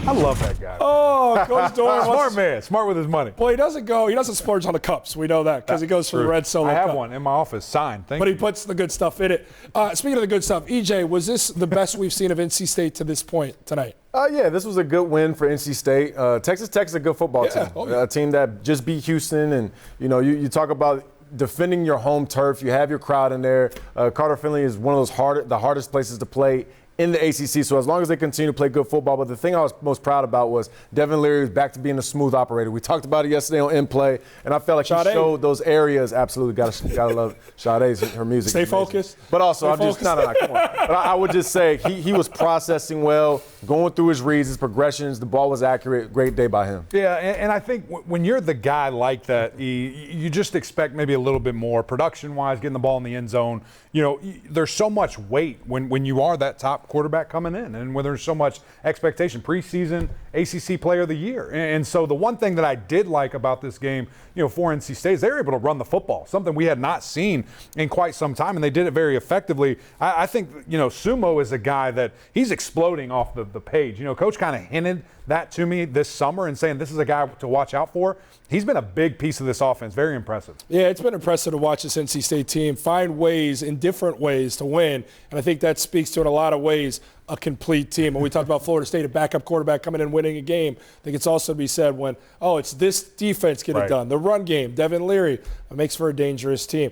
I love that guy. Oh, Coach Doyle. Smart man. Smart with his money. Well, he doesn't splurge on the cups. We know that because he goes for the red solo I have cup. one in my office, signed. Thank but you. He puts the good stuff in it. Speaking of the good stuff, EJ, was this the best we've seen of NC State to this point tonight? Yeah, this was a good win for NC State. Texas Tech is a good football team. A team that just beat Houston, and you talk about defending your home turf. You have your crowd in there. Carter-Finley is one of those the hardest places to play in the ACC. So as long as they continue to play good football, but the thing I was most proud about was Devin Leary was back to being a smooth operator. We talked about it yesterday on In Play, and I felt like he showed those areas. Absolutely, gotta love Sade's her music. Stay focused. But also, come on. But I would just say he was processing well, going through his reads, his progressions. The ball was accurate. Great day by him. Yeah, and I think when you're the guy like that, you just expect maybe a little bit more production-wise, getting the ball in the end zone. There's so much weight when you are that top quarterback coming in, and when there's so much expectation preseason ACC Player of the Year. And so the one thing that I did like about this game, for NC State is they were able to run the football, something we had not seen in quite some time, and they did it very effectively. I think, Sumo is a guy that he's exploding off the page. Coach kind of hinted that to me this summer and saying this is a guy to watch out for. He's been a big piece of this offense. Very impressive. Yeah, it's been impressive to watch this NC State team find ways in different ways to win, and I think that speaks to, in a lot of ways, a complete team. When we talked about Florida State, a backup quarterback coming in winning a game, I think it's also to be said when, it's this defense getting it done. The run game, Devin Leary, it makes for a dangerous team.